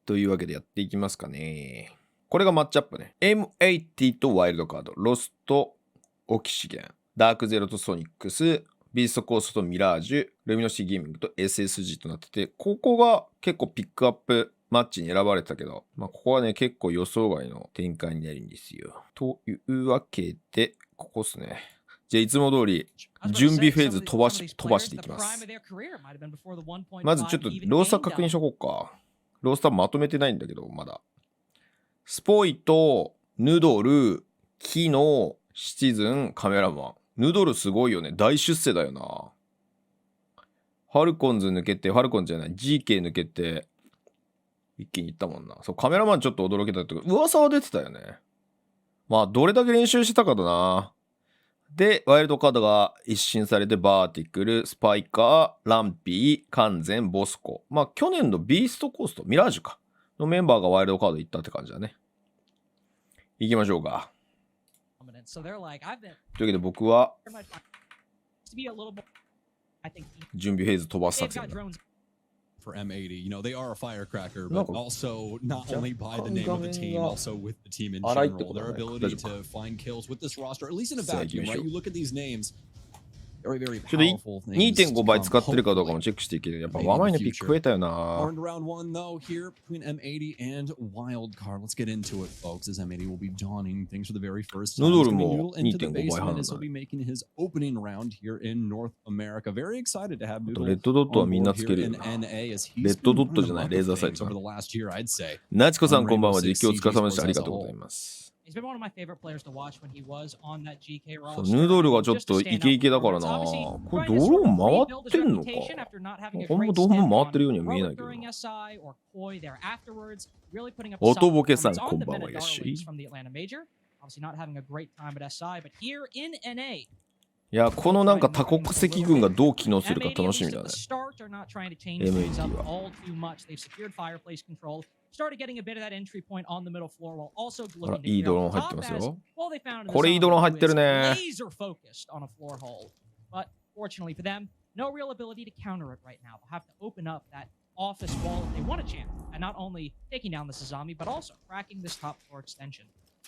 というわけでやっていきますかね。これがマッチアップね。M80 とワイルドカード、ロスト、オキシゲン、ダークゼロとソニックス、ビーストコーストとミラージュ、ルミノシティゲーミングと SSG となってて、ここが結構ピックアップマッチに選ばれてたけど、ここはね、結構予想外の展開になるんですよ。というわけで、ここっすね。じゃあいつも通り、準備フェーズ飛ばしていきます。まずちょっとロースター確認しとこうか。ロースターまとめてないんだけど、まだ。スポイト、ヌドル、キノ、シチズン、カメラマン。ヌドルすごいよね。大出世だよな。ファルコンズ抜けて、ファルコンじゃない、GK 抜けて、一気にいったもんな。そう、カメラマンちょっと驚けたけど、噂は出てたよね。どれだけ練習してたかだな。で、ワイルドカードが一新されて、バーティクル、スパイカー、ランピー、完全、ボスコ。去年のビーストコースト、ミラージュか。のメンバーがワイルドカード行ったって感じだね。行きましょうか。というわけで僕は準備フェーズ飛ばす作戦だ。For M80, you know, they are a firecracker, but also not only by the name of the team, also with the team in general. Their ability to find kills with this roster, at least in a vacuum, right? You look at these names, very, very powerful things. 2.5 倍使ってるかどうかもチェックしていける。やっぱワマイのピック増えたよな。Earned round one though here between M80 and Wildcard. Let's get into it, folks, as M80 will be donning things for the very first time. ヌドルも 2.5 倍半だ。He'll be making his opening round here in North America. Very excited to have Noodle レッドドットはみんなつけるよな。レッドドットじゃない、レーザーサイト。ナチコさんこんばんは。実況お疲れ様でした。ありがとうございます。ヌードルがちょっとイケイケだからな。これドローン回ってんのか。これもドローン回ってるようには見えないけどな。音ボケさんこんばんはいらっしゃい。いや、このなんか多国籍軍がどう機能するか楽しみだね。M80 は。あら、いいドローン入ってますよ。これいいドローン入ってるね。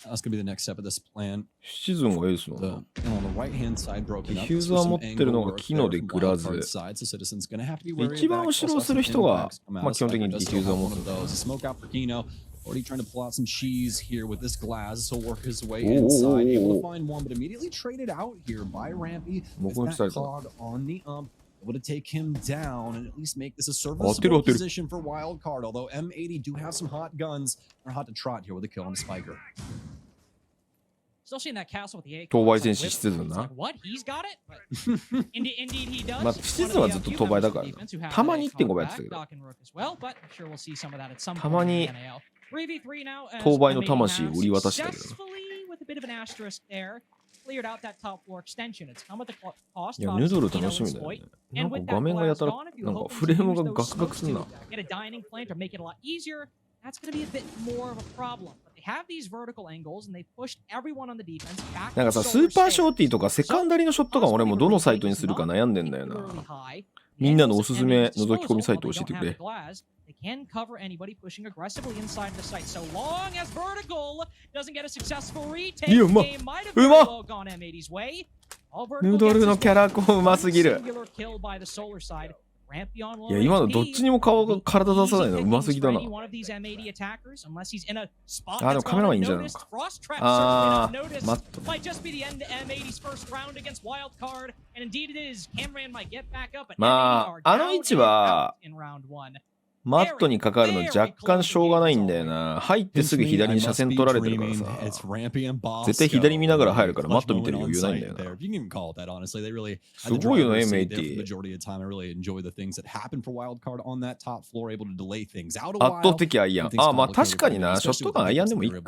That's going to be the next step of this plan. シチズンがエースの。ディフューザー持ってるのが機能でグラズ。一番後ろをする人が、基本的にディフューザーを持つんだ。Already trying to pull out some cheese here with this glass. He'll work his way inside, able to find one, but immediately traded out here by Rampy. That cog on the able to take him down and at least make this a serviceable position for Wildcard. Although M80 do have some hot guns, they're hot to trot here with a kill on the Spiker. 当倍戦士シチズンな。シチズンはずっと当倍だからな。たまに 1.5 倍やってたけど。たまに当倍の魂を売り渡したけどな。いや、ヌドル楽しみだよね。なんか画面がやたら、なんかフレームがガクガクすんな。なんかさ、スーパーショーティーとかセカンダリのショットガン俺もどのサイトにするか悩んでんだよな。みんなのおすすめ覗き込みサイト教えてくれ。いや、うまっ。うまっ。ヌードルのキャラコンうますぎる。いや、今のどっちにも体出さないのうますぎだな。あ、でもカメラマンいいんじゃないのか。あー、マット。あの位置はマットにかかるの若干しょうがないんだよな。入ってすぐ左に車線取られてるからさ。絶対左見ながら入るからマット見てる余裕ないんだよな。すごいよね、M80。圧倒的アイアン。あ、確かにな。ショットガンアイアンでもいいか。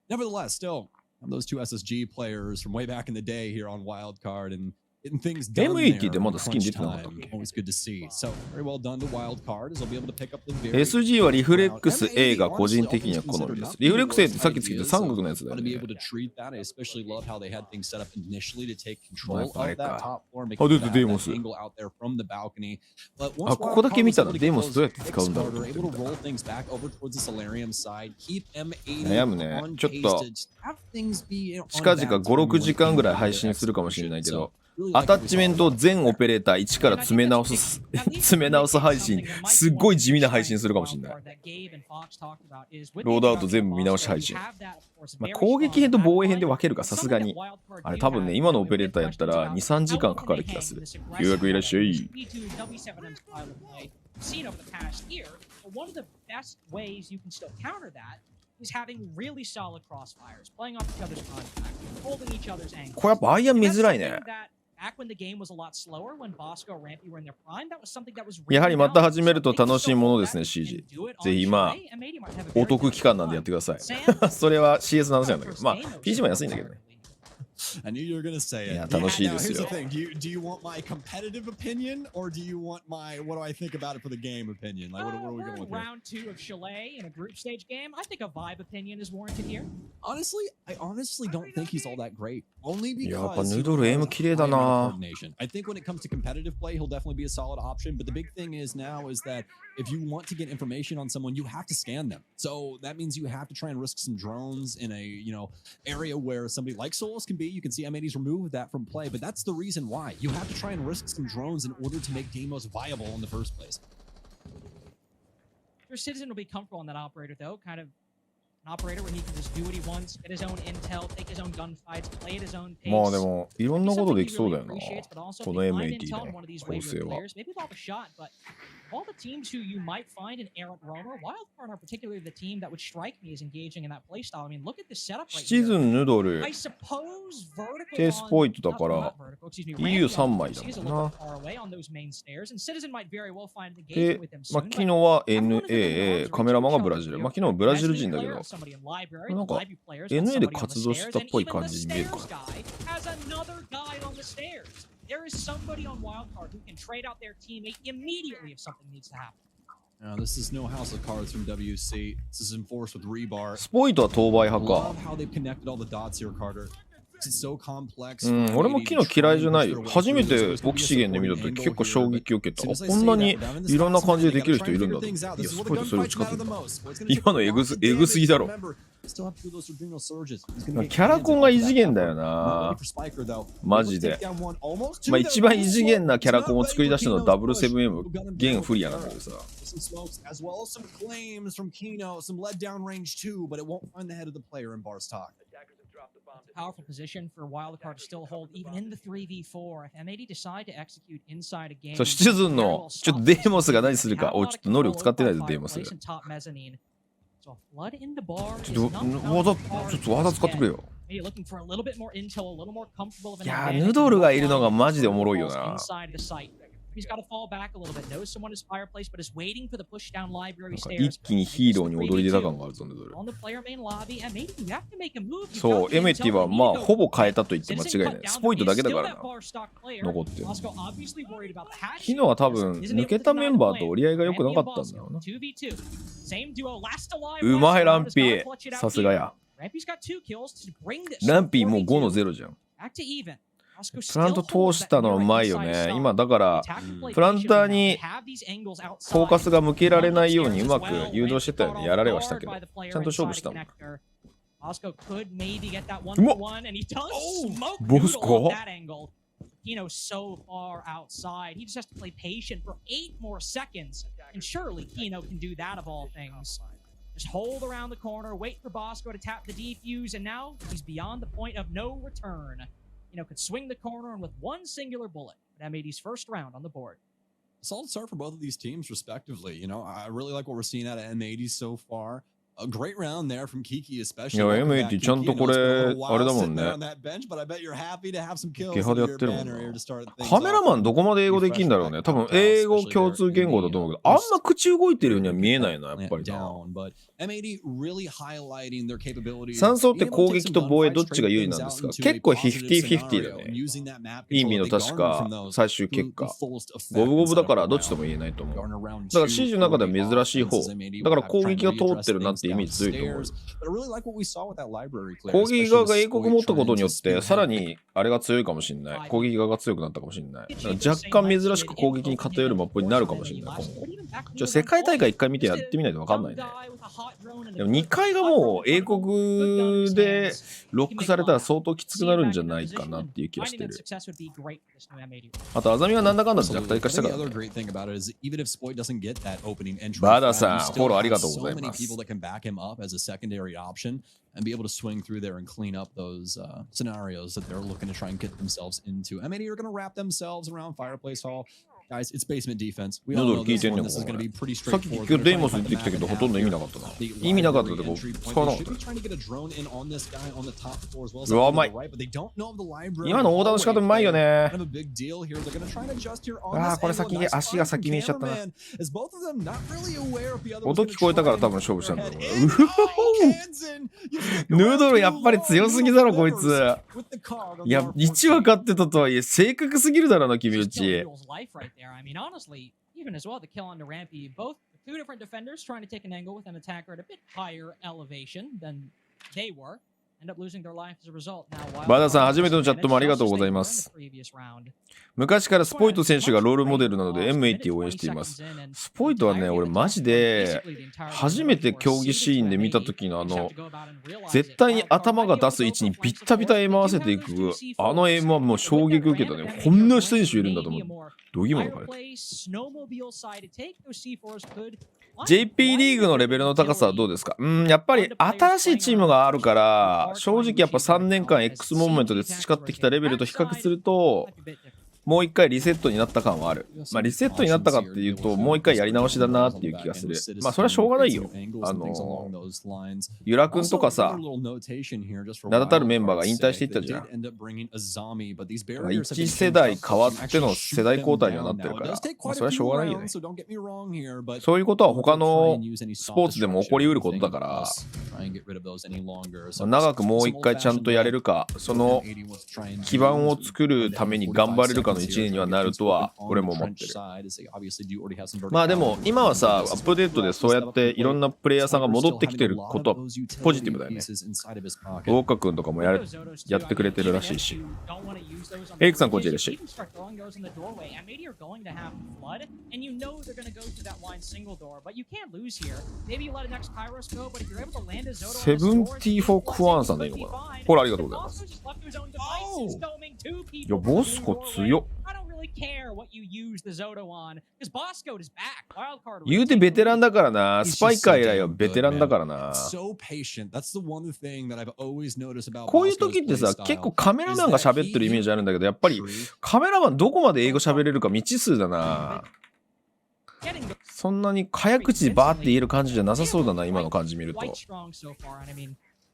Nevertheless, still, those two SSG players from way back in the day here on Wildcard, and getting things done M80 there ってまだ in スキン crunch 出てなかったっ time. け？ Always good to see. So very well done to Wildcard as they'll be able to pick up the very SG はリフレックス A が個人的には好みです。リフレックス A ってさっきつけて三角のやつだよ to ね。 be able to treat that. I especially love how they had things set up initially to take control of あれ that か。 top floor, make あ、出 that てデーモス。 angle out there from the balcony. But あ、 once ここだけ見たら Wildcard was デー able モ to ス get どうやって使うんだろう those って X-Card, able to roll things back over towards the Solarium side, keep M80 悩むね。 on ちょっ pace と to just have things be on 近々 that 5、6 timeline 時間ぐらい in 配 the 信するかもしれないけ execution. ど、 So really ア like タ what ッ we チ saw メントを there. 全オペレーター1から詰め直す配信、すっごい地味な配信するかもしれない。ロードアウト全部見直し配信。まあ、攻撃編と防衛編で分けるか、さすがに。あれ多分ね、今のオペレーターやったら2、3時間かかる気がする。予約いらっしゃい。これやっぱアイアン見づらいね。やはりまた始めると楽しいものですね、CG。ぜひ今、お得期間なんでやってください。それは CS の話なんだけど、まあ、PC も安いんだけどね。I knew you were gonna say it. いや、楽しい Now, です here's the よ。 thing. Do you want my competitive opinion or do you want my what do I think about it for the game opinion? Like, what are we going with here? Round 2 of Chalet in a group stage game. I think a vibe opinion is warranted here. Honestly, I honestly don't think he's all that great. Only やっぱ because ヌードルエイム綺麗だな。 I think when it comes to competitive play, he'll definitely be a solid option. But the big thing is now is that if you want to get information on someone, you have to scan them. So that means you have to try and risk some drones in a area where somebody like Solus can be. You can see M80's removed that from play, but that's the reason why. You have to try and risk some drones in order to make Deimos viable in the first place. Your Citizen will be comfortable on that operator, though. Kind of an operator where he can just do what he wants, get his own intel, take his own gunfights, play at his own pace. まあでも、いろんなことできそうだよな。 Something he really appreciates, but also こ if の they find M80 intel on の one of these 構 wayward 成は。 players, maybe they'll have a shot, but all the teams who you might find in Errant Roamer, Wildcard are particularly the team that would strike me as engaging in that playstyle. I mean, look at this setup right シチズ here. ンヌドル I suppose vertical ケースポイントだ on, から not vertical, excuse me, EU Randy 3 on 枚 those. だ He's a もん little な。 bit far away on those main stairs, and Citizen might very well find an で engagement with him まあ、 soon. 昨日は NA、カメラマンがブラジル。まあ、昨日はブラジル人だけど、なんか NA で活動してたっぽい感じに見えるから。There is somebody on Wildcard who can trade out their teammate immediately if something needs to happen. Now, this is no house of cards from WC. This is enforced with rebar. スポイトは当倍派か Love。how they've connected all the dots here, Carter. It's so complex. うん、俺も昨日嫌いじゃないよ。初めてオキシゲンで見たとき結構衝撃を受けた。あ、こんなにいろんな感じでできる人いるんだと。いや、スポイトそれ打ち勝つんだ。今のエグすぎだろ。キャラコンが異次元だよな。マジで。まあ一番異次元なキャラコンを作り出したのは W7M 現フリアなんだけどさ。Some smokes as well as some claims from Kino, some let down range too, but it won't find the head of the player in Barstock. Powerful position for Wildcard to still hold even in the 3v4. If M80 decide to execute inside a game, そう、シチズンのちょっとデーモスが何するか。おい、ちょっと能力使ってないぞ、デーモス。ちょっと技使ってくれよ。いやー、ヌドルがいるのがマジでおもろいよな。He's got to fall back a little bit. Knows someone is fireplace, but is waiting for the push down library なんか stairs. 一気にヒーローに踊り出た感があるぞ、ヌドル。 On the player main lobby, and maybe you have to make a move. そう、M80 はまあほぼ変えたと言って間違いない。スポイトだけだからな。残ってる。昨日は多分抜けたメンバーと折り合いが良くなかったんだろうな。うまいランピー。さすがや。ランピーもう5の0じゃん。プラント通したのはうまいよね。今だからプランターにフォーカスが向けられないようにうまく誘導してたよね。やられはしたけどちゃんと勝負したもん。うまっボスコKino's so far outside. He just has to play patient for 8 more seconds. And surely Kino can do that of all things. Just hold around the corner, wait for Bosco to tap the defuse, and now he's beyond the point of no return. Could swing the corner and with one singular bullet. M80's first round on the board. Solid start for both of these teams, respectively. I really like what we're seeing out of M80 so far. A great round there from Kiki, い especially. や、 Welcome back, M80 ちゃん Kiki. と I こ know it's れ、 been a あれ while だも sitting ん there ね。 on that bench, but I bet you're happy to have some kills ゲハでや under っ your てるもん banner な。 here to start things カメラマン off. どこまで英語できんだろうね。多分英語共通言語だと思うけど、あんま口動いてるようには見えないな、やっぱりな。 Down, but M80 really highlighting their capabilities. 3走って攻撃と防衛どっちが有利なんですか？結構 50-50 だね。いい意味の確か最終結果。五分五分だからどっちとも言えないと思う。だからシージの中では珍しい方。だから攻撃が通ってるなってイメージ強いと思う。攻撃側が英国持ったことによってさらにあれが強いかもしれない。攻撃側が強くなったかもしれない。だから若干珍しく攻撃に偏るマップになるかもしれない。世界大会1回見てやってみないと分かんないね。でも2回がもう英国でロックされたら相当きつくなるんじゃないかなっていう気がしてる。あと、アザミはなんだかんだって弱体化したから、ね。バーダーさん、フォローありがとうございます。And be able to swing through there and clean up those scenarios that they're looking to try and get themselves into. M80 are going to wrap themselves around Fireplace Hall. Guys, it's basement defense. We all know this one. This is going to be pretty straightforward. さっきデイモス出てきたけどほとんど意味なかったな。意味なかったってこう使わなかった。うわ、うまい。今のオーダーの仕方うまいよね。ああ、これ先に足が先にしちゃったな。音聞こえたから多分勝負したんだろうね。うふほほヌードルやっぱり強すぎだろこいつ。いや、1分かってたとはいえ正確すぎるだろな君うち。I mean, honestly, even as well, the kill onto Rampy, both two different defenders trying to take an angle with an attacker at a bit higher elevation than they were. End up losing their life as a result. Now, バーダーさん、初めてのチャットもありがとうございます。昔からスポイト選手がロールモデルなので M80 を応援しています。スポイトはね、俺マジで初めて競技シーンで見た時の絶対に頭が出す位置にビッタビタエイム合わせていくあのエイムはもう衝撃受けたね。こんな選手いるんだと思う。どぎものかね。JP リーグのレベルの高さはどうですか？やっぱり新しいチームがあるから正直やっぱ3年間 X モーメントで培ってきたレベルと比較するともう一回リセットになった感はある。まあリセットになったかっていうともう一回やり直しだなっていう気がする。まあそれはしょうがないよ。ユラ君とかさ、名だたるメンバーが引退していったじゃん。1世代変わっての世代交代にはなってるから、まあ、それはしょうがないよね。そういうことは他のスポーツでも起こりうることだから、長くもう一回ちゃんとやれるか、その基盤を作るために頑張れるかの1年にはなるとは俺も思ってる。まあでも今はさ、アップデートでそうやっていろんなプレイヤーさんが戻ってきてることはポジティブだよね。ウォーカ君とかもやってくれてるらしいし。エイクさんこっちいらっしゃい。セブンティーフォークワンさんでいいのかな。ほらありがとうございます。いやボスコ強っ。言うてベテランだからな。スパイカー以来はベテランだからな。こういう時ってさ、結構カメラマンが喋ってるイメージあるんだけど、やっぱりカメラマンどこまで英語喋れるか未知数だな。そんなに早口でバーって言える感じじゃなさそうだな、今の感じ見ると。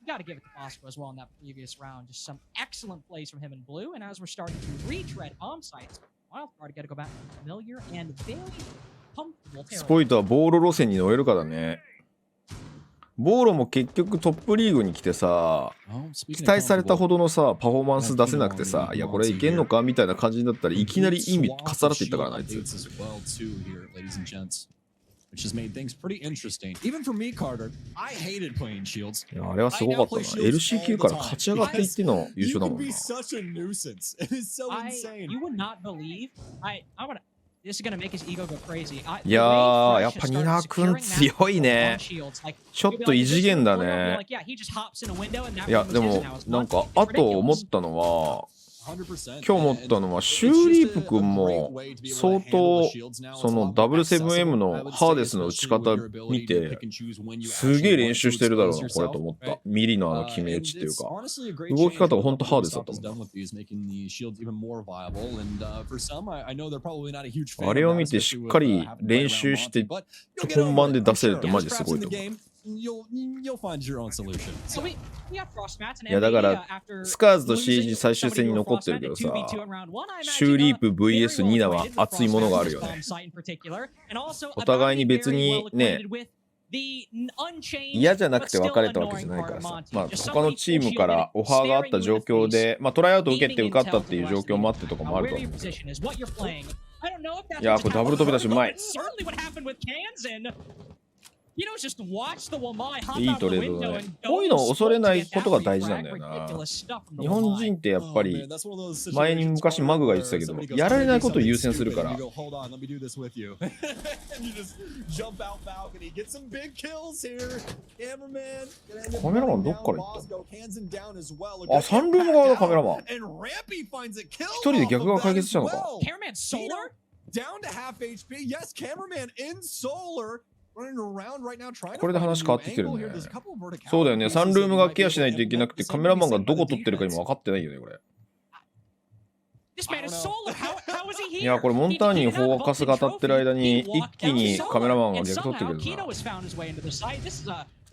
Got to give it to Bosco as well in that previous round. Just some excellent plays from him in blue. And as we're starting to retread bomb sites, Wildcard got to go back to familiar and very comfortable. スポイトはボーロ路線に乗れるからね。ボーロも結局トップリーグに来てさ、期待されたほどのさ、パフォーマンス出せなくてさ、いやこれいけんのかみたいな感じだったらいきなり意味かさらっていったからな、あいつ。Which has made things pretty interesting. Even for me, Carter, I hated playing Shields. いやあれはすごかったな。LCQ から勝ち上がっていっての優勝だもんな。You would not believe. This is gonna make his ego go crazy. いやー、やっぱニナ君強いね。ちょっと異次元だね。いや、でもなんかあと思ったのは、今日思ったのはシューリープ君も相当その W7M のハーデスの打ち方見てすげえ練習してるだろうなこれと思った。ミリの決め打ちっていうか動き方が本当ハーデスだと思う。あれを見てしっかり練習して本番で出せるってマジすごいと思う。you'll find your own solution. So we have cross mats and いやだから after スカーズと CG 最終戦に残ってるけどさ、シューリープ VS ニナは熱いものがあるよね。お互いに別にね、嫌じゃなくて別れたわけじゃないからさ、まあ他のチームからオファーがあった状況で、まあトライアウト受けて受かったっていう状況もあってとかもあると思うんですよ。いやこれダブル飛び出しうまい。いいトレードだね。こういうのを恐れないことが大事なんだよな。日本人ってやっぱり前に昔マグが言ってたけど、やられないことを優先するから。カメラマンどっから行ったの？あ、サンルーム側のカメラマン。一人で逆側解決したのか。これで話変わってきてるね。そうだよね。サンルームがケアしないといけなくて、カメラマンがどこ撮ってるか今分かってないよね、これ。いや、これモンターニにフォーカスが当たってる間に、一気にカメラマンが逆撮ってくるな。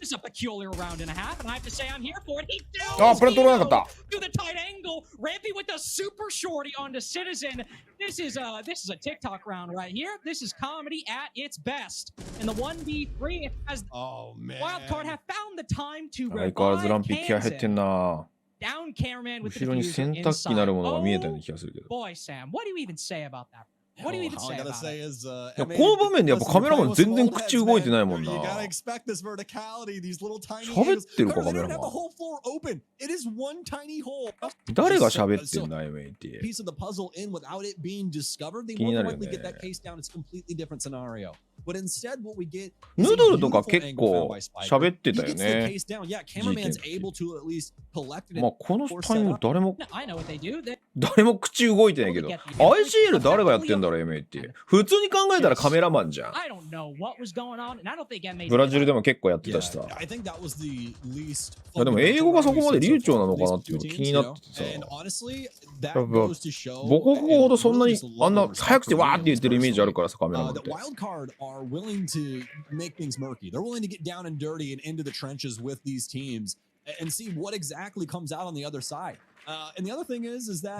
This is a peculiar round and a half, and I have to say I'm here for it. He Ah, pero tú no la captas. To the tight angle, Rampy with the super shorty onto Citizen. This is a TikTok round right here. This is comedy at its best. And the 1v3 has Wildcard have found the time to revive Kansas. Down cameraman with the 後ろに洗濯機なるものが見えたような気がするけど。Boy, Sam, what do you even say about that? What do you even say about it? この場面でやっぱカメラマン全然口動いてないもんな。喋ってるかカメラマン。誰が喋ってんだ MAT。気になるよね。ヌードルとか結構喋ってたよね。まあこのタイミング誰も口動いてないけど、ICL 誰がやってんだろう MAT。普通に考えたらカメラマンじゃん。ブラジルでも結構やってたしさ。でも英語がそこまで流暢なのかなっていうの気になっててさ。母国語ほどそんなにあんな早くてわーって言ってるイメージあるからさ、カメラマンって。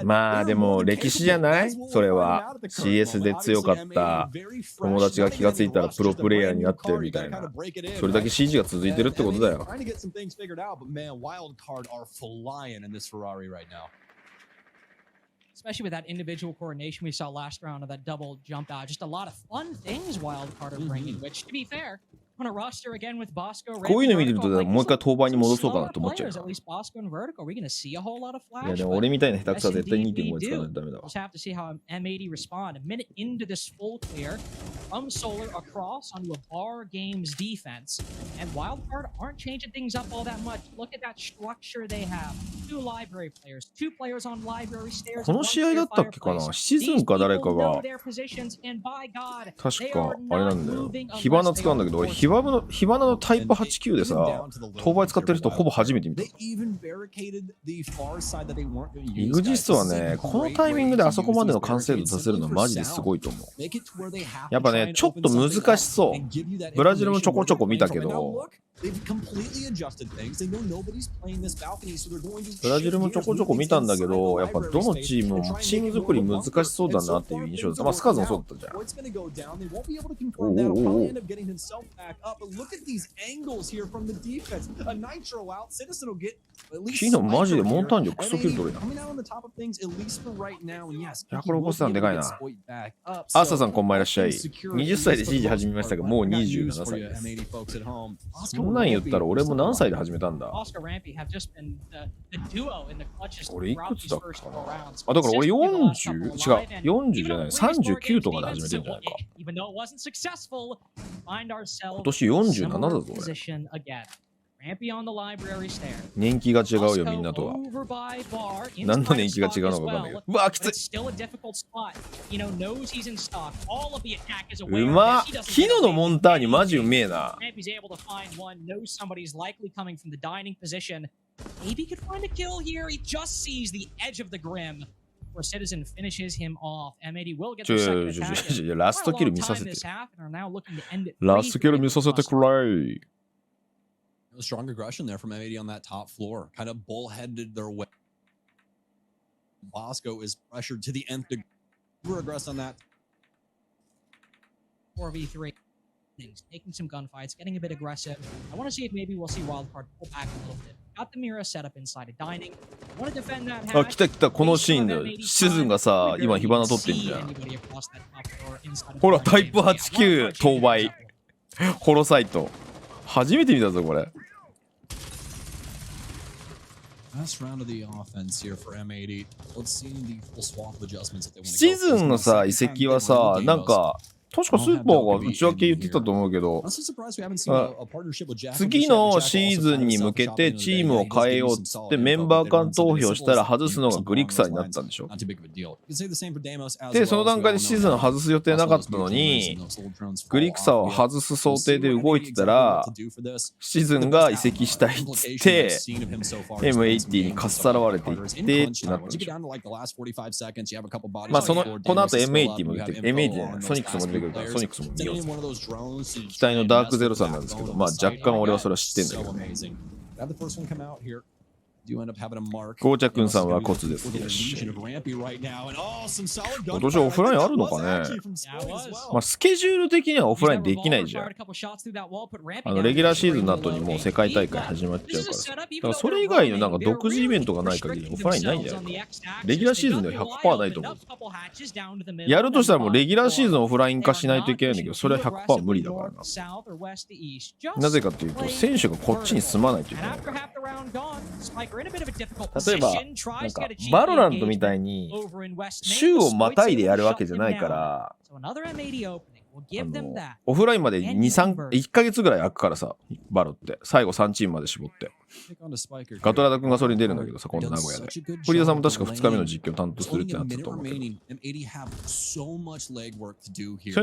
まあでも歴史じゃない？それは CS で強かった友達が気がついたらプロプレイヤーになってるみたいな、それだけ CG が続いてるってことだよ。Especially with that individual coordination we saw last round of that double jump out. Just a lot of fun things Wildcard are bringing, which, to be fair, on a roster again with Bosco, こういうの見てるともう一回登板に戻そうかなと思っちゃう。いやでも俺みたいな下手くそは絶対 2.5 で使わないとダメだわ。We'll have to see how M80 respond. A minute into this full clear, from Solar across onto a Bar Games defense, and Wildcard aren't changing things up all that much. Look at that structure they have. Two library players, two players on library stairs. この試合だったっけかな、シズンか誰かが確かあれなんだよ、火花使うんだけど、俺火花のタイプ89でさ、当倍使ってる人ほぼ初めて見た。イグジストはね、このタイミングであそこまでの完成度させるのマジですごいと思う。やっぱね、ちょっと難しそう。ブラジルもちょこちょこ見たけど、ブラジルもちょこちょこ見たんだけど、やっぱどのチームもチーム作り難しそうだなっていう印象です。まあスカーズもそうだったじゃん。キノマジでモンターニュクソキル取るな。いやこれ起こすのはでかいな。アーサーさんこんばんいらっしゃい。20歳で CG 始めましたがもう27歳です。そんなん言ったら俺も何歳で始めたんだ。俺いくつだっけかな。あ、だから俺40？違う、40じゃない、39とかで始めてんじゃないか。今年47だぞ俺。年季が違うよみんなとは。何の年季が違うのか分かんないけど。うわきつい。うまっ。キノのモンターニュマジうめえな。ラストキル見させて。ラストキル見させてくれ。Strong aggression there from M80 on that top floor. Kind of bullheaded their way. Bosco is pressured to the nth degree. Super aggressive on that. 4v3. Taking some gunfights, getting a bit aggressive. I want to see if maybe we'll see Wildcard pull back a little bit. Got the mirror set up inside of dining. I want to defend that hatch. あ、来た来た、このシーンだよ。シズンがさ、今火花取ってんじゃん。ほら、タイプ89当倍。ホロサイト。初めて見たぞ、これ。Last round of the offense here for M80. Let's see the full swath of adjustments that they want to go. シズンのさ、移籍はさ、なんか、確かスーパーが内訳言ってたと思うけど、次のシーズンに向けてチームを変えようっつってメンバー間投票したら外すのがグリクサになったんでしょ。で、その段階でシーズンを外す予定なかったのに、グリクサを外す想定で動いてたら、シーズンが移籍したいっつって、M80 にかっさらわれていってってなったんでしょ。まあ、この後 M80 も出て、M80 じゃない、ソニックスも出てくるから、ソニックスも見よう。期待のダークゼロさんなんですけど、まあ若干俺はそれは知ってんだけど。紅茶くんさんはコツです。よし。今年オフラインあるのかね。まあスケジュール的にはオフラインできないじゃん。レギュラーシーズンの後にもう世界大会始まっちゃうからさ。だからそれ以外のなんか独自イベントがない限りオフラインないんじゃないか。レギュラーシーズンでは 100% ないと思う。やるとしたらもうレギュラーシーズンオフライン化しないといけないんだけど、それは 100% 無理だからな。なぜかというと、選手がこっちに住まないといけないから。例えば、なんか、バロラントみたいに、週をまたいでやるわけじゃないから、オフラインまで2、3、1ヶ月ぐらい空くからさ、バロって。最後3チームまで絞って。ガトラダ君がそれに出るんだけどさ、今度名古屋で。フリーダさんも確か2日目の実況担当するってなったと思うけど。そういう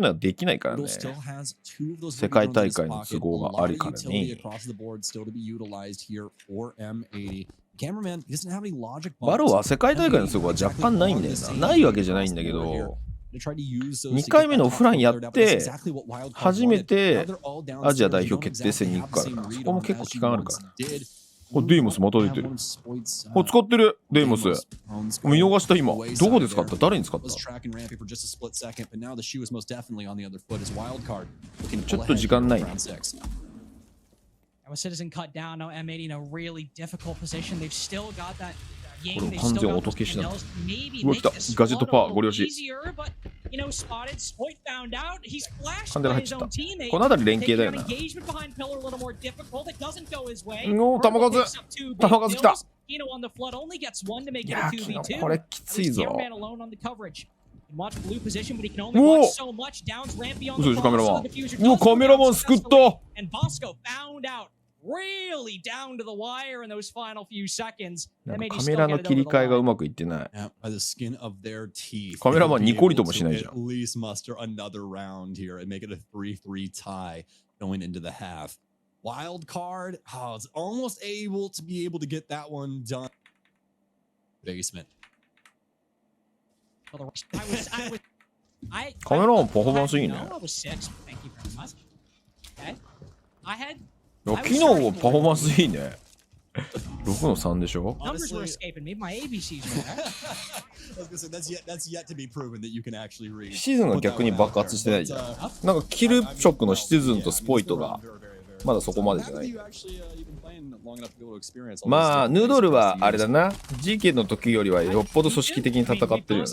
のはできないからね。世界大会の都合があるからね。バロは世界大会の都合は若干ないんだよな。ないわけじゃないんだけど、2回目のオフラインやって、初めてアジア代表決定戦に行くからな。そこも結構期間あるからな。デイモスまた出てる。使ってる、デイモス。見逃した今。どこで使った？誰に使った？ちょっと時間ないね。Citizen cut down. Now M80 in a really difficult position. They've still got that これ完全音消しだ。うわ、来た。ガジェットパワーご了承。完全に入っちゃった。この辺り連携だよな。おー、球数来た。いやー、これきついぞ。おお、嘘でしょ、カメラマン。うわ、カメラマン救った。Really down to the wire in those final few seconds. カメラの切り替えがうまくいってない。カメラマンニコリともしないじゃん。Wildcard, oh, it's almost able to be able to get that one done. Basement. カメラマンパフォーマンスいいね。昨日はパフォーマンスいいね。6の3でしょ。シーズンが逆に爆発してないじゃん。なんかキルショックのシーズンとスポイトがまだそこまでじゃない。まあヌードルはあれだな、 GK の時よりはよっぽど組織的に戦ってるよな。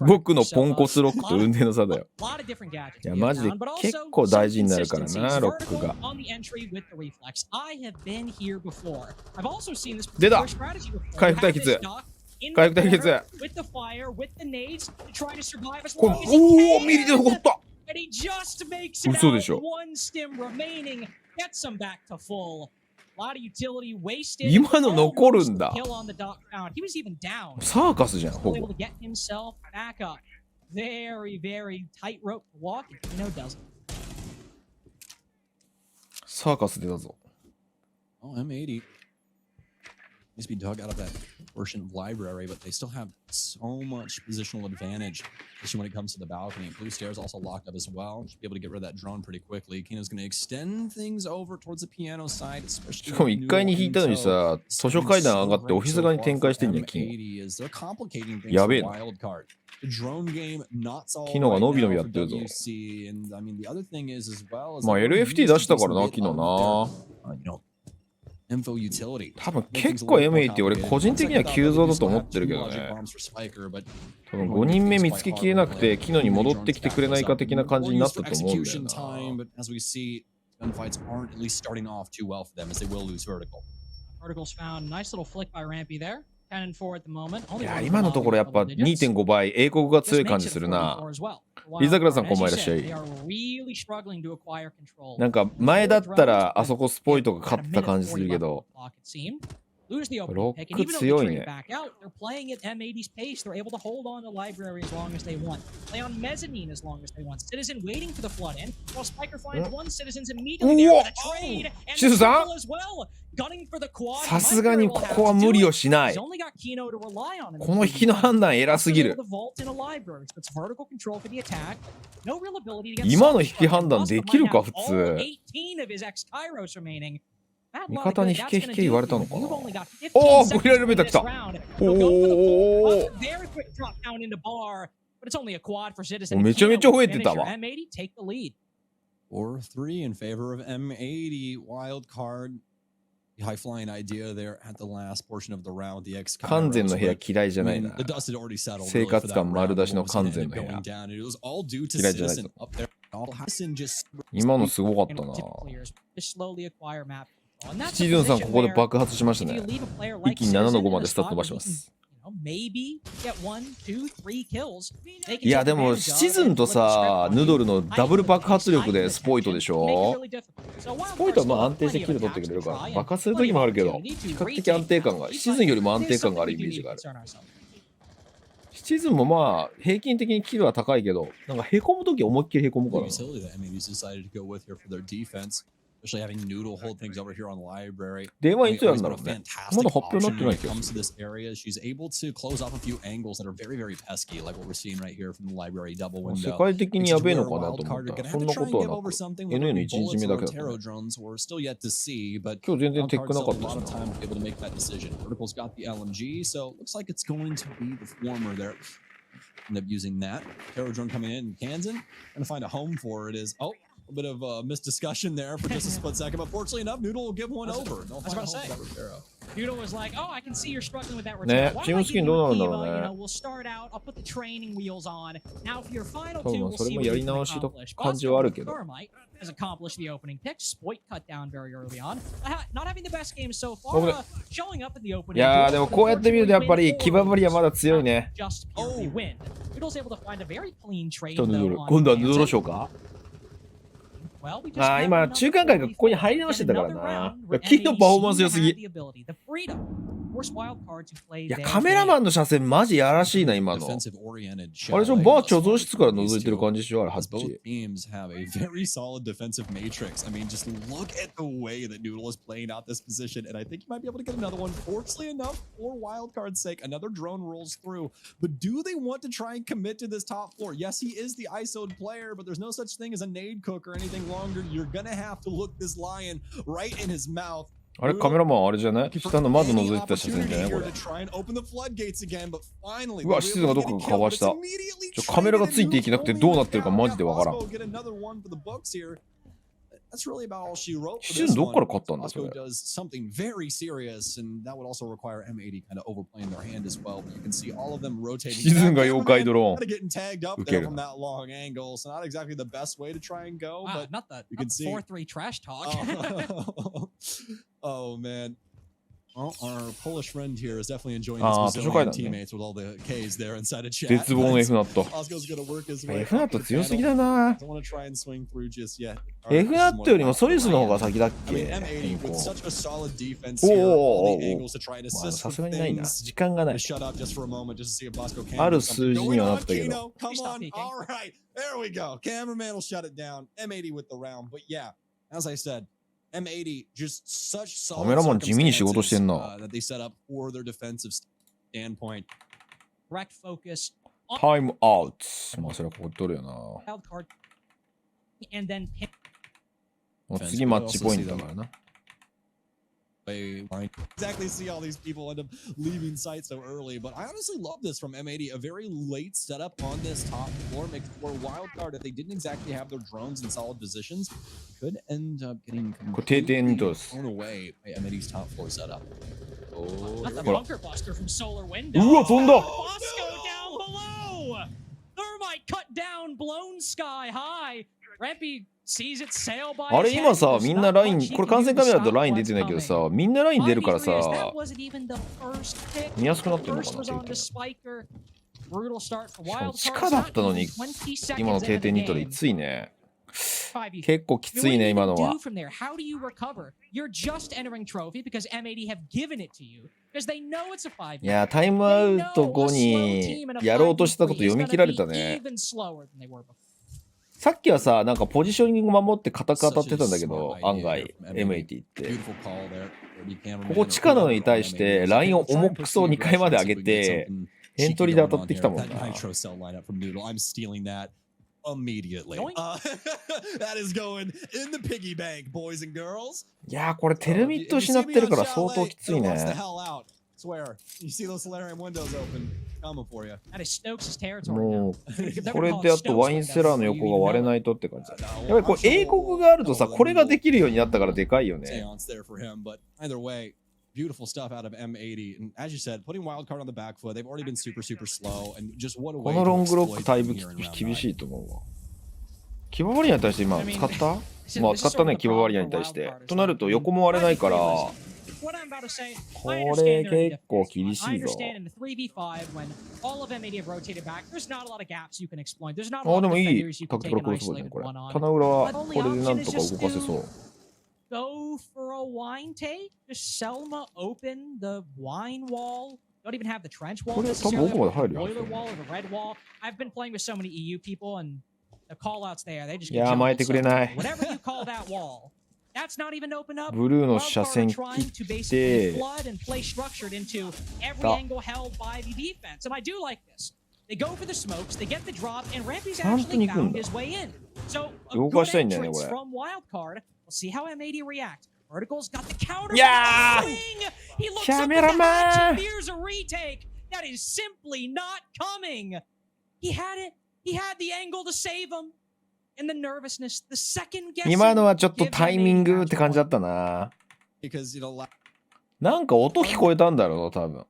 僕のポンコツロックと運転の差だよ。いやマジで結構大事になるからな、ロックが。出た、回復対決、回復対決。おお、ミリで怒った。嘘でしょ。今の残るんだ。サーカスじゃん、ほぼ。サーカス出たぞ。needs to be dug out of that portion of library, but they still have so much positional advantage, especially when it comes to the balcony. Blue stairs also locked up as well. Should be able to get rid of that drone pretty quickly. Kino's going to extend things over towards the piano side, しかも1階に引いたのにさ、図書階段上がってオフィス側に展開してんじゃん、キノ。やべえな。キノが伸び伸びやってるぞ。まあ LFT 出したからな、キノな。多分結構 M8 って俺個人的には急増だと思ってるけどね。多分5人目見つけきれなくてキノに戻ってきてくれないか的な感じになったと思うんだよな。いや今のところやっぱ 2.5 倍英国が強い感じするな。リザクラさんこんばんいらっしゃい。なんか前だったらあそこスポイトが勝ってた感じするけどロック強いね。シズさんさすがにここは無理をしない。この引きの判断偉すぎる。今の引き判断できるか普通。味方に引け言われたのかな。おお、ゴリラエレベーター来た。おお、めちゃめちゃ増えてたわ。4-3 in favor of M80 Wildcard. The high flying idea there at the last portion of the round. The X 完全の部屋嫌いじゃないな。生活感丸出しの完全の部屋。嫌いじゃないぞ。今のすごかったな。シチズンさんここで爆発しましたね。一気に7の5までスタット飛ばします。いやでもシチズンとさヌドルのダブル爆発力でスポイトでしょ。スポイトはまあ安定してキル取ってくれるから爆発する時もあるけど比較的安定感がシチズンよりも安定感があるイメージがある。シチズンもまあ平均的にキルは高いけどなんかへこむ時思いっきりへこむからな。電話いつやるんだろうね。まだ発表になってないけど。世界的にやべえのかなと思ったらそんなことはなく NA の1日目だけだった、ね。今日全然テックなかったしな。A bit of a misdiscussion there for just a split second, but fortunately enough, Noodle will give one over. No, I was about to say. Noodle was like, "Oh, I can see you're struggling with that return. ね、チームスキンどうなるんだろうね。We'll start out. I'll put the training wheels on. Now for your final two, we'll それ see も what や you り can 直しと accomplish." 感じはあるけど。Has accomplished the opening pick. Spoit cut down very early on. Not having the best game so far. Showing up in the opening. いやーでもこうやって見るとやっぱりキババリはまだ強いね。Just purely win. Noodle's able to find a very clean trade. 今度はヌドルショーか。ああ今中間階がここに入り直してたからな。キーのパフォーマンス良すぎ。いやカメラマンの車線マジやらしいな今の。あれでしょバー貯蔵室から覗いてる感じでしょあれハッチ。But do they want to try and commit to this top floor? Yes, he is the ISO'd player, but there's no such thing as a nade cook or anything longer. You're gonna have to look this lion right in his mouth. あれカメラマンあれじゃない下の窓覗いてた車線じゃないこれ。うわ、シズがどこかかわした。カメラがついていけなくてどうなってるかマジでわからん。シズンどっから勝ったんだそれ。シズンが妖怪ドローン。受ける。Oh man. Well, our Polish friend here is definitely enjoying his Brazilian teammates with all the Ks there inside a chat. 絶望の F ナット。Osco's gonna work his way. F ナット強すぎだな。Don't want to try and swing through just yet. F ナットよりもソリスの方が先だっけ。さすがにないな。時間がない。ある数字にはなったけど。There we go. Cameraman will shut it down. M80 with the round. But yeah, as I said, M80 just such solid カメラマン地味に仕事してんな。 that they set up for their defensive standpoint. Direct focus. タイムアウト。まあそれはここ取るよな。 Wildcard. And then pin. もう次マッチポイントだからな。Exactly see all these people end up leaving site so early, but I honestly love this from M80. A very late setup on this top floor makes for Wildcard. If they didn't exactly have their drones in solid positions, could end up getting completely thrown away by M80's top floor setup. Oh, Not the bunker buster from Solar Window. うわ飛んだ。 Bosco down below. Thermite cut down, blown sky high. Rampy sees it sail by. あれ今さみんなラインこれ観戦カメラだとライン出てないけどさみんなライン出るからさ見やすくなってるのかな。しかも地下だったのに今の定点ニトリきついね。結構きついね今のは。いやタイムアウト後にやろうとしたこと読み切られたね。さっきはさなんかポジショニング守って固く当たってたんだけど案外 M80 ってここ地下なのに対してラインを重くそ2階まで上げてエントリーで当たってきたもんな。Immediately. That is going in the piggy bank, boys and girls. いやーこれテルミット失ってるから相当きついね。Swear. You see those solarium windows open coming for you. That is Snoke's territory. もうこれであとワインセラーの横が割れないとって感じだ。やっぱりこう英国があるとさこれができるようになったからでかいよね。Beautiful stuff out of M80, and as you said, putting Wildcard on the back foot, they've already been super slow, and just what a こ way のロン to グロック exploit 対 them 部 here in round 厳しい 9. と思うわ。キババリアに対して今使った？まあ使ったねキババリアに対して。となると横も割れないからこれ結構厳しいぞ。あでもいいタクティカルクロスボウじゃんこれ。棚裏はこれでなんとか動かせそう。Go for a wine take? Just Selma open the wine wall? Don't even have the trench wall necessarily. The boiler wall or the red wall. I've been playing with so many EU people and the callouts there, they just get jumbled. So whatever you call that wall, that's not even open up. ブルーの車線切って flood and play structured into every angle held by the defense. And I do like this. They go for the smokes, they get the drop, and Rampy's actually found his way in. So a good entrance from Wildcard. We'll see how M80 react. Vertical's got the counter. Yeah! He looks up at the hatch and fears a retake. That is simply not coming. He had it. He had the angle to save him. And the nervousness, the second guessing. 今のはちょっとタイミングって感じだったな。なんか音聞こえたんだろうな多分。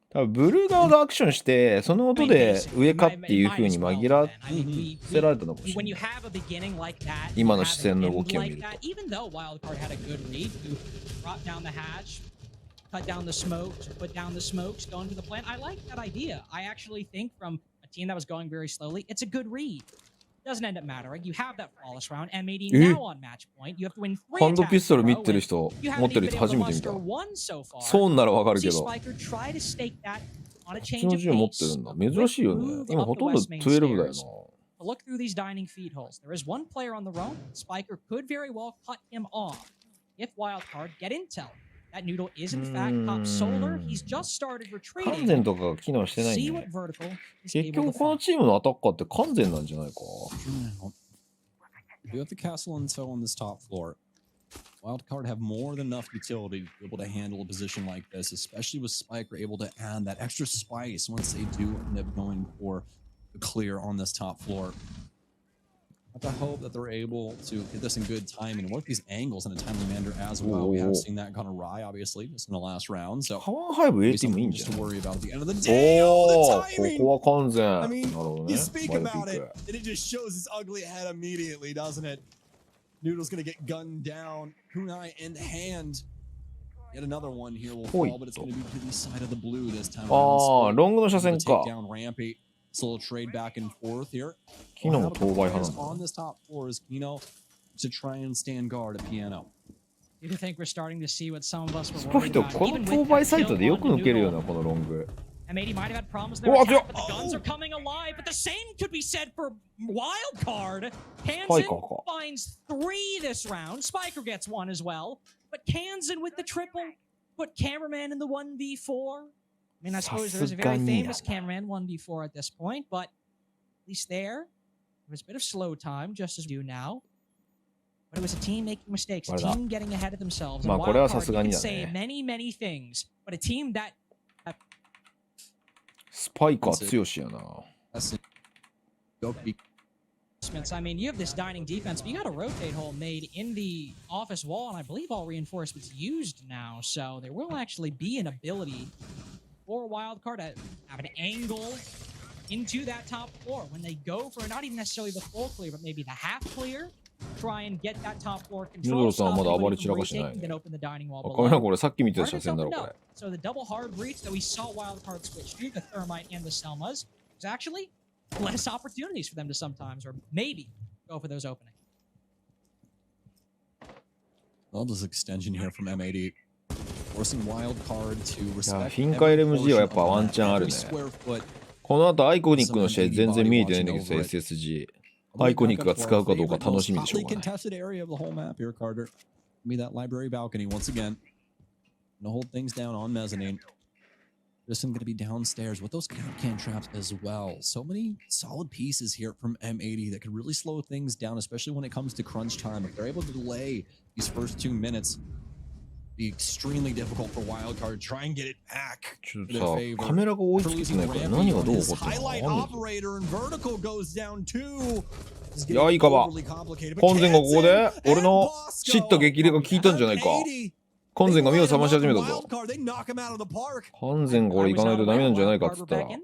多分ブルー側がアクションしてその音で上かっていう風に紛らわせられたのかもしれない。今の視線の動きを見ると。Cut down the smokes, put down the smokes, go into the plant. I like that idea. I actually think from a team that was going very slowly, it's a good read. Doesn't end up mattering. You have that flawless round. M80 now on match point. You have to win 3ハンドピストル持ってる人、持ってる人初めて見た。そうならわかるけど。こっちの銃持ってるんだ。珍しいよね。今ほとんど12だよな。Look through these dining feed holes. There is one player on the roam. Spiker could very well cut him off. If Wildcard get intel. That noodle is in fact top solar. He's just started retreating. 完全とか機能してないんだね。結局このチームのアタッカーって完全なんじゃないか。You have the castle intel on this top floor. Wildcard have more than enough utility to be able to handle a position like this, especially with Spiker able to add that extra spice once they do end up going for the clear on this top floor. I have to hope that they're able to get this in good time and work these angles in a timely manner as well. We have seen that gone awry, obviously, just in the last round. So, パワーハイブ入れてもいいんじゃない？ to worry about at the end of the day. Oh, the timing! ここは完全。 I mean, you speak about it, and it just shows his ugly head immediately, doesn't it? Noodle's gonna get gunned down. Kunai in hand. Yet another one here will fall, but it's gonna be to the side of the blue this time. ああ、ロングの車線か。 Slow trade back and forth here. キノも当倍派なんだ。 On this top floor is Kino to try and stand guard at piano. You think we're starting to see what some of us were スポイトこの当倍サイトでよく抜けるよなこのロング。M80 might have had problems in their attack, but the guns are coming alive. But the same could be said for Wildcard. Kansan finds 3 this round. Spiker gets 1 as well. But Kansan with the triple. Put Cameraman in the 1v4. I mean, I suppose there is a very famous Cameraman 1v4 at this point, but at least there was a bit of slow time, just as we do now. But it was a team making mistakes, a team getting ahead of themselves. And Wildcard can say many, many things, but a team that... スパイカー強しやな。I mean, you have this dining defense, but you got a rotate hole made in the office wall, and I believe all reinforcements used now, so there will actually be an ability for Wildcard to have an angle into that top floor when they go for not even necessarily the full clear, but maybe the half clear. Try and get that top floor control. Then open the dining wall below. So the double hard breach that we saw Wildcard switch to, the Thermite and the Selmas, is actually less opportunities for them to sometimes, or maybe, go for those openings. Well, this extension here from M80, forcing Wildcard to respect. フィンカ LMG はやっぱワンチャンあるね。この後アイコニックの試合全然見えてないんだけどさ、SSG。アイコニックが使うかどうか楽しみでしょうがない。Be that library balcony once again. To hold things down on mezzanine. There's some going to be downstairs with those can traps as well. So many solid pieces here from M80 that could really slow things down, especially when it comes to crunch time. If they're able to delay these first 2 minutes, be extremely difficult for Wildcard. Try and get it back. ちょっとさ、カメラが追いつけてないから何がどう起こったのか分かんない。いや、いいかば。本前がここで俺の知った激励が効いたんじゃないか。本前が目を覚まし始めたぞ。本前が俺行かないとダメなんじゃないかっつったら。人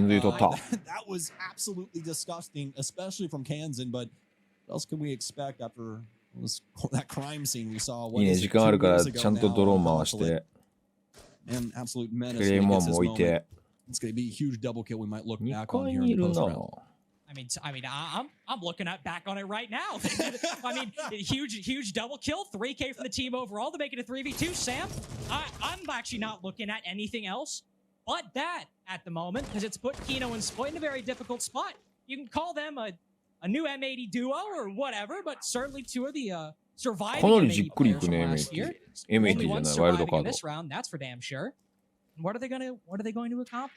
数取った。What else can we expect after that crime scene we saw? いいね、時間あるからちゃんとドローン回して、クレイモアも置いて。It's going to be a huge double kill we might look back 2 on 階 here にい in the る post な。round. I'm looking at back on it right now. I mean, huge double kill, 3K from the team overall to make it a 3v2. Sam, I'm actually not looking at anything else but that at the moment because it's put Kino and Spoit in a very difficult spot. You can call them a new M80 duo or whatever, but certainly 2 of the surviving M80 players from last year. Only one surviving in this round, that's for damn sure. And what are they going to accomplish?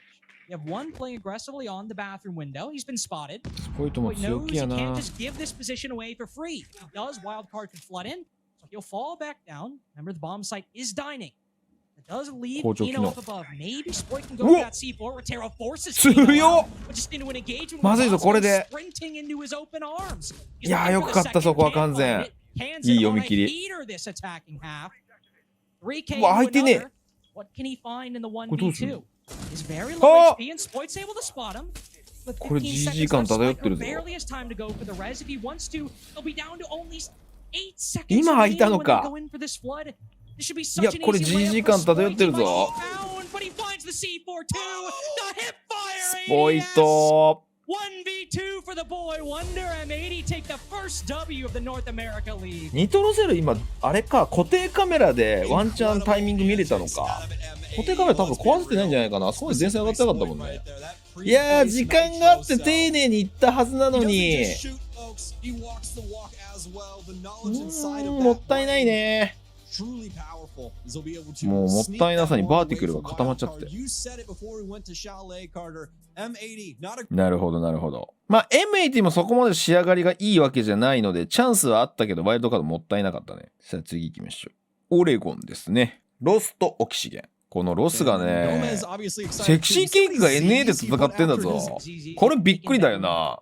You have one playing aggressively on the bathroom window. He's been spotted. But knows he can't just give this position away for free. If he does, Wildcard could flood in. So he'll fall back down. Remember, the bomb site is dining. It does leave Kino up above. Maybe Spoit can go for that C4 where Terra forces Kino just into an engagement with sprinting into his open arms. いや、よかったそこは完全。いい読み切り。うわ、相手ね。What can he find in the 1v2? He's very low HP and Spoit's able to spot him. But これ GG 感漂ってるぞ。barely has time to go for the res. If he wants to, he'll be down to only 8 seconds. 今開いたのか。いや、これ GG 感漂ってるぞ。スポイト。1v2 for the boy Wonder. M80 take the first W of the North America League. ニトロゼル今あれか、固定カメラでワンチャンタイミング見れたのか。固定カメラ多分壊せてないんじゃないかな。あそこで前線上がってなかったもんね。いやー、時間があって丁寧にいったはずなのに。もったいないね。もうもったいなさにバーティクルが固まっちゃって。なるほどなるほど。まあ M80 もそこまで仕上がりがいいわけじゃないのでチャンスはあったけどワイルドカードもったいなかったね。さあ次行きましょう。オレゴンですね。ロスとオキシゲン。このロスがね、セクシーケーキが NA で戦ってんだぞ。これびっくりだよな。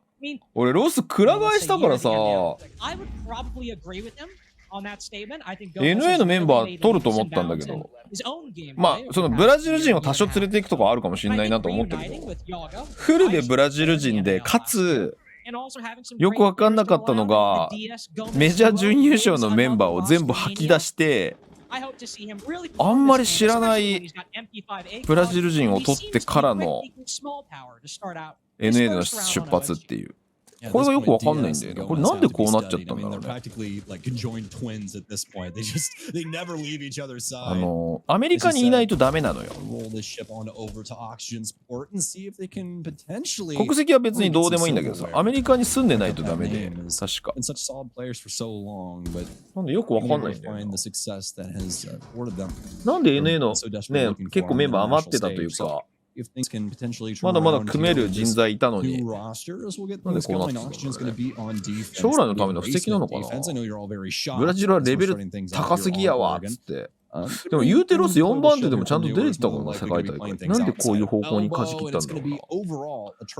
俺ロスくら替えしたからさ。NA のメンバー取ると思ったんだけど、まあそのブラジル人を多少連れていくとかあるかもしれないなと思ったけど、フルでブラジル人でかつよく分かんなかったのがメジャー準優勝のメンバーを全部吐き出してあんまり知らないブラジル人を取ってからの NA での出発っていう。これがよくわかんないんだよね。これなんでこうなっちゃったんだろうね。アメリカにいないとダメなのよ。国籍は別にどうでもいいんだけどさ、アメリカに住んでないとダメで、確か。なんでよくわかんないんだよな。なんで NA のね、結構メンバー余ってたというか、まだまだ組める人材いたのに、なんでこうなってたんだろうね。将来のための布石なのかな。ブラジルはレベル高すぎやわっつって。でも言うてロス4番手でもちゃんと出れてたからな、世界大会。なんでこういう方向に舵切ったんだろうな。そ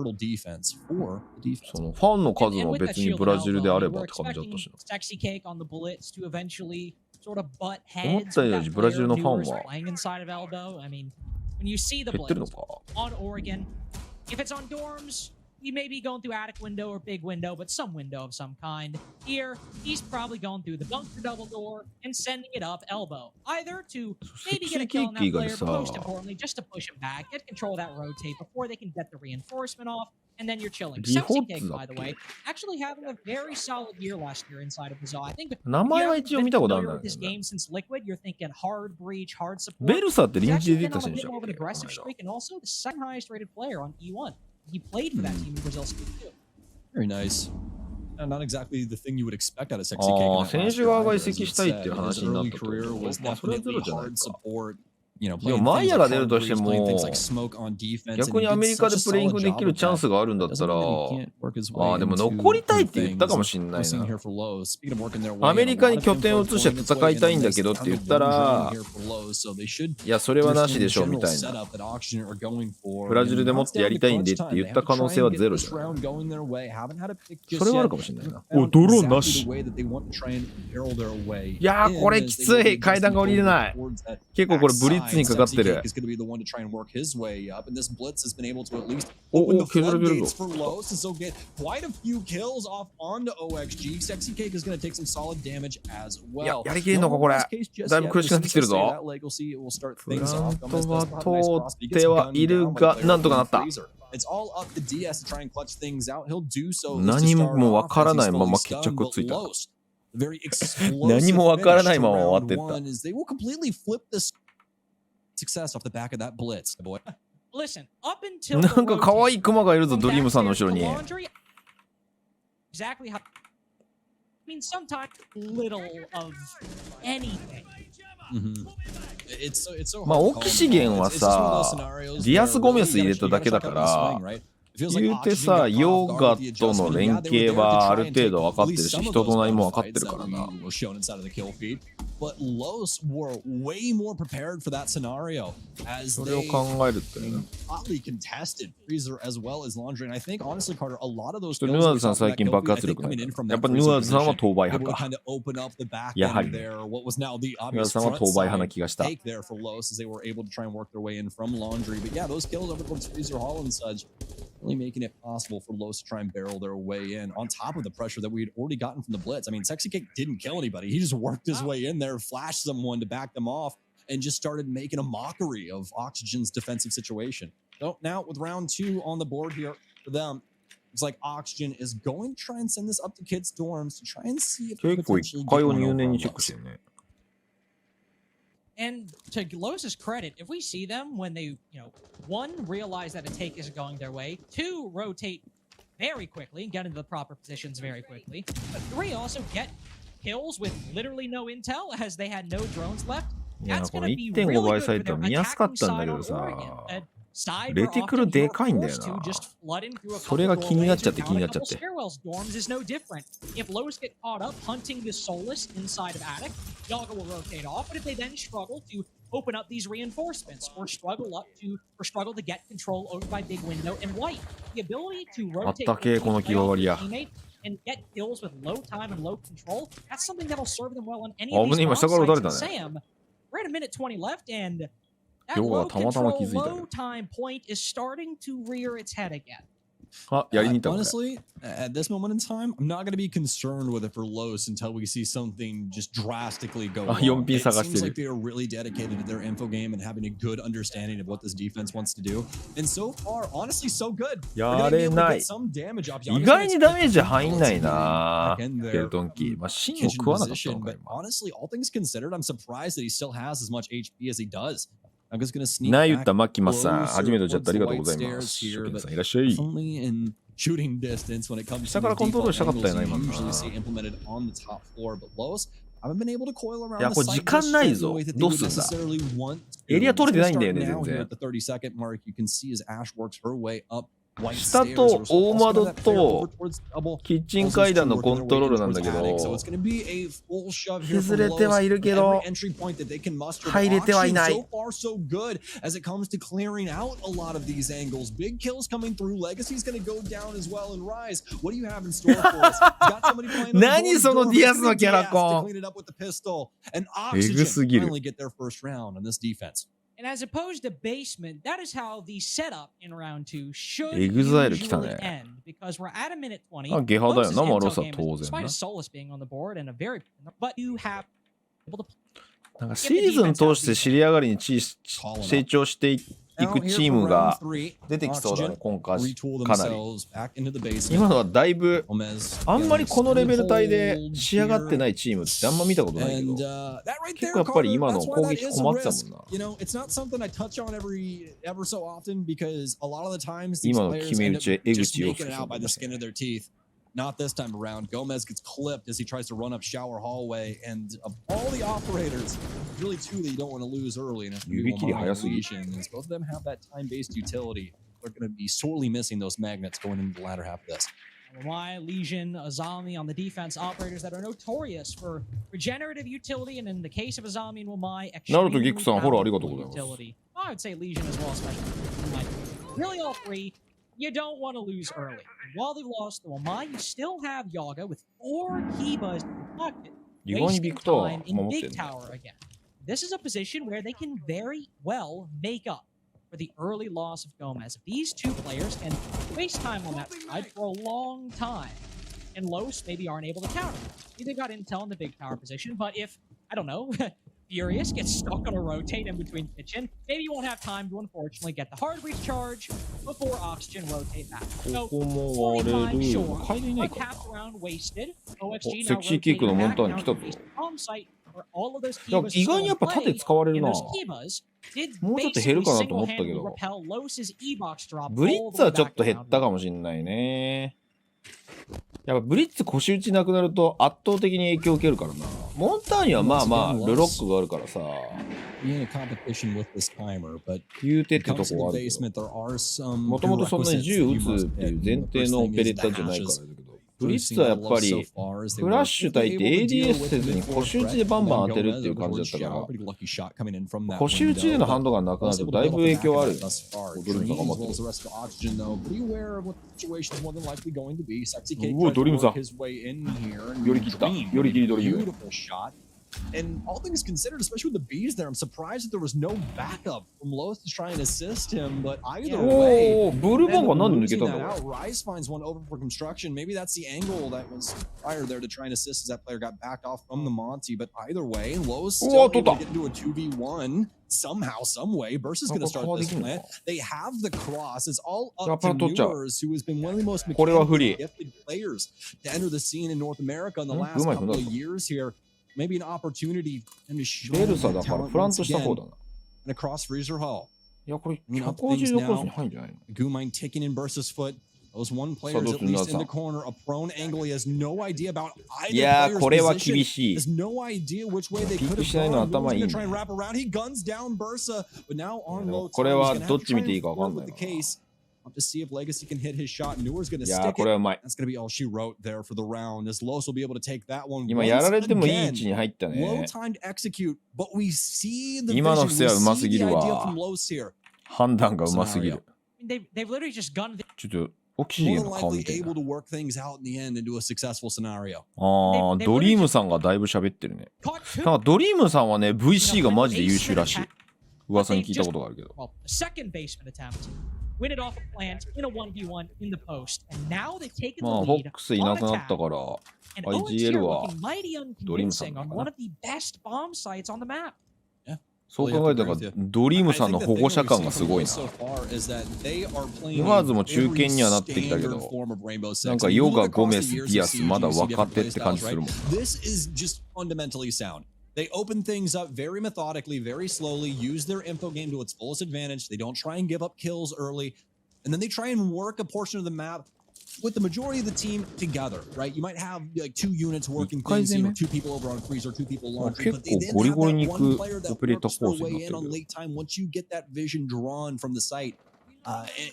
のファンの数も別にブラジルであればって感じだったしな。思ったよりブラジルのファンは減ってるのか。On Oregon, if it's on dorms, he may be going through attic window or big window, but some window of some kind. Here, he's probably going through the bunker double door and sending it up elbow, either to maybe get a kill on that player, but most importantly, just to push him back, get control of that rotate before they can get the reinforcement off. And then you're chilling. Soniqs, by the way, actually having a very solid year last year inside of Bazaar. I think if you're familiar with this game since Liquid, you're thinking hard breach, hard support. ベルサって臨時で出た選手 He's actually been on a bit more of an aggressive streak and also the second highest rated player on E1. He played for that team in Brazil too. Very nice. Not exactly the thing you would expect out of Sexy Cake. 選手側が移籍したいっていう話になったと。それはゼロじゃないか。でもマイヤが出るとしても逆にアメリカでプレイングできるチャンスがあるんだったらでも残りたいって言ったかもしんないな。アメリカに拠点を移して戦いたいんだけどって言ったらいやそれはなしでしょみたいな。ブラジルでもってやりたいんでって言った可能性はゼロじゃない。それはあるかもしんないな。おドローンなし。いやーこれきつい。階段が降りれない。結構これブリッツにかかってる。お、削られるぞ。いや、やりきれんのかこれ。だいぶ苦しくなってきてるぞ。プラントは通ってはいるが、なんとかなった。何もわからないまま決着ついた。何もわからないまま終わってった。なんか可愛いクマがいるぞ、ドリームさんの後ろに。まあ、オキシゲンはさ、ディアス・ゴメス入れただけだから、言うてさ、ヨガとの連携はある程度分かってるし、人となりも分かってるからな。それを考えるってね。ヌアーズさん最近爆発力ない。やっぱヌアーズさんは当倍派か。やはり、ヌアーズさんは当倍派な気がした。Really making it possible for Los to try and barrel their way in on top of the pressure that we had already gotten from the blitz. I mean, Sexy Cake didn't kill anybody. He just worked his way in there, flashed someone to back them off, and just started making a mockery of Oxygen's defensive situation. So now with round 2 on the board here for them, it's like Oxygen is going to try and send this up to kids' dorms to try and see if they potentially get one over Los. And to Los's credit, if we see them when they, one, realize that a take isn't going their way, 2, rotate very quickly and get into the proper positions very quickly, but 3, also get kills with literally no intel as they had no drones left, that's going to be really good for their attacking side on Oregon. レティクルでかいんだよな。それが気になっちゃって気になっちゃって。If Los get caught up hunting the Solus inside of Attic, Yaga will rotate off. But if they then struggle to open up these reinforcements or struggle to get control over by Big Window and White, the ability to rotate teammate and get kills with low time and low control, that's something that'll serve them well on any of these sites. Sam, we're at a minute 20 left and that low control, low time point is starting to rear its head again. あ、やりに行ったの Honestly, at this moment in time, I'm not going to be concerned with it for Los until we see something just drastically go wrong. It seems like they are really dedicated to their info game and having a good understanding of what this defense wants to do. And so far, honestly, so good. やれない。意外にダメージ入んないな。ケルトンキー。まあ、芯を食わなかったのか、今。Honestly, all things considered, I'm surprised that he still has as much HP as he does. な言ったマッキーマスさん、初めてのチャットありがとうございます。ショキンさんいらっしゃい。下からコントロールしたかったよな、今の。いや、これ時間ないぞ。どうすんだ。エリア取れてないんだよね、全然。下と大窓とキッチン階段のコントロールなんだけど、削れてはいるけど、入れてはいない。何そのディアスのキャラコン。えぐすぎる。And as opposed to basement, that is how the setup in round 2 should EXILE usually end. Because we're at a minute 20. あ、ゲハだよな、マロサ当然な。Despite Solus being on the board and a very, but you have able to. なんかシーズン通して尻上がりに成長していくチームが出てきそうだね、今回かなり。今のはだいぶあんまりこのレベル帯で仕上がってないチームってあんま見たことないけど、結構やっぱり今の攻撃困ってたもんな。今の決め打ち江口洋介さん。Not this time around. Gomez gets clipped as he tries to run up shower hallway, and of all the operators, really two that you don't want to lose early. And both of them have that time-based utility. They're going to be sorely missing those magnets going into the latter half of this. Why Legion, Azami on the defense, operators that are notorious for regenerative utility, and in the case of Azami and Wamai, extremely powerful utility. I would say Legion as well, especially. Really, all three. You don't want to lose early. And while they've lost the Wamai, you still have Yaga with 4 Kibas in pocket, wasting time in Big Tower again. This is a position where they can very well make up for the early loss of Gomez. If these two players can waste time on that side for a long time, and Los maybe aren't able to counter. They got intel in the Big Tower position, but if, I don't know, Furious gets stuck on a rotate in between kitchen, maybe you won't have time to unfortunately get the hard recharge before Oxygen rotate back. So 45 sure, but half round wasted. OXG now rotating back down to the home site where all of those Kibas意外にやっぱ盾使われるな。those Kibas did もうちょっと減るかなと思ったけ single-handedly ど。 repel Los's E-box drop ブリッ all ツ the は way ちょっ back と減 down. ったかもしんないね。やっぱブリッツ腰打ちなくなると圧倒的に影響を受けるからな。モンターニュはまあまあルロックがあるからさ。言うてってとこはあるけど。もともとそんなに銃撃つっていう前提のオペレーターじゃないからだけど。ブリッツはやっぱりフラッシュ焚いて ADS せずに腰打ちでバンバン当てるっていう感じだったから腰打ちでのハンドがなくなるとだいぶ影響あるよね。ドリームさん頑張ってる。うお、ドリームさん寄り切った。寄り切りドリーム。And all things considered, especially with the bees there, I'm surprised that there was no backup from Los to try and assist him. But either way, Rise finds one open for construction. Maybe that's the angle that was prior there to try and assist as that player got backed off from the Monty. But either way, Los still able to get into a 2v1 somehow, some way. Bursa's going to start this plant. They have the cross. It's all up to Newers, who has been one of the most mechanically gifted players to enter the scene in North America in the last couple of years here. Maybe an opportunity to show the talent once again and across Freezer Hall. いやこれ180度コースに入るんじゃないの Gumine taking in Bursa's foot. Those one players at least in the corner. A prone angle. He has no idea about either player's position. Has no idea which way they could have gone. He's gonna try and wrap around. He guns down Bursa, but now on low. これはどっち見ていいかわかんないな。To see if Legacy can hit his shot. Newer's going to stick it. That's going to be all she wrote there for the round. As Los will be able to take that one. 今やられてもいい位置に入ったね。Low time to execute, but we see the 今の伏せはうますぎる idea わ。 from Los here. 判断がうますぎる。They've literally just gunned. ちょっとオキシゲンの顔見てな。able to work things out in the end into a successful scenario. ああ、ドリームさんがだいぶ喋ってるね。なんかドリームさんはね、VC がマジで優秀らしい。噂に聞いたことがあるけど。Well, the second basement attempt win it off a plant in a 1v1 in the post. And now they've taken まあ the lead フォックスいなくなったから and OXG are IGL は looking mighty ドリームさん unconvincing な on のか one な。 of the best bomb sites on the map. そう考えたらドリームさんの保護者感がすごいな。ヌワーズも中堅にはなってきたけど、なんかヨガ、ゴメス、ディアスまだ若手って感じするもん。This is just fundamentally sound. They open things up very methodically, very slowly, use their info game to its fullest advantage. They don't try and give up kills early. And then they try and work a portion of the map with the majority of the team together, right? You might have like 2 units working things, you know, 2 people over on freeze or 2 people launching, but they then have that one player that works their way in on late time once you get that vision drawn from the site.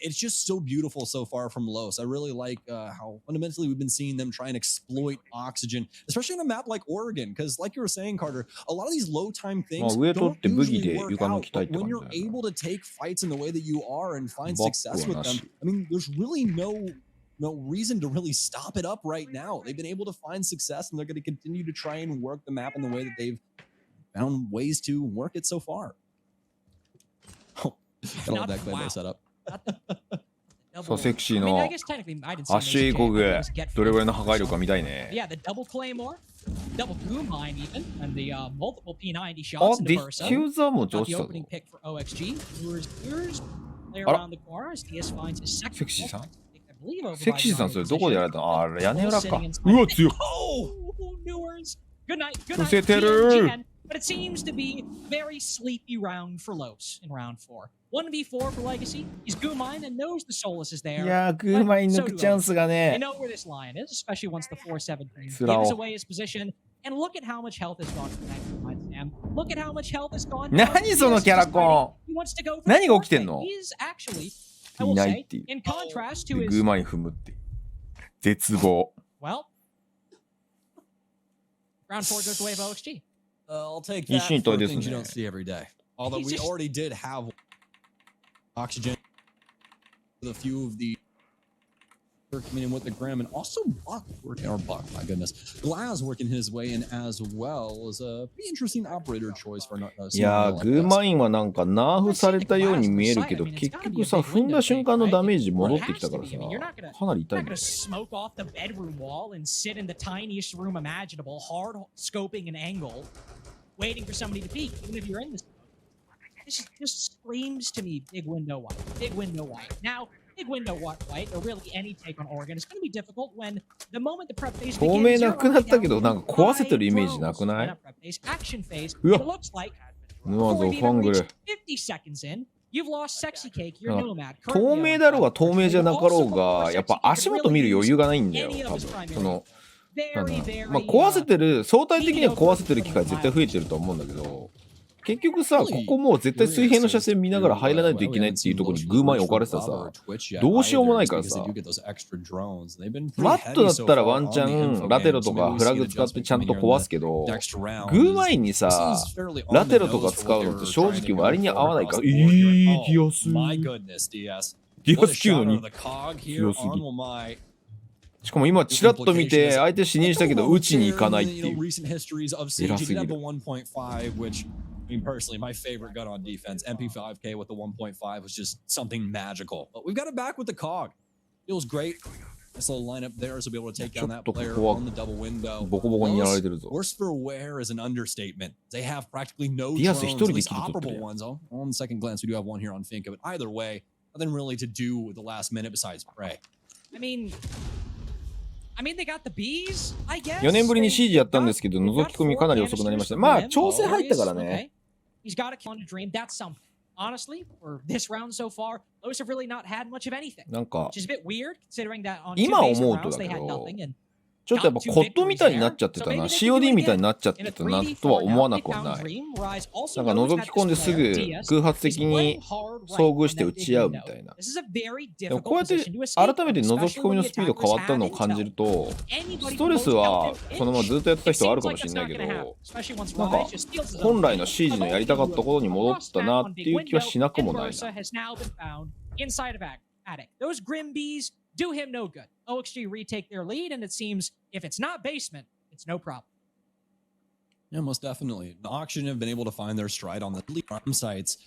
It's just so beautiful so far from Los. I really like how fundamentally we've been seeing them try and exploit oxygen, especially on a map like Oregon, because like you were saying, Carter, a lot of these low time things don't usually work out, but when you're able to take fights in the way that you are and find success with them, I mean, there's really no reason to really stop it up right now. They've been able to find success and they're going to continue to try and work the map in the way that they've found ways to work it so far. I love that Claymore setup. そう、セクシーのアッシュエイコグ、どれぐらいの破壊力か見たいね。Yeah, the double claymore, double boom mine even, and the multiple P90 shots あ、 into ディ Bursa. フューザーも上 Got 手 the だぞ。 opening pick for OXG. Here's player あら around the corner as DS finds his second. セクシーさん I believe over セクシーさんそれどこでやられたの？あれ、屋根裏か。 Sitting inside. うわ、強い。 Oh, Newers. Good night, good 伏せ night. てる。 GN, but it seems to be a very sleepy round for Los in round 4. 1v4 for Legacy. He's Goomine and knows the Solus is there. いやー、グーマイン抜くチャンスが They ね。 know where this lion is, especially once the 4-7 gives Slow. away his position. And look at how much health has gone from that Goomine Sam. Look at how much health has gone. 何そのキャラコン。 He wants to go for 何が起きてんの？ He is actually, い I will ない say, っていう。 in contrast to で his グーマイン踏むっていう。絶望。 well, round 4 goes the way of OXG. I'll take 一 that 進一 for 退です things you ね。 don't see every day. Although He's we just- already did have oxygen with a few of the coming in with the Grim and also Buck working, or Buck, my goodness, Glaz working his way in as well is a pretty interesting operator choice for いやー、グーマインはなんかナーフされたように見えるけど、結局さ、踏んだ瞬間のダメージ戻ってきたからさ、かなり痛い You're ん not だよ going to smoke off the bedroom wall and sit in the tiniest room imaginable, hard scoping an angle, waiting for somebody to peek, even if you're in the smoke. This just screams to me big window white, big window white. Now, big window white, or really any take on Oregon, is going to be difficult when the moment the prep phase 透明 begins, な you're くなったけど、 already なんか壊せてるイメージなくない？ down prep phase, action phase. うわ It looks like ヌワーズ before を you've ファン even グル reached 50 seconds in, you've lost Sexy Cake, your なんか Nomad. 透明だろうが透明じゃなかろうが、やっぱ足元見る余裕がないんだよ、多分。その、なんだろう、まあ壊せてる、相対的には壊せてる機会絶対増えてると思うんだけど、結局さ、ここもう絶対水平の車線見ながら入らないといけないっていうところにグーマイン置かれてたらさ、どうしようもないからさ、マットだったらワンチャンラテロとかフラグ使ってちゃんと壊すけど、グーマインにさ、ラテロとか使うのって正直割に合わないから、ディアス。ディアス級のに強すぎ。しかも今チラッと見て相手死にしたけど打ちに行かないっていう。偉すぎる。I mean, personally, my favorite gun on defense, MP5K with the 1.5 was just something magical. But we've got it back with the COG. Feels great. Nice little lineup there, so be able to take down that player on the double window. ボコボコにやられてるぞ。 Worse for wear is an understatement. They have practically no drones, ディアス一人 at で least 切り取ってる operable ones. On second glance, we do have one here on Finka, but either way, nothing really to do with the last minute besides pray. I mean, they got the bees, I guess. 4年ぶりに CG やったんですけど、覗き込みかなり遅くなりました。まあ、調整入ったからね。He's got a kill on a dream. That's something. Honestly, for this round so far, those have really not had much of anything. なんか、 Which is a bit weird considering that on 今 two basic 思うと rounds だ they け had ど、 nothing and ちょっとやっぱコットみたいになっちゃってたな。COD みたいになっちゃってたなとは思わなくはない。なんか覗き込んですぐ空発的に遭遇して打ち合うみたいな。でもこうやって改めて覗き込みのスピード変わったのを感じると、ストレスはそのままずっとやってた人はあるかもしれないけど、なんか本来の CG のやりたかったことに戻ったなっていう気はしなくもないな。Those Grim Bees do him no good. OXG retake their lead, and it seems if it's not basement, it's no problem. Yeah, most definitely. The auction have been able to find their stride on the lead sites.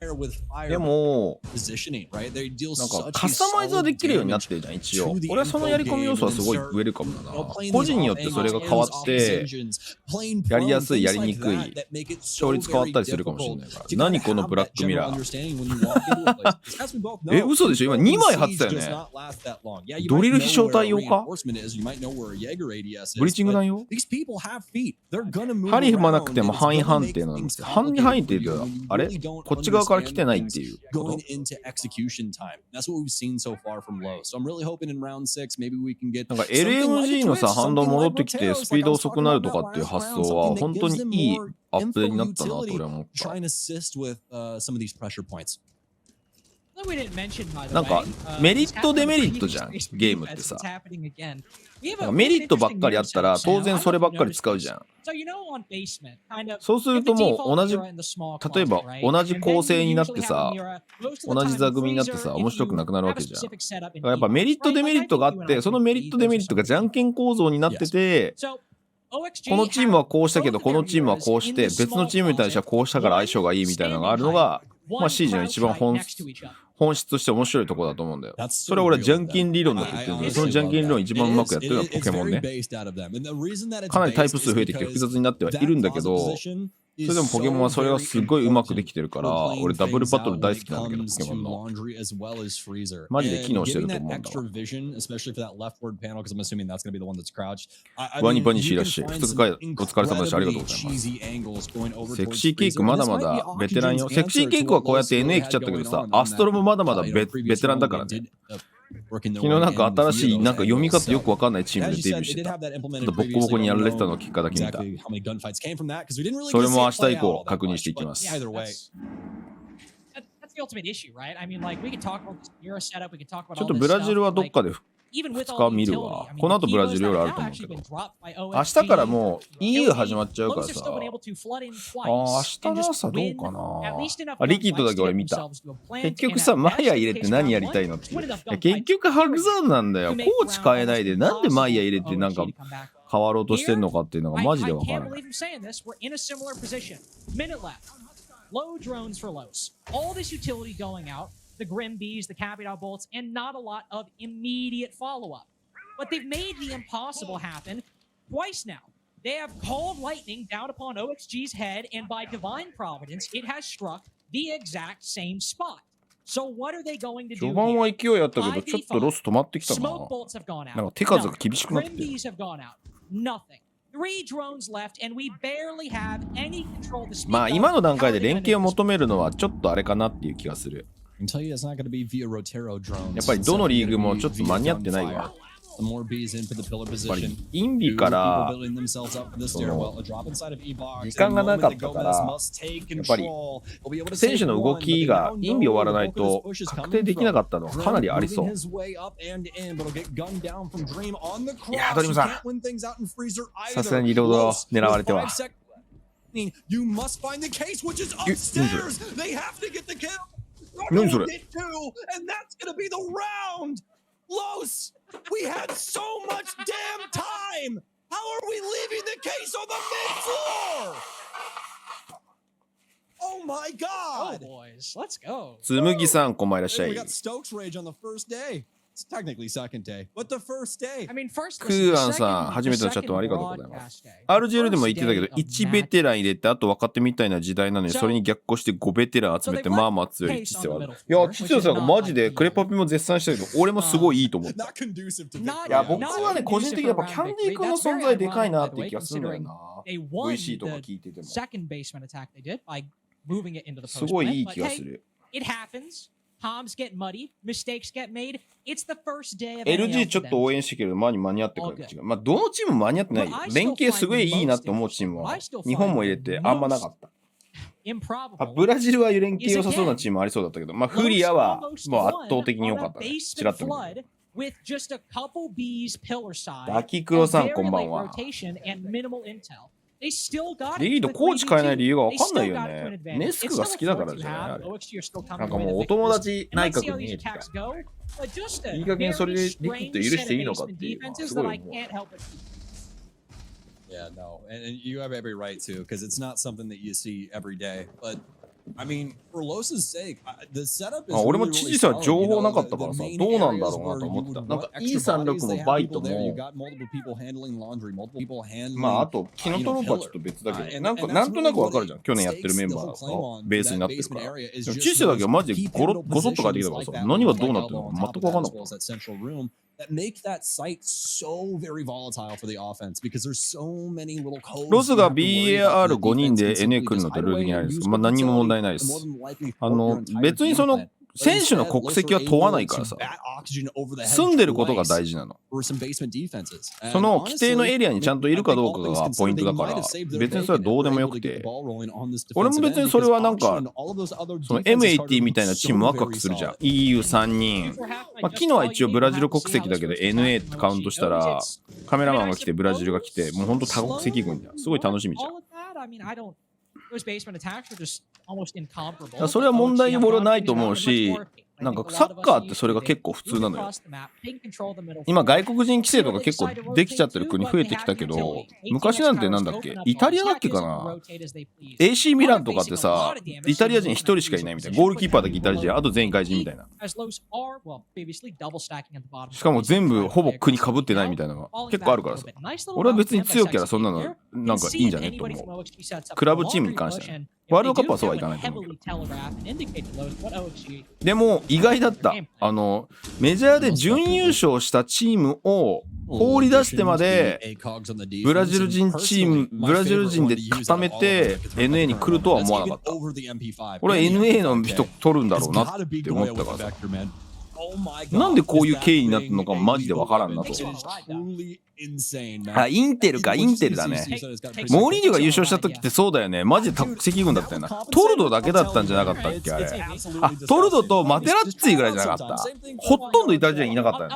でも、positioning, right? They deal なんか such カスタマイズはできるようになってるじゃん、一応。俺はそのやり込み要素はすごいウェルカムだな。個人によってそれが変わって、やりやすい、やりにくい、勝率変わったりするかもしれないから。何このブラックミラー。嘘でしょ今2枚貼ってたよね。ドリル飛翔体用かブリーチング弾用針踏まなくても範囲判定なんですよ。範囲判定ってあれこっち側から来てないっていうこと。なんか LMG のさ、反動戻ってきてスピード遅くなるとかっていう発想は本当にいいアップデートになったなと俺は思った。なんかメリットデメリットじゃんゲームってさ。なんかメリットばっかりあったら当然そればっかり使うじゃん。そうするともう同じ、例えば同じ構成になってさ、同じ座組になってさ、面白くなくなるわけじゃん。だからやっぱメリットデメリットがあって、そのメリットデメリットがじゃんけん構造になってて、このチームはこうしたけどこのチームはこうして別のチームに対してはこうしたから相性がいいみたいなのがあるのが、まあ CG の一番本質として面白いところだと思うんだよ。それは俺はジャンキン理論だって言ってるんだけど、そのジャンキン理論一番うまくやってるのはポケモンね。かなりタイプ数増えてきて複雑になってはいるんだけど、それでもポケモンはそれがすごいうまくできてるから、俺ダブルバトル大好きなんだけど、ポケモンの。マジで機能してると思うんだわ。ワニパニシいらっしゃい。お疲れ様でした。ありがとうございます。セクシーケイクまだまだベテランよ。セクシーケイクはこうやって NA 来ちゃったけどさ、アストロもまだまだベテランだからね。昨日なんか新しいなんか読み方よくわかんないチームでデビューしてた。ちょっとボコボコにやられてたのを結果だけ見た。それも明日以降確認していきます。ちょっとブラジルはどっかで2日見るわ。この後ブラジル夜あると思うけど。明日からもう EU 始まっちゃうからさ。明日の朝どうかな。リキッドだけ俺見た。結局さ、マイヤ入れて何やりたいのっていう。結局ハグザードなんだよ。コーチ変えないでなんでマイヤ入れてなんか変わろうとしてんのかっていうのがマジでわからない。Low drones for Los. All this utility going out, the Grim Bees, the Capital Bolts, and not a lot of immediate follow-up. But they've made the impossible happen twice now. They have called lightning down upon OXG's head, and by divine providence, it has struck the exact same spot. So what are they going to do? 序盤は勢いあったけど、ちょっとロス止まってきたな。なんか手数が厳しくなって。Grim Bees have gone out. Nothing.3 drones left and we barely have any control to speak. まあ今の段階で連携を求めるのはちょっとあれかなっていう気がする。やっぱりどのリーグもちょっと間に合ってないわ。やっぱりインビからその時間がなかったから、やっぱり選手の動きがインビ終わらないと確定できなかったのはかなりありそう。いやドリームさん、さすがにリロード狙われては。何それLos! We had so much damn time! How are we leaving the case on the mid-floor? Oh my god! Oh boys, let's go. つむぎさん、こんばんいらっしゃい。We got Stokes rage on the first day. It's technically second day, but the first day. I mean, first, クーアンさん、初めてのチャットありがとうございます。RGL でも言ってたけど、1ベテラン入れて、あと若手みたいな時代なのに、それに逆行して5ベテラン集めて、まあまあ強い知性はある。いや、知性さんがマジでクレパピも絶賛したけど、俺もすごいいいと思った。いや、僕はね、個人的にやっぱキャンディー君の存在でかいなっていう気がするんだよな。VC とか聞いてても。すごいいい気がする。Palms get muddy, mistakes get made. It's the first day of LG ちょっと応援してけど、間に合ってくる。まあ、どのチームも間に合ってないよ。連携すごいいいなって思うチームは、日本も入れてあんまなかった。ブラジルは連携良さそうなチームありそうだったけど、まあ、フリアはもう圧倒的に良かったね。ちらっと見て。ダキクロさん、こんばんは。リードコーチ変えない理由が分かんないよね。ネスクが好きだからじゃないあれ。なんかもうお友達内閣に見えてきた。いい加減それでリキッド許していいのかっていうのはすごい思う。Yeah, no, and you have every right to, because it's not something that you see every day. But 俺も知事さ情報なかったからさ、どうなんだろうなと思ってた。なんか E36 もバイトも、まああとキノトローはちょっと別だけど、なんとなくわかるじゃん。去年やってるメンバーがベースになってるから。知事だけはマジでごそっと書いてきたからさ、何がどうなってるのか全くわかんなかった。ロスが BAR5 人で NA 来るのってルールにあるんですけど、まあ何も問題ないです。別にその選手の国籍は問わないからさ、住んでることが大事なの。その規定のエリアにちゃんといるかどうかがポイントだから、別にそれはどうでもよくて、俺も別にそれはなんか、その M80 みたいなチームワクワクするじゃん。EU3 人。まあ、昨日は一応ブラジル国籍だけど NA ってカウントしたら、カメラマンが来て、ブラジルが来て、もうほんと多国籍軍じゃん。すごい楽しみじゃん。それは問題に俺はないと思うし、なんかサッカーってそれが結構普通なのよ。今外国人規制とか結構できちゃってる国増えてきたけど、昔なんてなんだっけ、イタリアだっけかな、 AC ミランとかってさ、イタリア人1人しかいないみたいな、ゴールキーパーだけイタリア人、あと全員外人みたいな。しかも全部ほぼ国かぶってないみたいなのが結構あるからさ、俺は別に強きゃそんなのなんかいいんじゃねと思う。クラブチームに関しては、ワールドカップはそうはいかないと思うけど。でも意外だった。メジャーで準優勝したチームを放り出してまでブラジル人で固めて NA に来るとは思わなかった。俺は NA の人取るんだろうなって思ったからさ。なんでこういう経緯になったのかマジでわからんなと。あ、インテルか、インテルだね。モーリーニョが優勝した時ってそうだよね。マジで多国籍軍だったよな。トルドだけだったんじゃなかったっけあれ。あ、トルドとマテラッツィぐらいじゃなかった。ほとんどイタリア人いなかったよね。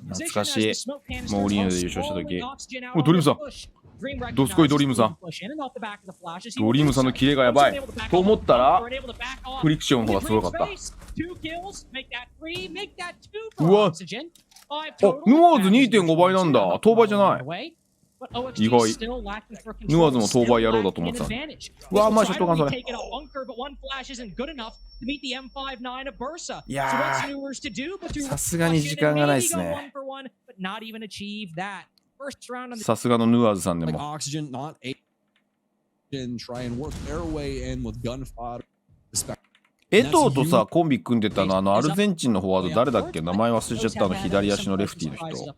懐かしい。モーリーニョで優勝した時。お、ドリームさん。どすこいドリームさん。ドリームさんのキレがやばいと思ったらフリクションの方がすごかった。うわ、あ、ヌアーズ 2.5 倍なんだ。当倍じゃない。意外。ヌアーズも当倍やろうだと思ってた。うわ、まあショットガンそれ。いやー、さすがに時間がないですね。さすがのヌアーズさんでも。エトーとさ、コンビ組んでたの、アルゼンチンのフォワード誰だっけ、名前忘れちゃった、左足のレフティーの人。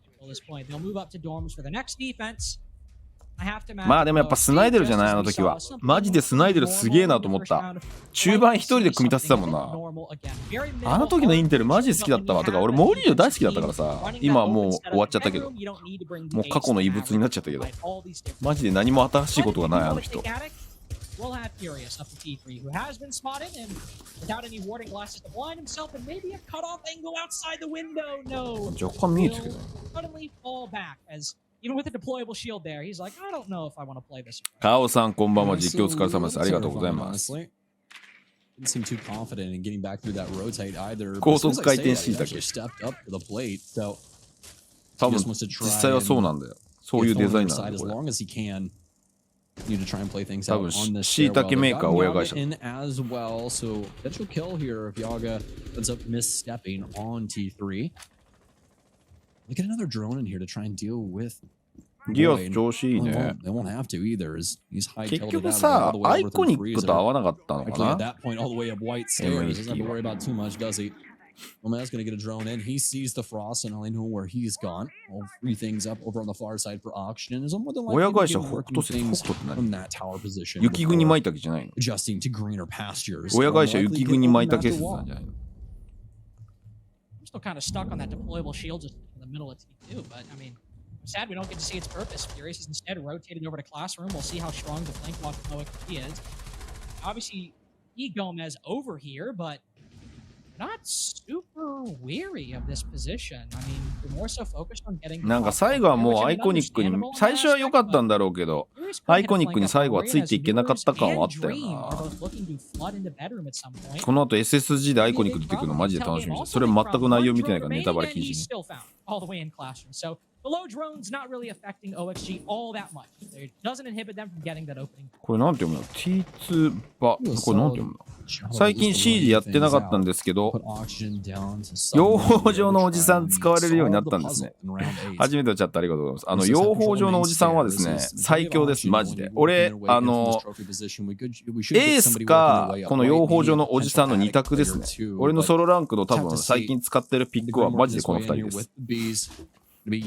まあでもやっぱスナイデルじゃない、あの時は。マジでスナイデルすげえなと思った。中盤一人で組み立てたもんな。あの時のインテルマジで好きだったわ。とか俺モーリーニョ大好きだったからさ、今はもう終わっちゃったけど、もう過去の遺物になっちゃったけど、マジで何も新しいことがない、あの人。若干見えてるけどね。カオさんこんばんは、実況お疲れ様です。ありがとうございます。高速回転しいたけ。多分実際はそうなんだよ。そういうデザインなんだよこれ。多分しいたけメーカー親会社。ギアス調子いいね。結局さ、アイコニックと合わなかったのかな。Romeo's going to get a drone in. He sees the frost and only know where he's gone. We'll free things up over on the far side for auction. And is more than likely to work things from that tower position. 雪国舞茸じゃないの。 Adjusting to greener pastures. 親会社雪国舞茸説なんじゃないの。 I'm still kind of stuck on that deployable shield just in the middle of T2, but I mean, I'm sad we don't get to see its purpose. Furious is instead rotated over to Classroom. We'll see how strong the flank walk he is. Obviously, eGomez over here, but not super weary of this position. I mean, we're more so focused on getting. なんか最後はもうアイコニックに、最初は良かったんだろうけど、アイコニックに最後はついていけなかった感はあったよな。この後 SSG でアイコニック出てくるのマジで楽しみです。それ全く内容見てないからネタバレ禁止ね。all the way in classroom. So the low drone's not really affecting OXG all that much. It doesn't inhibit them from getting that opening. これなんて読むの ?T2 バ。これなんて読むの最近 CG やってなかったんですけど、養蜂場のおじさん使われるようになったんですね。初めてのチャットありがとうございます。養蜂場のおじさんはですね、最強です、マジで。俺、エースか、この養蜂場のおじさんの2択ですね。俺のソロランクの多分最近使ってるピックはマジでこの2人です。北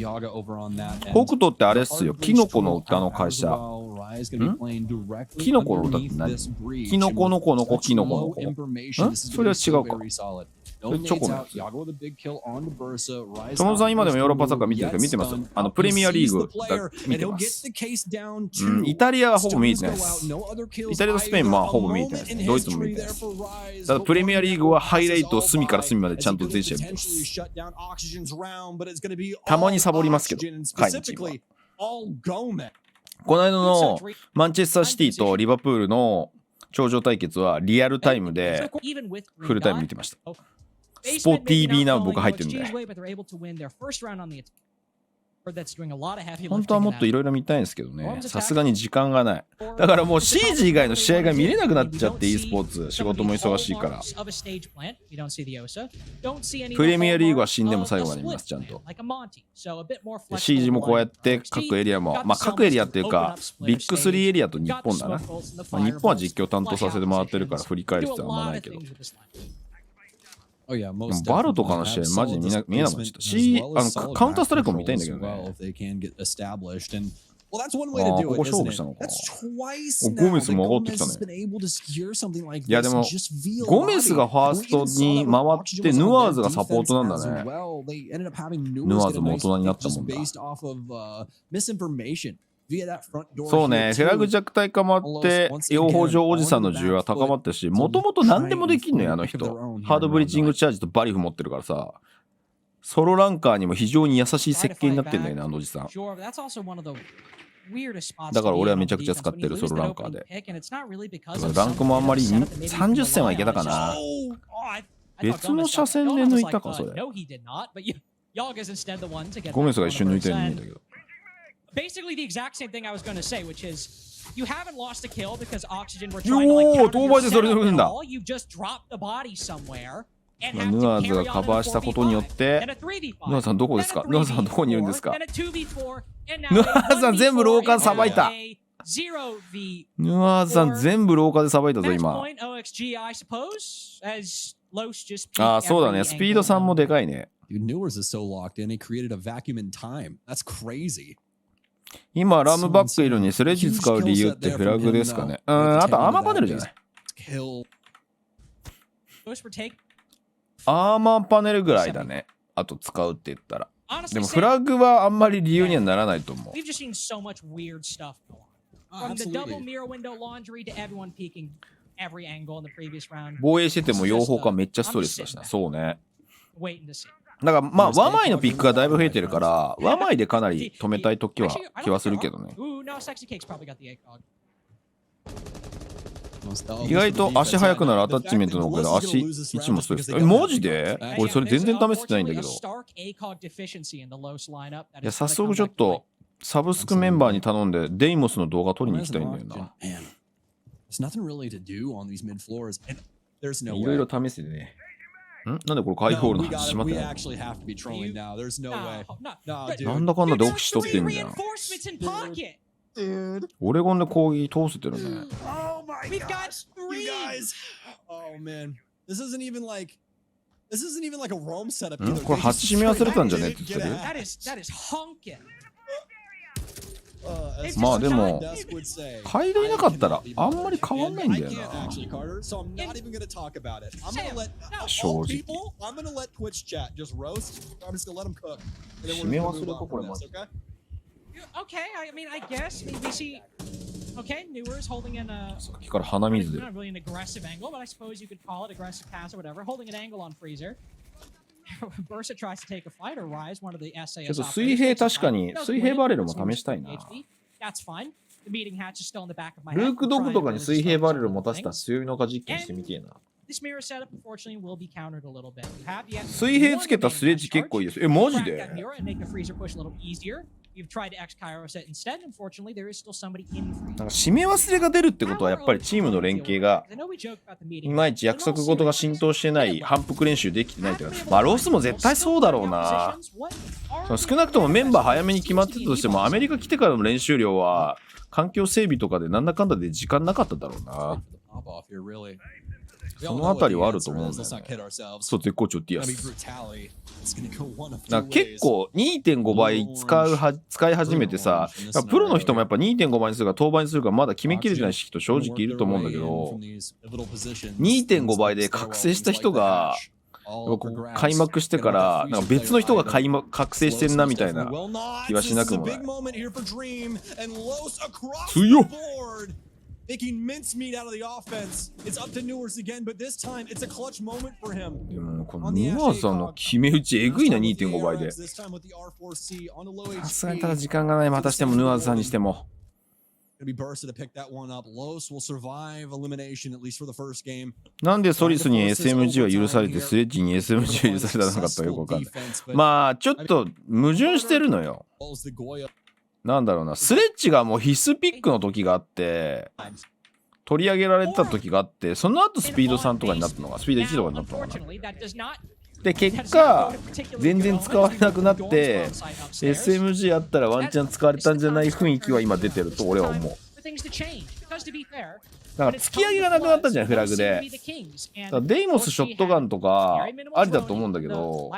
斗ってあれっすよ、キノコの歌の会社。キノコの歌って何？キノコのコのコ、キノコのコ。それは違うか。チョコのやつ。友野さん今でもヨーロッパサッカー見てるけど見てます。プレミアリーグ見てます。イタリアはほぼ見えてないです。イタリアとスペインはほぼ見えてないです。ドイツも見えてないです。ただプレミアリーグはハイライトを隅から隅までちゃんと全試合見てます。たまにサボりますけど、下位のチームは。この間のマンチェスターシティとリバプールの頂上対決はリアルタイムでフルタイム見てました。スポ TV な僕入ってるんで。本当はもっといろいろ見たいんですけどね、さすがに時間がない。だからもう CG 以外の試合が見れなくなっちゃって、e スポーツ仕事も忙しいから。プレミアリーグは死んでも最後まで見ます、ちゃんと。CG もこうやって各エリアも、まあ各エリアっていうかビッグ3エリアと日本だな。まあ、日本は実況担当させてもらってるから振り返る必要はあんまないけど。バロとかの試合マジで見えなくなっちゃった。カウンターストライクも見たいんだけどね。ここ勝負したのかな。ゴメスも上がってきたね。いやでもゴメスがファーストに回ってヌアーズがサポートなんだね。ヌアーズも大人になったもんだ。そうね、フェラグ弱体化もあって養蜂場おじさんの需要は高まってるし、もともと何でもできんのよ、あの人。ハードブリッジングチャージとバリフ持ってるからさ、ソロランカーにも非常に優しい設計になってんだよね、あのおじさん。だから俺はめちゃくちゃ使ってる、ソロランカーで。ランクもあんまり30戦はいけたかな。別の車線で抜いたか、それ。ゴメスが一瞬抜いたように見えたけど。Basically the exact same thing I was going to say, which is you haven't lost a kill because Oxygen were trying to like counter your set all. You just dropped the body somewhere and have to carry on. ヌアーズがカバーしたことによって、ヌアーズさんどこですか？ヌアーズさんどこにいるんですか？ヌアーズさん全部廊下さばいた。ヌアーズさん全部廊下でさばいたぞ今。ああそうだね、スピードさんもでかいね。今ラムバックいるのにスレッジ使う理由ってフラグですかね。あとアーマーパネルじゃない。アーマーパネルぐらいだね、あと使うって言ったら。でもフラグはあんまり理由にはならないと思う。防衛してても養蜂家めっちゃストレスだしな。そうね。だからまあワマイのピックがだいぶ増えてるからワマイでかなり止めたい時は気はするけどね。意外と足速くなるアタッチメントのおかげで足位置もストレス。マジで？俺それ全然試してないんだけど。いや早速ちょっとサブスクメンバーに頼んでデイモスの動画撮りに行きたいんだよな。いろいろ試してね。なんでこれカイホールの話しまってないの？なんだかんだでオキシ取ってんじゃん。オレゴンで攻撃通せてるね。これ鉢締め忘れたんじゃねって言ってる？まあでもカイドいなかったらあんまり変わんないんだよな、正直。締め忘れたこれマジ。さっきから鼻水で。ちょっと水平確かに水平バレルも試したいな。ルークドグとかに水平バレル持たせた強いのか実験してみてえな。水平つけたスレッジ結構いいです。マジで？なんか締め忘れが出るってことはやっぱりチームの連携がいまいち約束事が浸透してない、反復練習できてないというか、まあロスも絶対そうだろうな。少なくともメンバー早めに決まってたとしても、アメリカ来てからの練習量は環境整備とかでなんだかんだで時間なかっただろうな。そのあたりはあると思うんだよね。そう、絶好調ディアス。結構 2.5 倍使い始めてさ、プロの人もやっぱ 2.5 倍にするか当倍にするかまだ決めきれてない人正直いると思うんだけど、2.5 倍で覚醒した人が開幕してからなんか別の人が覚醒してんなみたいな気はしなくもない。強っ。Making mincemeat out of the offense. It's up to Newers again, but this time it's a clutch moment for him. でもこのヌアーさんの決め打ちえぐいな 2.5 倍で。さすがにただ時間がない。またしてもヌアーさんにしても。なんでソリスに SMG は許されてスレッジに SMG は許されなかったかよくわかんない。まあちょっと矛盾してるのよ。なんだろうな、スレッジがもう必須ピックの時があって、取り上げられてた時があって、その後スピード3とかになったのが、スピード1とかになったのかな。で、結果、全然使われなくなって、SMG あったらワンチャン使われたんじゃない雰囲気は今出てると俺は思う。だから突き上げがなくなったじゃん、フラグで。だからデイモスショットガンとかありだと思うんだけど、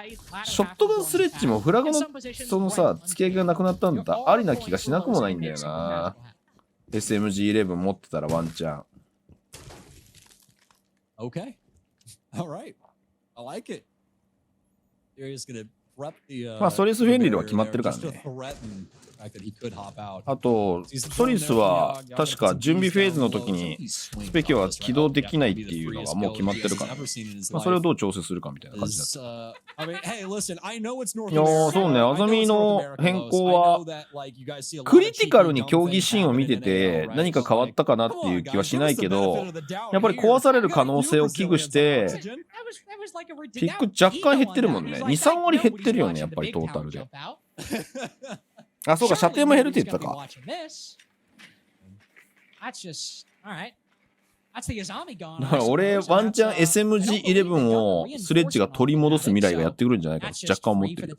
ショットガンスレッジもフラグのそのさ、突き上げがなくなったんだったらありな気がしなくもないんだよな。SMG11 持ってたらワンチャン。Okay. All right. I like it. まあソリス・フェンリルは決まってるからね。あとソリスは確か準備フェーズの時にスペキュアは起動できないっていうのがもう決まってるから、まあ、それをどう調整するかみたいな感じだった。いやそうね、アザミの変更はクリティカルに競技シーンを見てて何か変わったかなっていう気はしないけど、やっぱり壊される可能性を危惧してピック若干減ってるもんね。 2,3 割減ってるよね、やっぱりトータルで。あ、そうか、射程も減るって言ったか。だから俺、ワンチャン SMG11 をスレッジが取り戻す未来がやってくるんじゃないかな若干思ってる。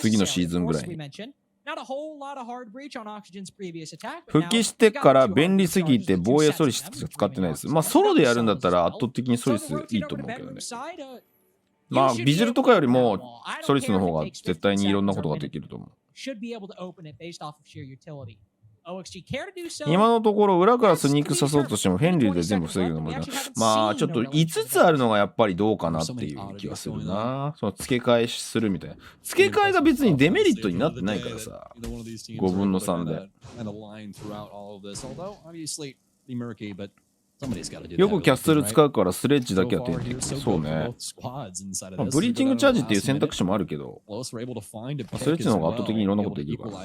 次のシーズンぐらいに。復帰してから便利すぎて防衛ソリスしか使ってないです。まあソロでやるんだったら圧倒的にソリスいいと思うけどね。まあビジルとかよりもソリスの方が絶対にいろんなことができると思う。今のところ裏からスニーク刺そうとしてもヘンリーで全部防げるのもいいな。まあちょっと5つあるのがやっぱりどうかなっていう気がするな。その付け替えするみたいな。付け替えが別にデメリットになってないからさ。5分の3で。よくキャッスル使うからスレッジだけは点的。そうね。まあ、ブリーチングチャージっていう選択肢もあるけど、スレッジの方が圧倒的にいろんなことできるから。ヌッ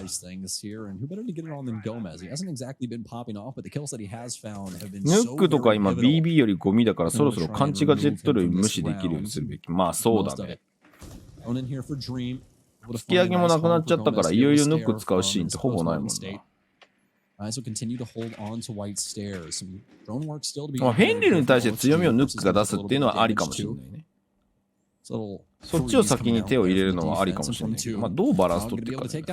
クとか今 BB よりゴミだからそろそろ勘違いジェット類無視できるようにするべき。まあそうだね。突き上げもなくなっちゃったからいよいよヌック使うシーンってほぼないもんな。フェンリルに対して強みをヌックが出すっていうのはありかもしれないね。そっちを先に手を入れるのはありかもしれないけど、まあどうバランス取っていくか、ね。ディ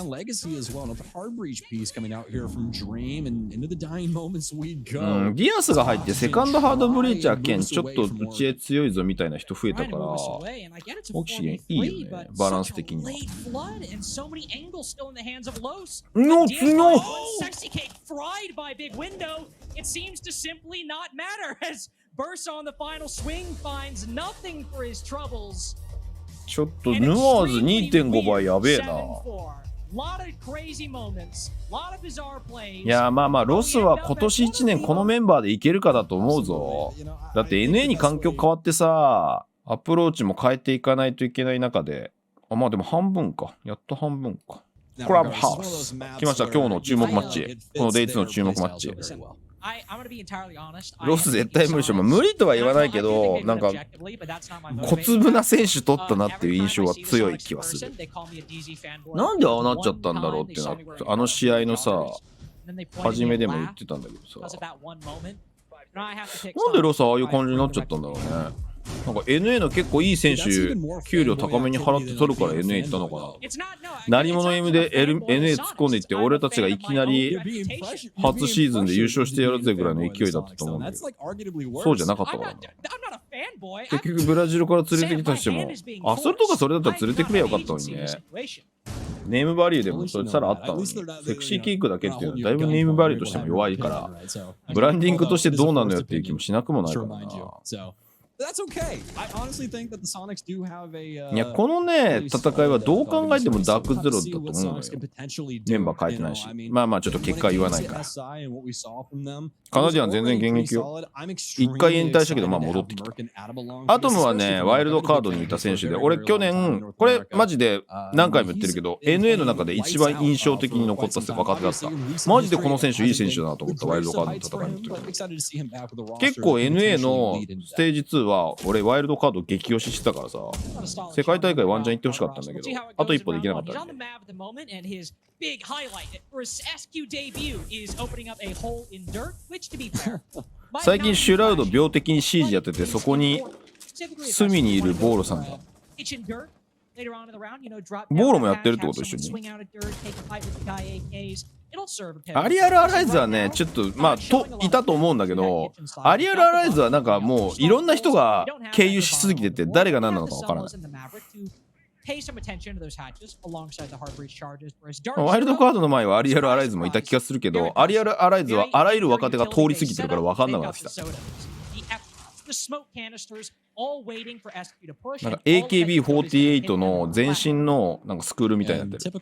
アスが入ってセカンドハードブリーチャー兼ちょっとうちへ強いぞみたいな人増えたから、オキシゲンいいよね、バランス的には。の強いちょっとヌアーズ 2.5 倍やべえな。いやまあまあロスは今年1年このメンバーでいけるかだと思うぞ。だって NA に環境変わってさ、アプローチも変えていかないといけない中で、あまあでも半分か、やっと半分か。クラブハウス来ました。今日の注目マッチ、この Day2 の注目マッチ。ロス絶対無理でしょ。無理とは言わないけど、なんか小粒な選手取ったなっていう印象は強い気はする。なんでああなっちゃったんだろうってな、あの試合のさ、初めでも言ってたんだけどさ、なんでロスああいう感じになっちゃったんだろうね。なんか NA の結構いい選手、給料高めに払って取るから NA 行ったのかな。何者 M で NA 突っ込んでいって、俺たちがいきなり初シーズンで優勝してやるぜぐらいの勢いだったと思うんだけど、そうじゃなかったからな。結局ブラジルから連れてきたとしても、あ、それとかそれだったら連れてくれよかったのにね。ネームバリューでもそれさらあったのに、セクシーキックだけっていうのはだいぶネームバリューとしても弱いから、ブランディングとしてどうなのよっていう気もしなくもないからな。いや、このね、戦いはどう考えてもダークゼロだと思うのよ。メンバー変えてないし。まあまあ、ちょっと結果は言わないから。カナディアン全然現役よ。一回引退したけど、まあ戻ってきた。アトムはね、ワイルドカードにいた選手で、俺去年、これマジで何回も言ってるけど、NA の中で一番印象的に残った若手だった。マジでこの選手いい選手だなと思った、ワイルドカードの戦いの時。結構 NA のステージ2は、俺ワイルドカード激推ししてたからさ、世界大会ワンチャン行ってほしかったんだけど、あと一歩できなかったね。最近シュラウド病的に CG やってて、そこに隅にいるボーロさんがボーロもやってるってこと一緒に。アリアル・アライズはね、ちょっとまあいたと思うんだけど、アリアル・アライズはなんかもういろんな人が経由しすぎてて、誰が何なのかわからない。ワイルドカードの前はアリアル・アライズもいた気がするけど、アリアル・アライズはあらゆる若手が通り過ぎてるから分かんなくなってきた。なんか AKB48 の前身のなんかスクールみたいになってる。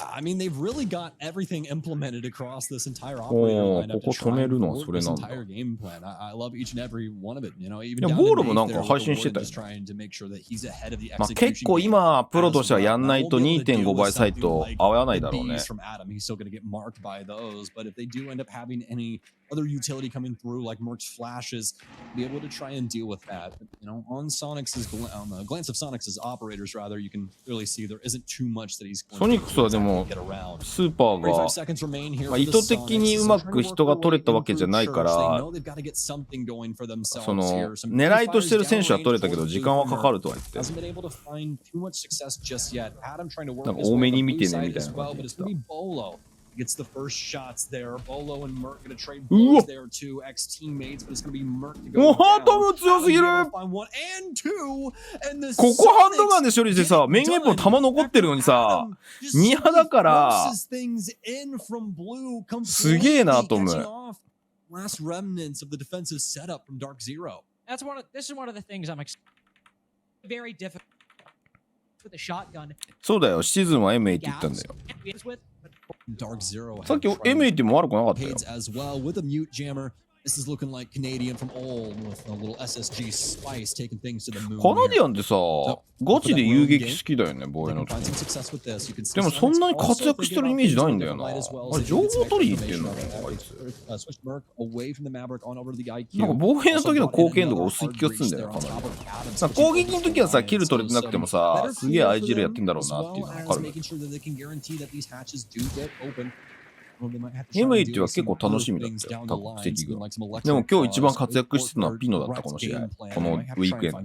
I mean, they've really got everything implemented across this entire こ operator lineup こ to 止 try め and るのは work それ this なんだ。 entire game plan. I love each and every one of it. You know, even いや down ボー to ロもなん Nate か there 配 with 信 the して wood たよ。 just trying to make sure that he's ahead of the まあ結 execution 構 game 今プロと as してはやんない well. と We'll be able to deal 2.5 with 倍サイ something ト like 合わない the だろうね。 Bs from Adam. He's still going to get marked by those, but if they do end up having any other utility coming through like Merc's flashes, be able to try and deal with that. You know, on the glance of Soniqs' operators rather, you can clearly see there isn't too much that he's going to ソニックスはでも get around. スーパーが seconds remain here まあ for 意 the 図的に Soniqs. うま Just trying く to 人 work が their 取 way れたわけじゃ into ないか church. They ら、 know they've got to get something going for そ themselves の here. Some 狙いとしてる fires 選手は down 取れたけど range 時間はかかるとは言って、 hasn't been able to find too much success just yet. Adam trying to work なんか his 多 way め on に the 見 blue てね side みたい as な well, 感 but じ it's で going 言っ to be Bolo. Gets the first shots there. Bolo and Merc going to trade うわ blows there to ex-teammates, but it's going to be Merc to た。お go は down. トム強すぎる。 Find one and two, and the ここハンドガン Soniqs で処理してさ、メインエッポン弾残ってるのにさ、 ニハだからすげえなアトム。 Last remnants of the defensive setup from Dark Zero. This is one of the things I'm very difficult with the shotgun. そうだよ、シーズンは M8 って言ったんだよ。 Dark Zero さっき M8 も悪くなかったよ。 as well with a mute jammer. This is looking like Canadian from old with a little SSG spice taking things to the moon. カナディアンってさ、ガチで遊撃好きだよね、防衛の時。でもそんなに活躍してるイメージないんだよな。あれ、情報取りに行ってんのあいつ。なんか防衛の時の貢献度が薄い気がするんだよな、カナディアン。なんか攻撃の時はさ、キル取れてなくてもさ、すげえ IGL やってんだろうなっていうのが分かる。M8 は結構楽しみだったよ、多国籍軍。でも今日一番活躍してたのはピノだった、この試合。このウィークエンド。ウ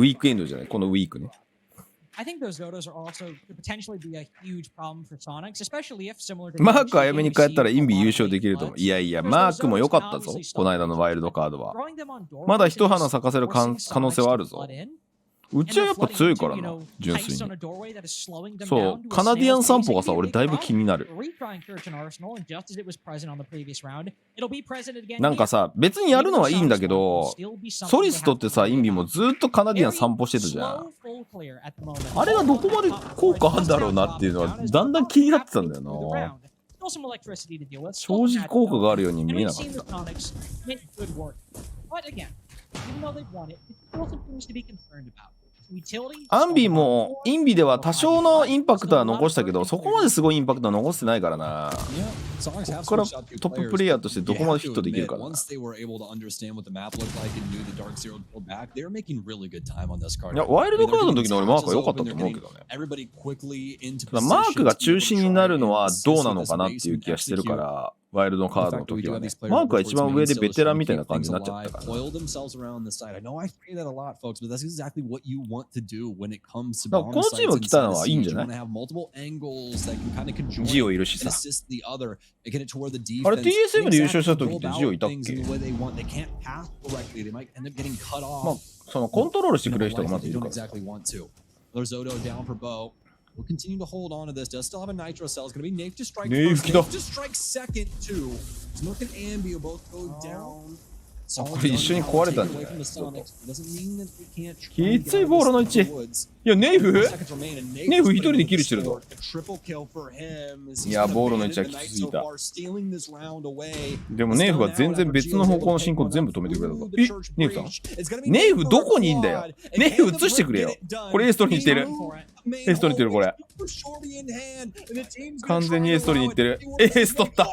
ィークエンドじゃない、このウィークね。マークあやめに帰ったらインビ優勝できると思う。いやいや、マークも良かったぞ、この間のワイルドカードは。まだ一花咲かせる可能性はあるぞ。うちはやっぱ強いからな、純粋に。そう、カナディアン散歩がさ、俺だいぶ気になる。なんかさ、別にやるのはいいんだけど、ソリストってさ、インビもずっとカナディアン散歩してたじゃん。あれがどこまで効果あるんだろうなっていうのは、だんだん気になってたんだよな。正直効果があるように見えなかった。Even though they've won it, it still seems to be concerned about. アンビもインビでは多少のインパクトは残したけど、そこまですごいインパクトは残してないからな。ここからトッププレイヤーとしてどこまでヒットできるかな。いや、ワイルドカードの時の俺マークは良かったと思うけどね。マークが中心になるのはどうなのかなっていう気がしてるから、ワイルドカードの時はね。マークは一番上でベテランみたいな感じになっちゃったからな。このチーム来たのはいいんじゃない？ジオいるしさ。あれ TSM で優勝した時ってジオいたっけ？まあ、そのコントロールしてくれる人がまずいるから。We'll continue to hold on to this. Does still have a nitro cell. It's going to be Nate to strike first. Nate to strike second too. Smoke and Ambi will both go down. これ一緒に壊れたんじゃない？きついボールの位置。いや、ネイフ一人でキルしてるぞ。いや、ボールの位置はきつすぎた。でもネイフは全然別の方向の進行全部止めてくれたぞ。ネイフさんネイフどこにいんだよ。ネイフ映してくれよ。これエース取りに行ってる。エース取りに行ってる、これ。完全にエース取りに行ってる。エース取った。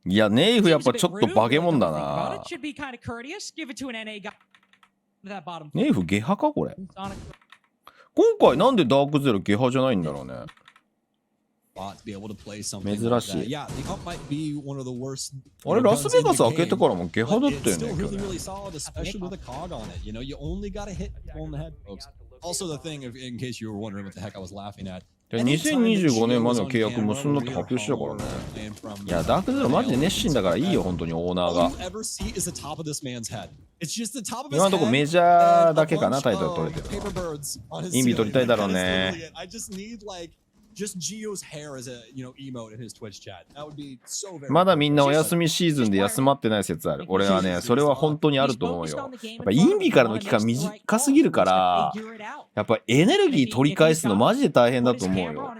いや、ネイフやっぱちょっとバケモンだな。ネイフゲハかこれ。今回なんでダークゼロゲハじゃないんだろうね。珍しい。あれ、ラスベガス開けてからもゲハだったよね。2025年までの契約結んだって発表してたからね。いや、ダークゼロマジで熱心だからいいよ、本当にオーナーが。今のところメジャーだけかな、タイトル取れてるの。インビ取りたいだろうね。まだみんなお休みシーズンで休まってない説ある。俺はね、それは本当にあると思うよ。やっぱインビからの期間短すぎるから、やっぱエネルギー取り返すのマジで大変だと思うよ。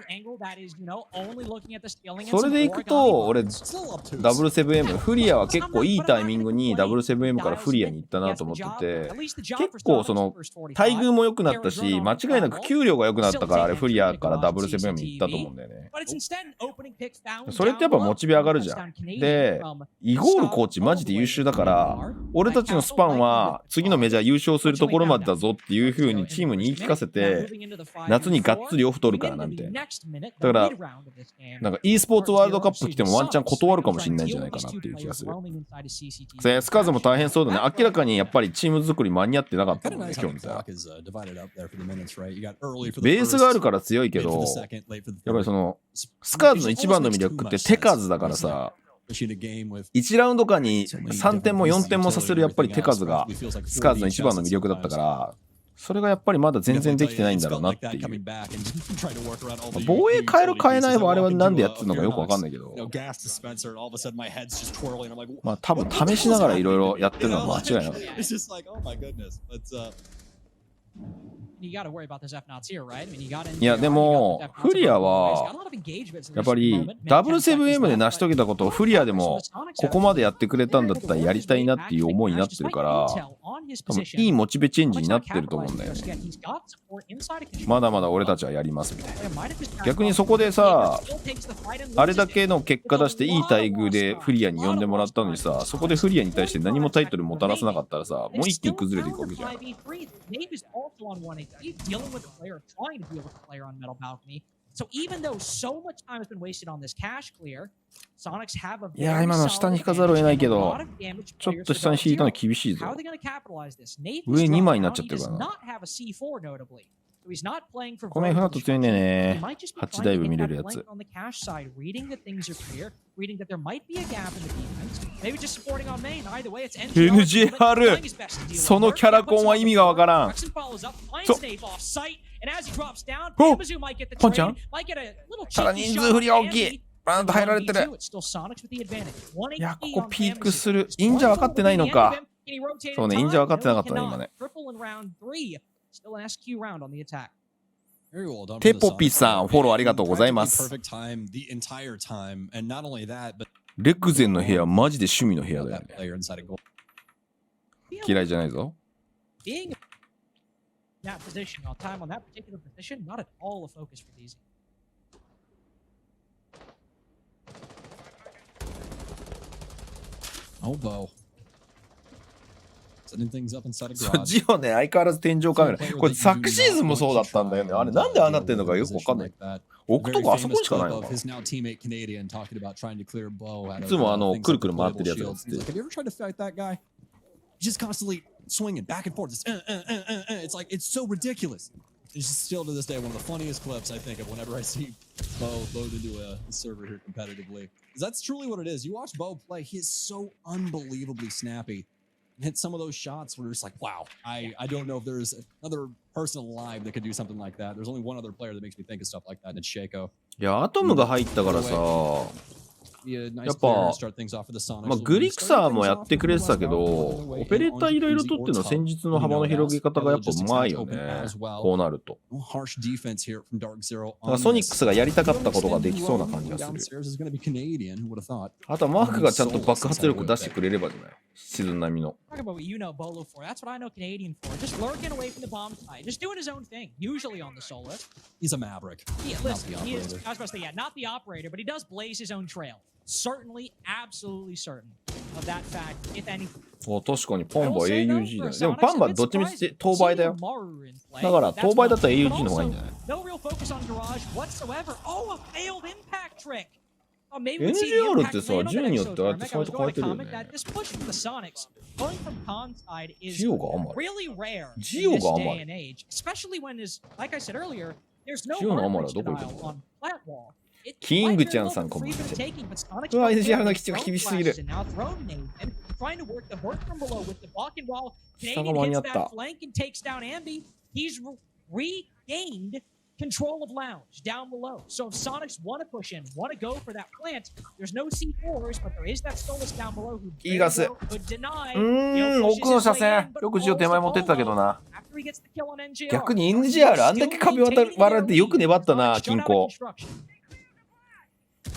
それでいくと、俺、W7M、フリアは結構いいタイミングに W7M からフリアに行ったなと思ってて、結構その、待遇も良くなったし、間違いなく給料が良くなったから、あれフリアから W7M に行ったと思うんだよね。それってやっぱモチベ上がるじゃん。で、イゴールコーチマジで優秀だから、俺たちのスパンは次のメジャー優勝するところまでだぞっていう風にチームに言い聞かせて、夏にがっつりオフ取るからなみたいな。だから、なんか e スポーツワールドカップ来てもワンチャン断るかもしれないんじゃないかなっていう気がする。スカーズも大変そうだね。明らかにやっぱりチーム作り間に合ってなかったもんね、今日みたいな。ベースがあるから強いけど、やっぱりそのスカーズの一番の魅力って手数だからさ、1ラウンド間に3点も4点もさせるやっぱり手数がスカーズの一番の魅力だったから、それがやっぱりまだ全然できてないんだろうなっていう。防衛変える変えないはあれはなんでやってるのかよくわかんないけど、まあ多分試しながらいろいろやってるのは間違いなかった。いやでもフリアはやっぱり W7M で成し遂げたことをフリアでもここまでやってくれたんだったらやりたいなっていう思いになってるから、多分いいモチベチェンジになってると思うんだよね。まだまだ俺たちはやりますみたいな。逆にそこでさ、あれだけの結果出していい待遇でフリアに呼んでもらったのにさ、そこでフリアに対して何もタイトルもたらさなかったらさ、もう一気に崩れていくわけじゃん。He's dealing with a player, trying to deal with a player on Metal Balcony. So even though so much time has been wasted on this cash clear, Soniqs have a いや今の下に引かざるを得ないけど、ちょっと下に引いたの厳しいぞ。上2枚になっちゃってるからな。ごめん、フナット強いんだよね。8ダイブ見れるやつ。NGR そのキャラコンは意味がわからん。ポンちゃんただ人数振りが大きい。バーンと入られてる。いや、ここピークする。インジャー分かってないのか。そうね、インジャー分かってなかったね、今ね。テポピさん、フォローありがとうございます。レクゼンの部屋マジで趣味の部屋だよね。嫌いじゃないぞ。Being in that position on time on that particular position, not at all a focus for DZ. Oh, Bo. Setting things up inside a そう、 garage. ジオね、相変わらず天井カメラ。これ昨シーズンもそうだったんだよね。あれなんでああなってんのかよくわかんない。置くとこあそこにしかないのかな。いつもくるくる回ってるやつがつって。Have you ever tried to fight that guy? Just constantly swinging back and forth. It's like it's so ridiculous. It's just still to this day one of the funniest clips I think of whenever I see Bo load into a server here competitively. That's truly what it is. You watch Bo play, he is so unbelievably snappy. Hit some of those shots where it's like, wow, I don't know if there's another person alive that could do something like that. There's only one other player that makes me think of stuff like that, and it's Shaco. いや、アトムが入ったからさ、やっぱ、まあ、グリクサーもやってくれてたけど、オペレーターいろいろとっての戦術の幅の広げ方がやっぱうまいよね。こうなると。だからソニックスがやりたかったことができそうな感じがする。あとはマークがちゃんと爆発力出してくれればじゃない。シーズン並みの。Talk about what you know Bolo for. That's what I know Canadian for. Just lurking away from the bomb site. Just doing his own thing. Usually on the solo. He's a maverick. Yeah, listen, he is, I was about to say, yeah, not the operator, but he does blaze his own trail. Certainly, absolutely certain of that fact, if anything. 確かにパンバ AUG だね。でもパンバどっちみち当倍だよ。だから当倍だったら AUG の方がいいんじゃない？ No real focus on Garage whatsoever. Oh, a failed impact trick. NGR ってさ、順位によってああやってサイト変えてるよね。ジオが余る。ジオが余る。ジオの余るはどこ行くの？キングちゃんさんこんばんは。うわ、NGR の基地が厳しすぎる。下が間に合った。Control of lounge down below. So if Soniqs want to push in, want to go for that plant, there's no C4s, but there is that Stolas down below who could deny. 奥の車線。よくジオ手前持ってったけどな。逆に NGR あんだけ壁割られてよく粘ったな、均衡。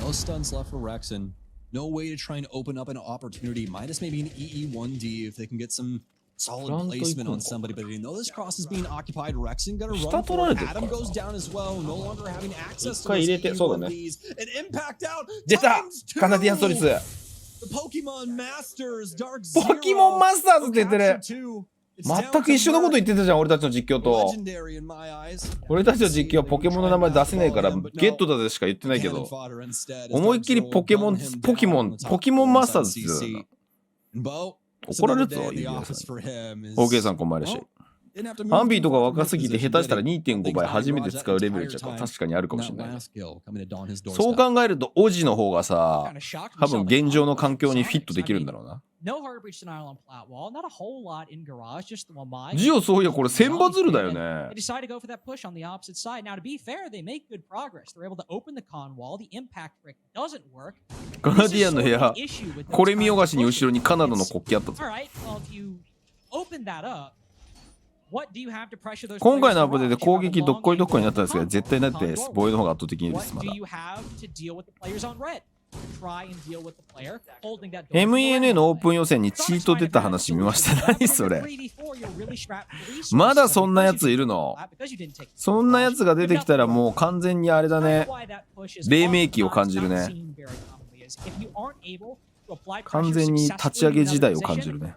No stuns left for Rexen. No way to try and open up an opportunity. Minus maybe an EE1D if they can get some solid placement on somebody, but they know this cross is being occupied. Rexen gonna run for it. Adam goes down as well, no longer having access to those EE1Ds. An impact out. 出たカナディアンストリス。 The Pokemon Masters, Dark Zero. ポケモンマスターズって言ってる。全く一緒のこと言ってたじゃん、俺たちの実況と。俺たちの実況はポケモンの名前出せないからゲットだぜしか言ってないけど、思いっきりポケモンマスターズって言ってたな。怒られるぞ、OK さんこんばんはし。ハンビーとか若すぎて下手したら 2.5 倍初めて使うレベルじゃ確かにあるかもしれない。そう考えるとオジの方がさ、多分現状の環境にフィットできるんだろうな。ジオそういやこれ千羽鶴だよね。カナディアンの部屋、これ見よがしに後ろにカナダの国旗あったぞ。今回のアップデートで攻撃どっこいどっこいになったんですが、絶対なってです。防衛の方が圧倒的にいいです。まだ MENA のオープン予選にチート出た話見ました。何それ。まだそんなやついるの？そんなやつが出てきたらもう完全にあれだね。黎明期を感じるね。完全に立ち上げ時代を感じるね。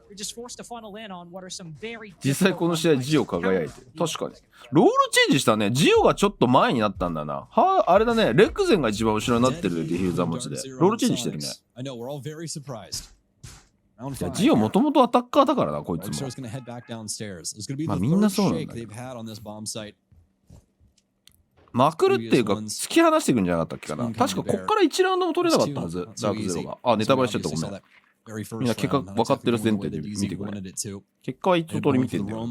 実際この試合ジオ輝いてる。確かにロールチェンジしたね。ジオがちょっと前になったんだな。はあ、あれだね。レクゼンが一番後ろになってるディフューザー持ちでロールチェンジしてるね。ジオもともとアタッカーだからな、こいつも。まあみんなそうなんだけど。まくるっていうか突き放していくんじゃなかったっけかな。確かこっから1ラウンドも取れなかったはず。ダークゼロが。あ、ネタバレしちゃったごめん。みんな結果分かってる前提で見てくれ。結果は一通り見てんだよ。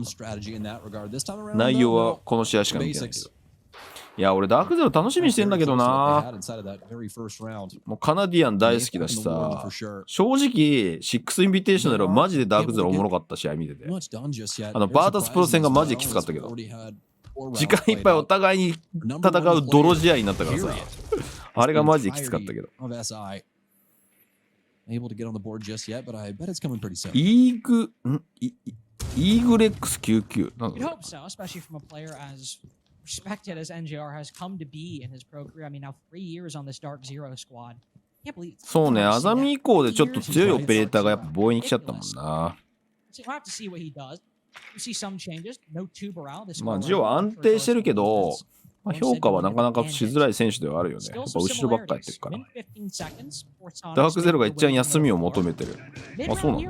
内容はこの試合しか見てないけど。いや、俺ダークゼロ楽しみにしてんだけどな。もうカナディアン大好きだしさ。正直、6インビテーショナルはマジでダークゼロおもろかった試合見てて。バータスプロ戦がマジできつかったけど。時間いっぱいお互いに戦う泥試合になったからさ。あれがマジできつかったけど。able to get on the board just yet, but I bet it's coming pretty soon. イーグレックス99。なんだ You'd hope so, especially from a player as respected as NJR has come to be in his pro career. I mean, now 3 years on this Dark Zero squad. Can't believe. そうね、アザミ以降でちょっと強いオペレーターがやっぱ防衛に来ちゃったもんな。So we'll have to see what he does. We see some changes. No Tuberal. This まあ、ジオは安定してるけど、まあ、評価はなかなかしづらい選手ではあるよね。やっぱ後ろばっかやってるから。ダークゼロが一番休みを求めてる。あ、そうなの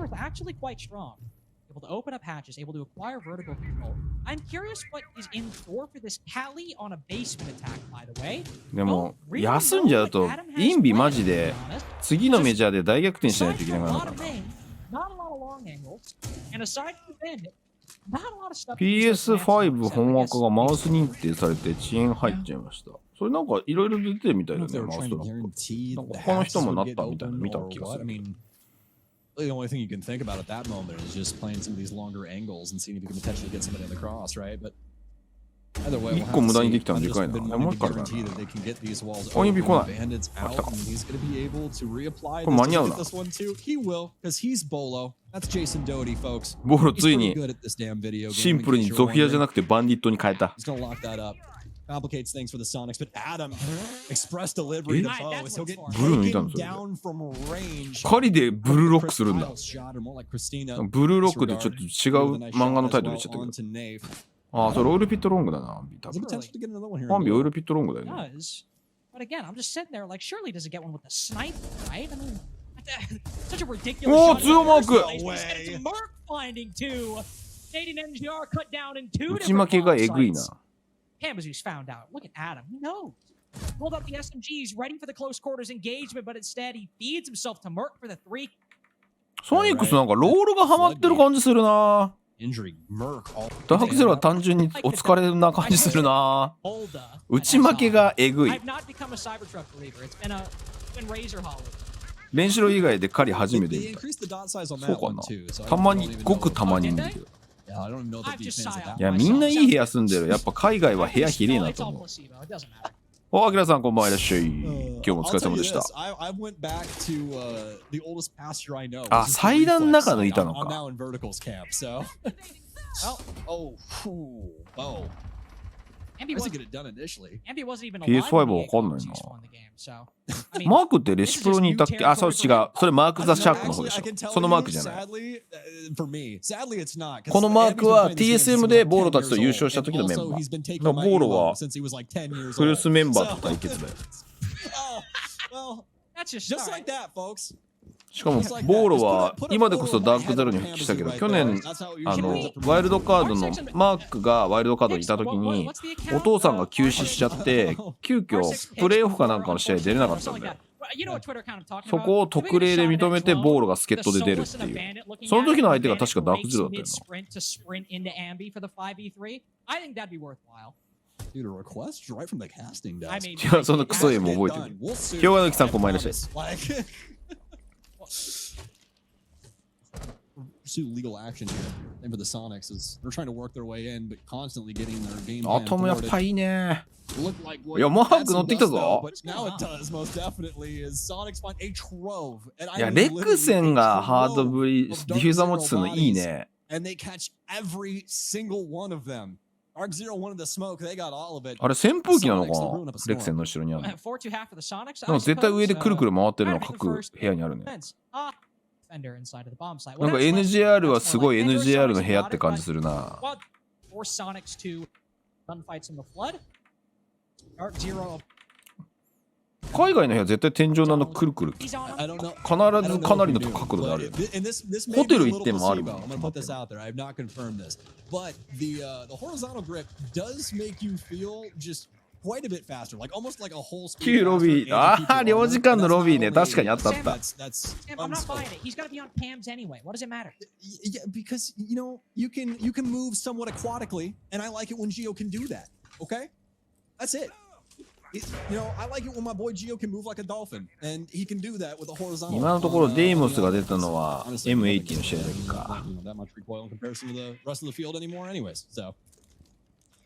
able to open up hatches, able to acquire vertical control. I'm curious what is in store for this Cali on a basement attack, by the way. でも、休んじゃうと、インビマジで、次のメジャーで大逆転しないといけなくなるからな。PS5 本枠がマウス認定されて遅延入っちゃいました。それなんかいろいろ出てるみたいだね、マウストラック。なんか他の人もなったみたいな見た気がする。The only thing you can think about at that moment is just playing some of these longer angles and seeing if you can potentially get somebody on the cross, right? But either way, 1個無駄にできたのでかいな。もう一回だな。お指来ない。あ、来たか。これ間に合うな。ボールついにシンプルにゾフィアじゃなくてバンディットに変えた。complicates things for the Soniqs, but Adam express delivery to bow as he'll get taken down from range. 狩りでブルーロックするんだ。ブルーロックでちょっと違う漫画のタイトルにしちゃったけど。ああ、それオイルピットロングだな、アンビ。多分。アンビオイルピットロングだよね。But again, I'm just sitting there like, surely doesn't get one with the sniper, right? I mean, such a ridiculous. おお、強マーク。Mark finding two. Canadian NGR cut down in two. 打ち負けがえぐいな。Hamazu's found out. Look at Adam. He knows. Pulled up the SMGs, ready for the close quarters engagement, but instead he feeds himself to Merc for the 3. ソニックスなんかロールがハマってる感じするな。ダークゼロは単純にお疲れな感じするな。打ち負けがえぐい。練習以外で狩り初めて見た。そうかな。たまに、ごくたまに見るけど。いや、みんないい部屋住んでる。やっぱ海外は部屋広いなと思う。お、アキラさんこんばんはいらっしゃい。今日もお疲れ様でした。あ、祭壇の中抜いたのか。PS5 はわかんないな。マークってレシプロにいたっけ？あ、そう違う。それマーク・ザ・シャークの方でしょ。そのマークじゃない。このマークは TSM でボーロたちと優勝した時のメンバー。ボーロはフルスメンバーと対決だよ。しかもボーロは今でこそダークゼロに復帰したけど、去年ワイルドカードのマークがワイルドカードにいた時にお父さんが急死しちゃって急遽プレーオフかなんかの試合出れなかったんだよ。そこを特例で認めてボーロが助っ人で出るっていう。その時の相手が確かダークゼロだったよな。いや、そのクソ絵も覚えてる。氷河の木さんこんばんいらっしゃい。pursue legal action here. And for the Soniqs is they're trying to work their way in, but constantly getting their game plan. あともやっぱいいね。いや、マーク乗ってきたぞ。いや、レクセンがハードブリディフューザー持ちするのいいね。あれ扇風機なのかな、レクセンの後ろにあるの。なんか絶対上でくるくる回ってるの各部屋にあるね。なんか NGR はすごい NGR の部屋って感じするな。海外の部屋絶対天井のくるくる必ずかなりの角度であるよ。ホテル行ってもあるもん。旧ロビー、ああ、領事館のロビーね、確かにあったあった。今のところデイモスが出たのは M80 の試合だけか。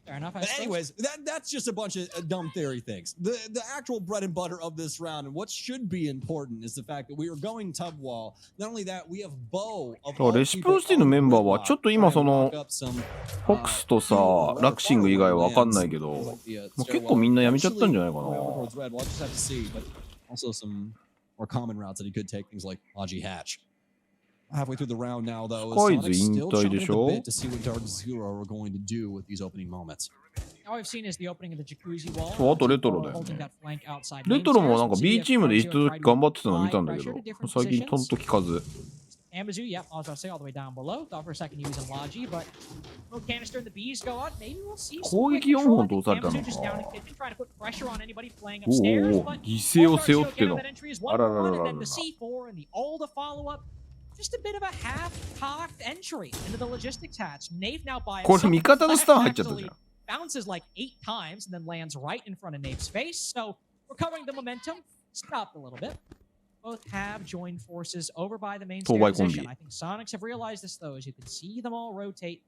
Fair enough. I But suppose. anyways, that's just a bunch of dumb theory things. The actual bread and butter of this round and what should be important is the fact that we are going tub wall. Not only that, we have Bow of all レシプロシティのメンバーはちょっと今そのフォックスとさラクシング以外は分かんないけど、もう結構みんなやめちゃったんじゃないかな。 Also some more common routes that he could take, things like Logi Hatch. Halfway through the round now, though, Sky's is Soniqs still chomping at the 引退でしょ? bit to see what Dark Zero are going to do with these opening moments. All I've seen is the opening of the jacuzzi wall. そう、あとレトロだよね。レトロもなんか B チームで一時頑張ってたの見たんだけど、最近とんと聞かず。Amazoo, yep, I was about to say all the way down below. Thought for a second he was in Logi, but no canister and the B's go out. Maybe we'll see some 攻撃4本通されたの Amazoo just down か。 in kitchen trying to put pressure on anybody playing お upstairs, おお、 but 犠牲を背負っての。 that entry is あららら 1-1, ら and ら then the C4 and the all to follow up. Just a bit of a half-cocked entry into the logistics hatch. Nave now by これ味方のスター入っちゃったじゃん。 bounces like 8 times and then lands right in front of Nave's face. So recovering the momentum, stopped a little bit. Both have joined forces over by the main stair position. I think Soniqs have realized this though, as you can see them all rotate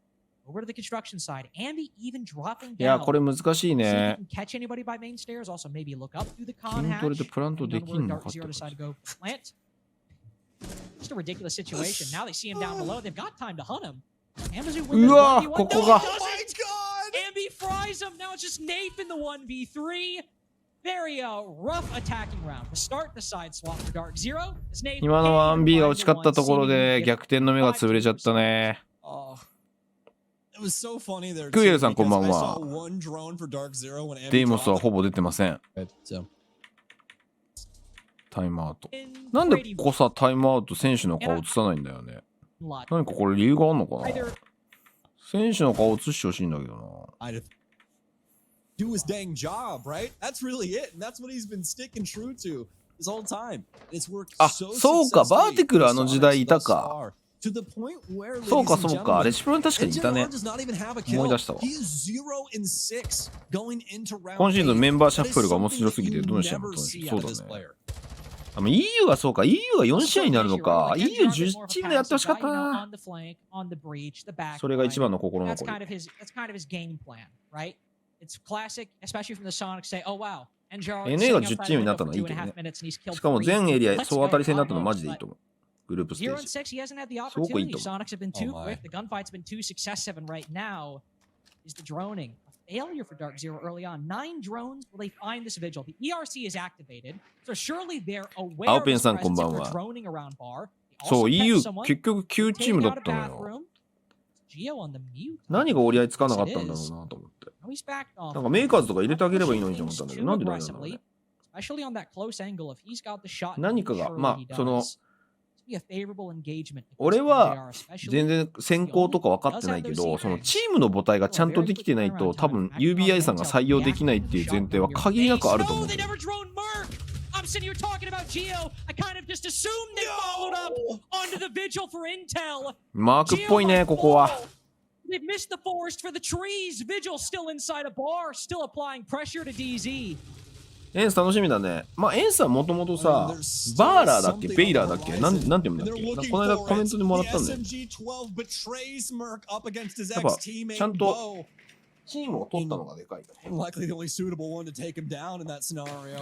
over to the construction side. Ambi even dropping いや、 down. これ難しい See if ね。 he can catch anybody by main stairs. Also maybe look up through the con 筋 hatch. トレでプラントで depending き on ん where の Dark かって Zero こと。 decide to go plant. Just a ridiculous situation. Now they see him down below. They've got time to hunt him. Amazon with the うわ、 1v1. ここ No, が。 he doesn't! Ambi fries him. Now it's just Nafe in the 1v3. Very rough attacking round to start the side swap for Dark Zero. 今のは 1B が打ち勝ったところで逆転の目が潰れちゃったね。It was so funny there. クイエルさんこんばん I は。 saw one drone for Dark Zero when Ambi デイモスは dropped ほぼ出てません。 it. So タイムアウト。なんでここさ、タイムアウト選手の顔映さないんだよね。何かこれ理由があんのかな。選手の顔映してほしいんだけどな。I'd do his dang job, right? That's really it. And that's what he's been sticking true to this whole time. It's worked あ、 so そうか、バーティクルあの時代いた thus か。 far. To the point where, そうか ladies and そうか、 gentlemen, レシプロに確かにいたね。 does not even have a 思い kill. 出したわ。 He is 0-6 going into round 今シーズン eight. メンバーシャッフルが面白すぎてどうしてもそうだね。あ、EU はそうか、EU は4試合になるのか。EU10 チームでやってほしかったな。それが一番の心残 That's り。 kind of his game plan, right? It's classic, especially from the Sonics say, oh wow, NA が10チームになったのはいいけどね。しかも全エリア総当たり戦になったのマジでいいと思う。グループステー 0 and ジ。 6, he hasn't had the すごくいい opportunity. と思う。 Sonics have been too Oh quick. my. The gunfight's been too successive, and right now is the droning. A failure for Dark Zero early on. 9 drones. Will they find this vigil? The ERC is activated, so surely they're aware of Alpin his さんこん presence ば if ん they're は。 droning around bar. They そう、 also catch EU someone, 結局9チーム take だ out っ a たのよ。 bathroom. Geo on the mute. 何が折り合いつかなかったんだろうなと思って。 Now he's backed off. なんかメーカーズとか入れてあげればいいのにと思ったんだけど、なんでダメなんだろうね。 Especially on that close angle, if he's got the shot, 何かが、まあ、その、 be a favorable engagement. 俺は全然先行とか分かってないけど、そのチームの母体がちゃんとできてないと、多分 UBI さんが採用できないっていう前提は限りなくあると思う。 I'm sitting here talking about Geo. I kind of just assumed they followed up onto the vigil for intel. マークっぽいね、ここは。 They've missed the forest for the trees. Vigil still inside a bar, still applying pressure to DZ. エンス楽しみだね。まあエンスはもともとさ、バーラーだっけベイラーだっけなんて読むんだっけ。なんかこの間コメントでもらったんだよ。やっぱちゃんとチームを取ったのがでかいから。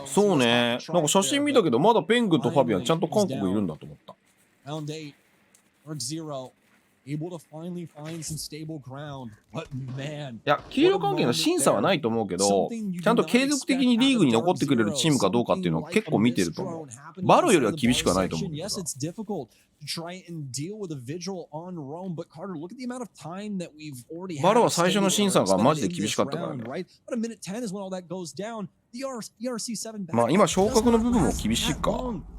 そうね。なんか写真見たけどまだペングとファビアンちゃんと韓国いるんだと思った。able to finally find some stable ground. But man, いや、給料関係の審査はないと思うけど、ちゃんと継続的にリーグに残ってくれるチームかどうかっていうのは結構見てると思う。バロよりは厳しくはないと思う。Yes, it's difficult to try and deal with a vigil on Rome, but Carter, look at the amount of time that we've already had. バロは最初の審査がマジで厳しかったからね。Right? But a minute 10 is when all that goes down. The ERC7 まあ今昇格の部分も厳しいか。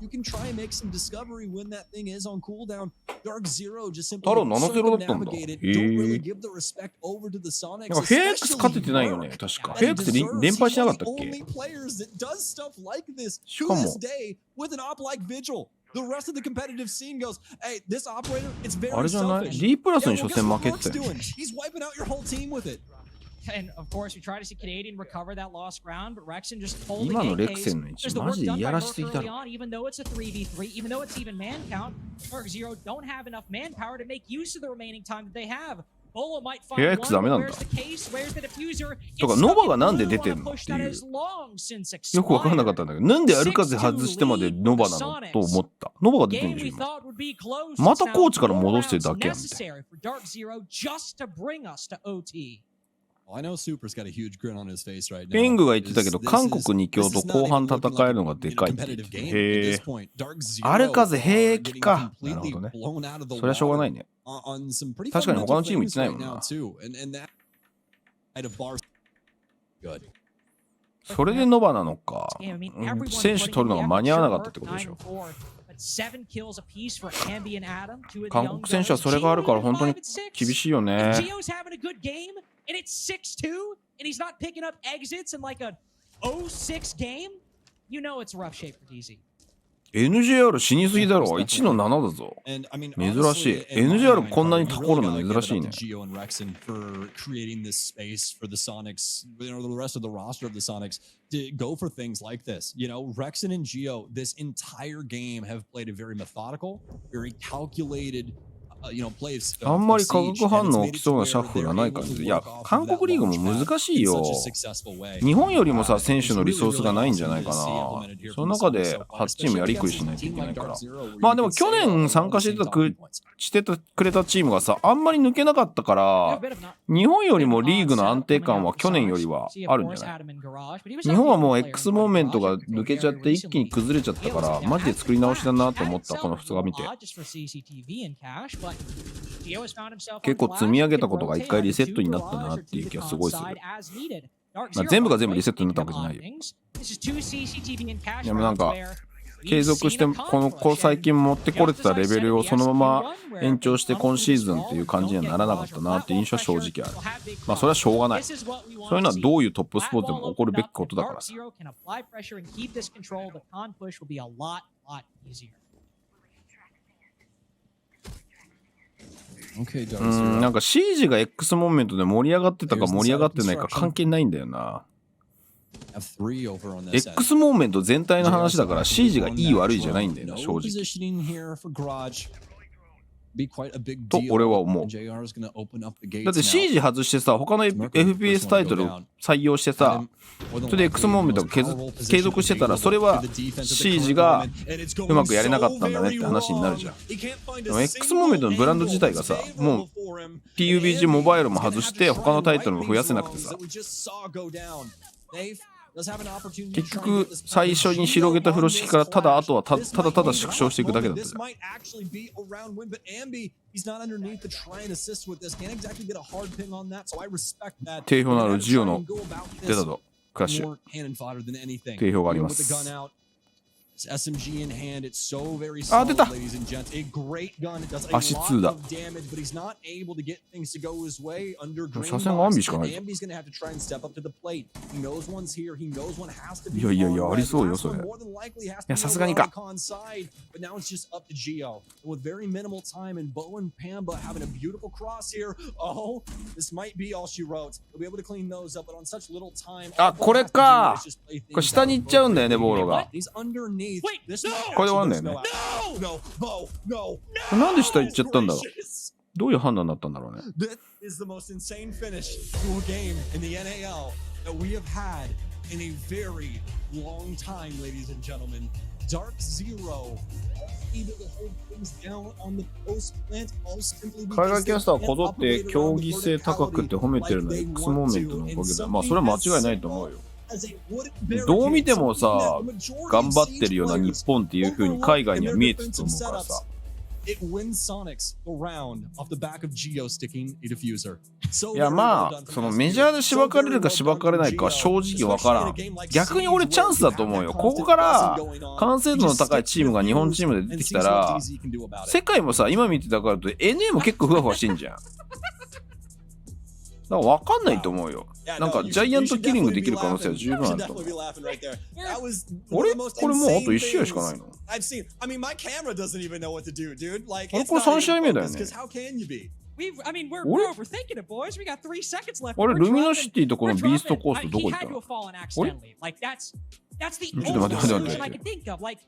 You can try and make some discovery when that thing is on cooldown. Dark Zero just simply タロ7-0だったんだ。don't really give the respect over to the Soniqs. なんかフェイクス勝ててないよね、確か。フェイクス連敗しなかったっけ。しかも。 The rest of the competitive scene goes, hey, this operator, it's very あれじゃない selfish. D プラスに初戦負けてたよ。 He's wiping out your whole team with it. And of course, we try to see Canadian recover that lost ground, but Rexen just holding 今のレク AKs. センの位置 There's the マ work ジで done いや by らしす Merc ぎだ early ろ。 on, even though it's a 3v3, even though it's even man count, Dark Zero don't have enough manpower to make use of the remaining time that they have. ヘア X ダメなんだ。とか、ノバがなんで出てるのっていう。よくわかんなかったんだけど、なんでアルカゼ外してまでノバなのと思った。ノバが出てるんでしょ、今。またコーチから戻してるだけやんみたいな。ペングが言ってたけど、韓国2強と後半戦えるのがでかいって言ってて。へえ。アルカゼ兵役か。なるほどね。それはしょうがないね。確かに他のチーム行ってないもんな。それでノバなのか。選手取るのが間に合わなかったってことでしょ。韓国選手はそれがあるから本当に厳しいよね。And it's 6-2, and he's not picking up exits in like a 0-6 game. You know it's rough shape for DZ. NJR 死にすぎだろ。1の7だぞ。珍しい。NJR こんなにタコるの珍しいね。Geo and Rexen for creating this space for the Soniqs, you know, the rest of the roster of the Soniqs to go for things like this. You know, Rexen and Geo this entire game have played a very methodical, very calculatedあんまり化学反応起きそうなシャッフルはない感じで。いや、韓国リーグも難しいよ。日本よりもさ、選手のリソースがないんじゃないかな。その中で8チームやりくりしないといけないから。まあでも去年参加してくれたチームがさ、あんまり抜けなかったから、日本よりもリーグの安定感は去年よりはあるんじゃない？日本はもう X モーメントが抜けちゃって一気に崩れちゃったから、マジで作り直しだなと思った、この2日見て。結構積み上げたことが一回リセットになったなっていう気がすごいする。まあ、全部が全部リセットになったわけじゃないよ。でもなんか継続して最近持ってこれてたレベルをそのまま延長して今シーズンっていう感じにはならなかったなっていう印象は正直ある。まあそれはしょうがない。そういうのはどういうトップスポーツでも起こるべきことだからさ。なんかシージが X モーメントで盛り上がってたか盛り上がってないか関係ないんだよな。X モーメント全体の話だからシージがいい悪いじゃないんだよな、正直。と俺は思う。だって CG 外してさ、他の FPS タイトル採用してさ、それで X モーメントが継続してたら、それは CG がうまくやれなかったんだねって話になるじゃん。でも X モーメントのブランド自体がさ、もう PUBG モバイルも外して他のタイトルも増やせなくてさ、結局最初に広げた風呂敷からただあとはただ縮小していくだけだったじゃん。定評のあるジオの出たぞクラッシュ。定評があります。あ、出た。足2だ。車線がアンビしかないぞ。いやいやいや、ありそうよそれ。いや、さすがにか。あ、これか。これ下に行っちゃうんだよね、ボーロが。これで終わるんだよね。なんで下行っちゃったんだろう。どういう判断だったんだろうね。海外キャスターはこぞって競技性高くて褒めてるのは X モーメントのおかげだ。まあそれは間違いないと思うよ。どう見てもさ、頑張ってるような日本っていう風に海外には見えてると思うからさ。いやまあ、そのメジャーでしばかれるかしばかれないかは正直わからん。逆に俺チャンスだと思うよ。ここから完成度の高いチームが日本チームで出てきたら、世界もさ、今見てたからと NA も結構ふわふわしてんじゃん。だから分かんないと思うよ。なんかジャイアントキリングできる可能性は十分あると思う。俺これもうあと1試合しかないの？あれこれ3試合目だよね。あれルミノシティとこのビーストコーストどこ行ったの？ That's the ちょっと待 only って待って solution 待 I って can think of. Like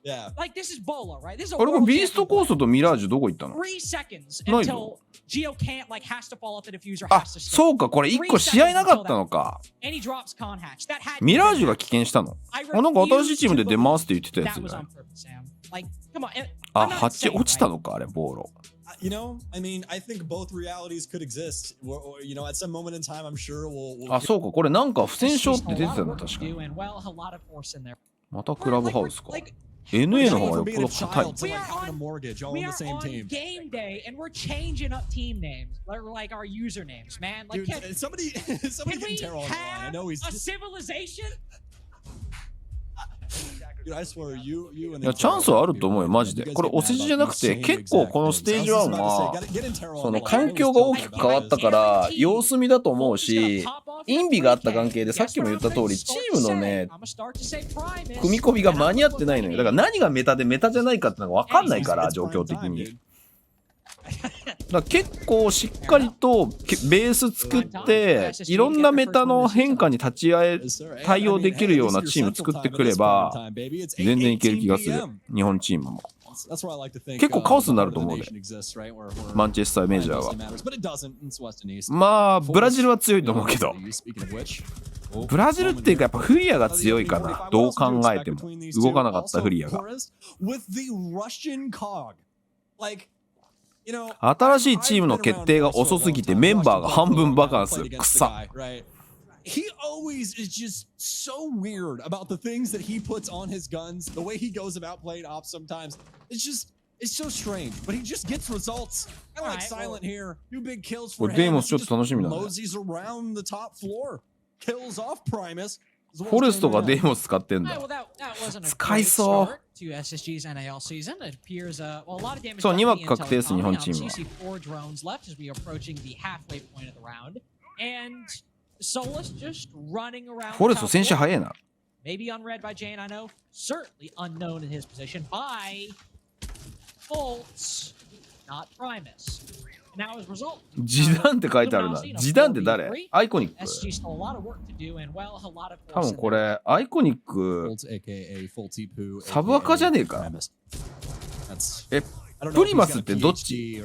this is Bola, right? This is a あれこれ world ビースト champion コースト player. とミラージュどこ行ったの？ 3 seconds ないぞ。 until Geo can't like has to fall off the diffuser. あ、 Has to stay. そうか、これ1個試合なかったのか。 And he drops con hatch. That had ミラージュが棄権したの。あ、なんか新しいチームで出ますって言ってたや that つ was じゃ on ん。 purpose, Sam. Like, come on. あ、 I'm not ハッチ saying, 落ちた right? のか、あれ、ボーロ。You know, I mean, I think both realities could exist. Or, you know, at some moment in time, I'm sure we'll あ、そうか、これなんか不戦勝って出てたな、確か Do に。 and well, a lot of force in there. またクラブハウスか。 Like, NA の方がよっ from ぽ being ど a 硬い child。to like having a mortgage all we in are the same on team. game day and we're changing up team names. Or like our usernames, man. Like, Dude, somebody can can we Terrell on the line. I have know he's. a civilization? Dude, I swear, you and いや、チャンスはあると思うよ、マジで。これ、お世辞じゃなくて、結構このステージ1は、その環境が大きく変わったから、様子見だと思うし、インビがあった関係で、さっきも言った通り、チームのね、組み込みが間に合ってないのよ。だから何がメタでメタじゃないかってのが分かんないから、状況的に。だから結構しっかりとベース作っていろんなメタの変化に立ち会え対応できるようなチーム作ってくれば全然いける気がする日本チームも結構カオスになると思うでマンチェスターメジャーはまあブラジルは強いと思うけどブラジルっていうかやっぱフリアが強いかなどう考えても動かなかったフリアが新しいチームの決定が遅すぎてメンバーが半分バカンスくさHe always is just so weird about the things that he puts on his guns, the way he goes about playing ops sometimes. It's so strange, but he just gets results. I like Silent here. 2 big kills for him. デーモスちょっと楽しみだね Mosey's around the top floor. Kills off Primus. フォレストがデーモス使ってんだ使いそうそう2枠確定です日本チームはフォレスト選手早いなMaybe unread by Jane, I know. Certainly unknown in his position by Fultz, not Primus. Now as a result, ジダンって書いてあるな。ジダンって誰？アイコニック。多分これアイコニックサブアカじゃねえか。え、プリマスってどっち？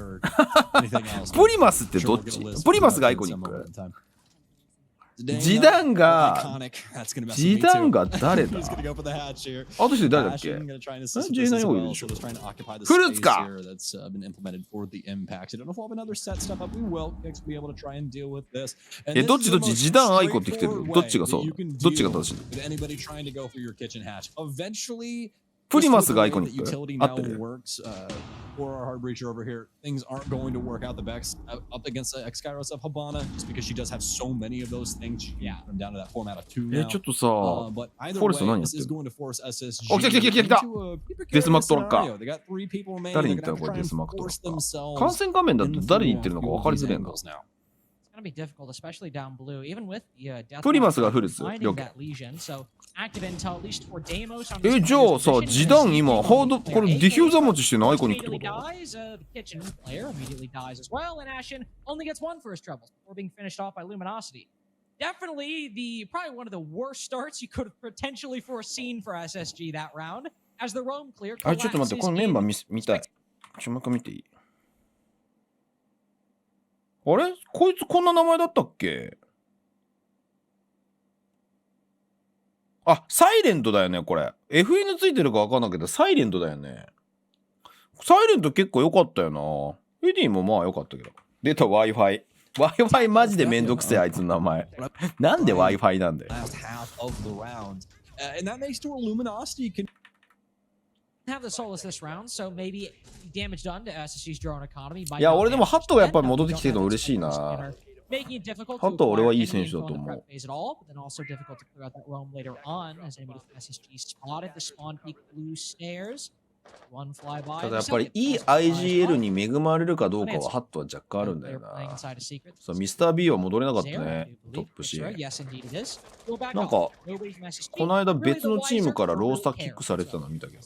プリマスってどっち？プリマスがアイコニック。ジダンが誰だあと一人誰だっけJ9 多いでしょフルーツかどっちジダンアイコってきてるどっちがそうどっちが正しいプリマスがアイコニック合ってるFor our hard breacher over here, things aren't going to work out the best up against the X-Kairos of Habana just because she does have so many of those things. Yeah, I'm down to that format of 2 now. ちょっとさ、but either way, this is going to force SSG お、来たデスマークトラッカー They got 3 people remaining. 誰に言ったのこれデスマークトラッカー感染画面だと誰に言ってるのか分かりづらいんだプリマスがフルス了解じゃあさジダン今ハードこれディフューザー持ちしてないアイコニックってことDefinitely probably one of the worst starts you could have potentially foreseen for SSG that round as the roam clear. あれちょっと待ってこのメンバー見たいもう一回見ていいあれこいつこんな名前だったっけあ、サイレントだよね、これ。FN ついてるか分かんないけど、サイレントだよね。サイレント結構良かったよな。エディもまあ良かったけど。出た Wi-Fi。Wi-Fi マジでめんどくせえ、あいつの名前。なんで Wi-Fi なんだよ。Have the Solus this round, so maybe damage done to SSG's drone economy. いや、俺でもハットがやっぱり戻ってきてるの嬉しいな。ハットは俺はいい選手だと思う。ただやっぱりいい IGL に恵まれるかどうかはハットは若干あるんだよな。そう、ミスター B は戻れなかったね、トップ支援。なんか、この間別のチームからロースターキックされてたの見たけど。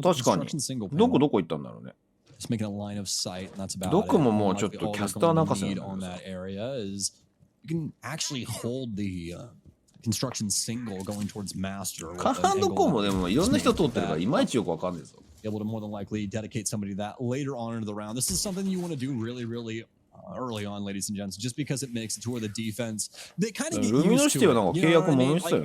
確かに。どこ行ったんだろうね。どこももうちょっとキャスター泣かせなんだよ。can actually hold the construction single going towards master. カーンドコーもでもいろんな人通ってるからいまいちよくわかんないぞ。Able to more than likely dedicate somebody to that later on into the round. This is something you want to do really, really early on, ladies and gents, just because it makes it to where the defense they kind of get used to it. You know what I mean? Like,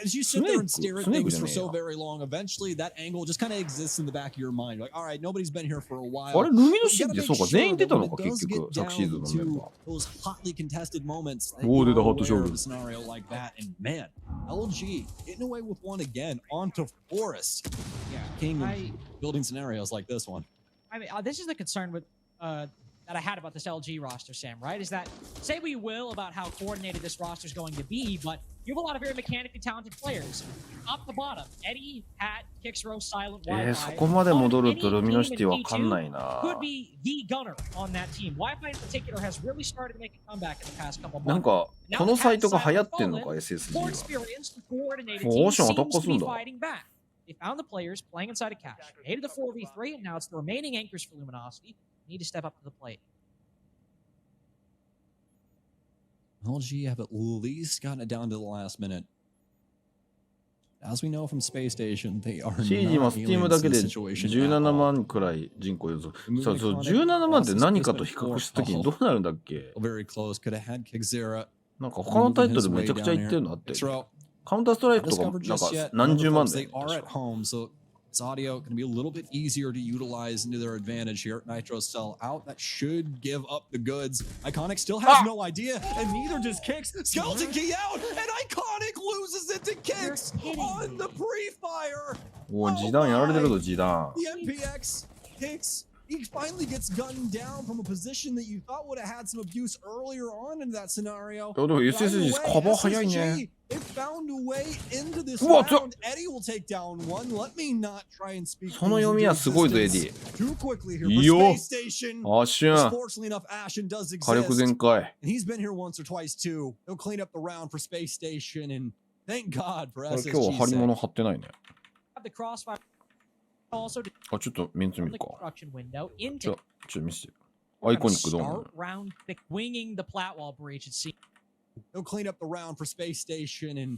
as you sit there and stare at things for so very long, eventually that angle just kind of exists in the back of your mind. You're like, all right, nobody's been here for a while. あれルミノシティってそうか全員出たのか結局昨シーズンのメンバー。 Those hotly contested moments. おー出たホット勝負。 Scenario like that, and man, LG getting away with one again onto Forest. Yeah, King of building scenarios like this one. I mean, this is the concern with that I had about this LG roster, Sam, right? Is that say we will about how coordinated this roster is going to be, but you have a lot of very mechanically talented players. Up the bottom, Eddie, Hat, Kixro, Silent, Wi-Fi. そこまで戻るとルミノシティわかんないな。 Could be the gunner on that team. Wi-Fi in particular has really started to make a comeback in the past couple months. なんかこのサイトが流行ってんのか SSG は。 More experienced and coordinated もうオー team シャンアタッ seems カー to するん be だ。 fighting back. They found the players playing inside a cache. Created the 4v3, and now it's the remaining anchors for Luminosity. Need to step up to the plate. LG have at least gotten it down to the last minute. As we know from Space Station, they are CG も Steam だけで17万くらい人口予想。そうそう、17万って何かと比較したときにどうなるんだっけ？ Very close. Could have had Kixera. なんか他のタイトルめちゃくちゃ言ってるのあって。カウンターストライクとかなんか何十万だよ。 This audio going to be a little bit easier to utilize into their advantage here. Nitro sell out. That should give up the goods. Iconic still has no idea, and neither does Kix. Skeleton key out, and Iconic loses it to Kix on the pre-fire. おお、時短やられてるぞ、時短。 The MPX Kix. He finally gets gunned down from a position that you thought would have had some abuse earlier on in that scenario. でも SSG カバー早いね。 It found a way into this round. Eddie will take down one. Let me not try and speak. その読みはすごいぞ、エディ。 Too quickly here いい for よ。 Space Station. アッシュン。 Fortunately enough, Ashen does 火力 exist. 全開。 And he's been here once or twice too. They'll clean up the round for Space Station, and thank God for これ今日は張り SSG. 物張ってないね。 The crossfire also あ、ちょっとメンツ見 the るか。 construction window ちょ into っと見せて。アイコニックどうなの？ start round pick, winging the plat wall breach. It seems They'll clean up the round for Space Station, and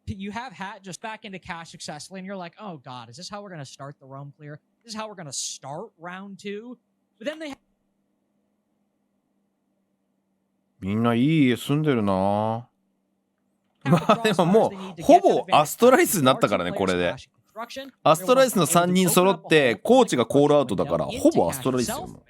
you have Hat just back into cash successfully, and you're like, oh god, is this how we're gonna start the roam clear? This is how we're gonna start round two. But then they みんないい家住んでるな。 have まあでももうほぼアストライスになったからね、これで。アストライスの3人揃ってコーチがコールアウトだからほぼアストライスよ。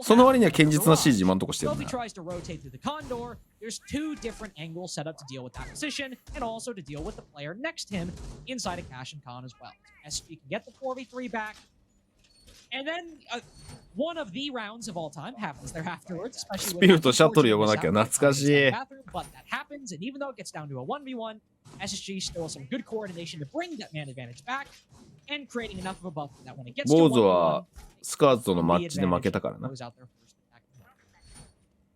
その割には堅実な CG 今んとこしてるね。 tries to rotate through the condor. There's two different angles set up to deal with that position and also to deal with the player next to him inside a cash and con as well. SG can get the 4v3 back. And then one of the rounds of all time happens there afterwards. スピルとシャトル呼ばなきゃ懐かしい。 But that happens, and even though it gets down to a 1v1, SSG still has some good coordination to bring that man advantage back and creating enough of a buffer that when it gets to 坊主 1v1, はスカートのマッチで負けたからな。 goes out there first to attack.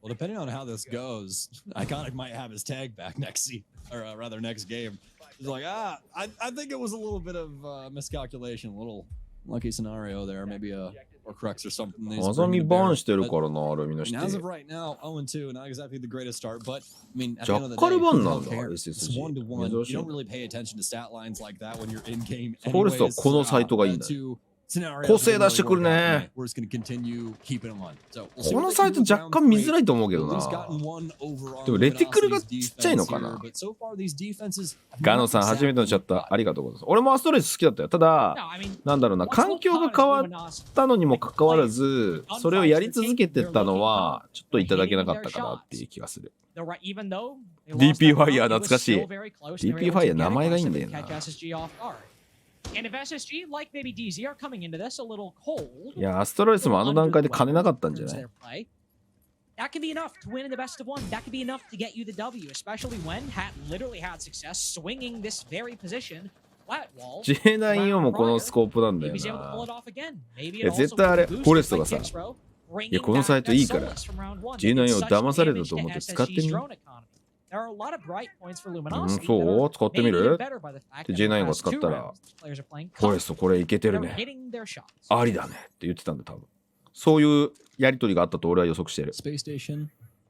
well, depending on how this goes, Iconic might have his tag back next rather next game. He's like, I think it was a little bit of miscalculation, a little lucky scenario there, maybe a or crux or something. アザミバーンしてるからな、ルミノシテ As of ィ。 right now, 0-2, not exactly the greatest start, but I mean, at ジ the ャ end of the ッカ day, ルバン who なんだ、 cares? It's SSG。 1-1. 珍し You い don't。really pay attention to stat lines like that when you're in game. フォレストはこのサイトがいいんだよ。個性出してくるね。ここのサイト若干見づらいと思うけどな。でもレティクルがちっちゃいのかな。ガノさん初めてのチャットありがとうございます。俺もアストレイス好きだったよ。ただ、なんだろうな、環境が変わったのにもかかわらず、それをやり続けてったのは、ちょっといただけなかったかなっていう気がする。DP ファイヤー懐かしい。DP ファイヤー名前がいいんだよな。And if SSG, like maybe DZ, are coming into this a little cold, いや、アストライスもあの段階で金なかったんじゃない？ That can be enough to win in the best of one. That can be enough to get you the W, especially when Hat literally had success swinging this very position. Flat wall. J9 もこのスコープなんだよな。いや、絶対あれ、フォレストがさ、いや、このサイトいいから、J9 を騙されたと思って使ってみる。そう、使ってみる？で、J9 が使ったら、フォレストこれいけてるね。ありだねって言ってたんだ、多分。そういうやりとりがあったと俺は予測してる。Space Station,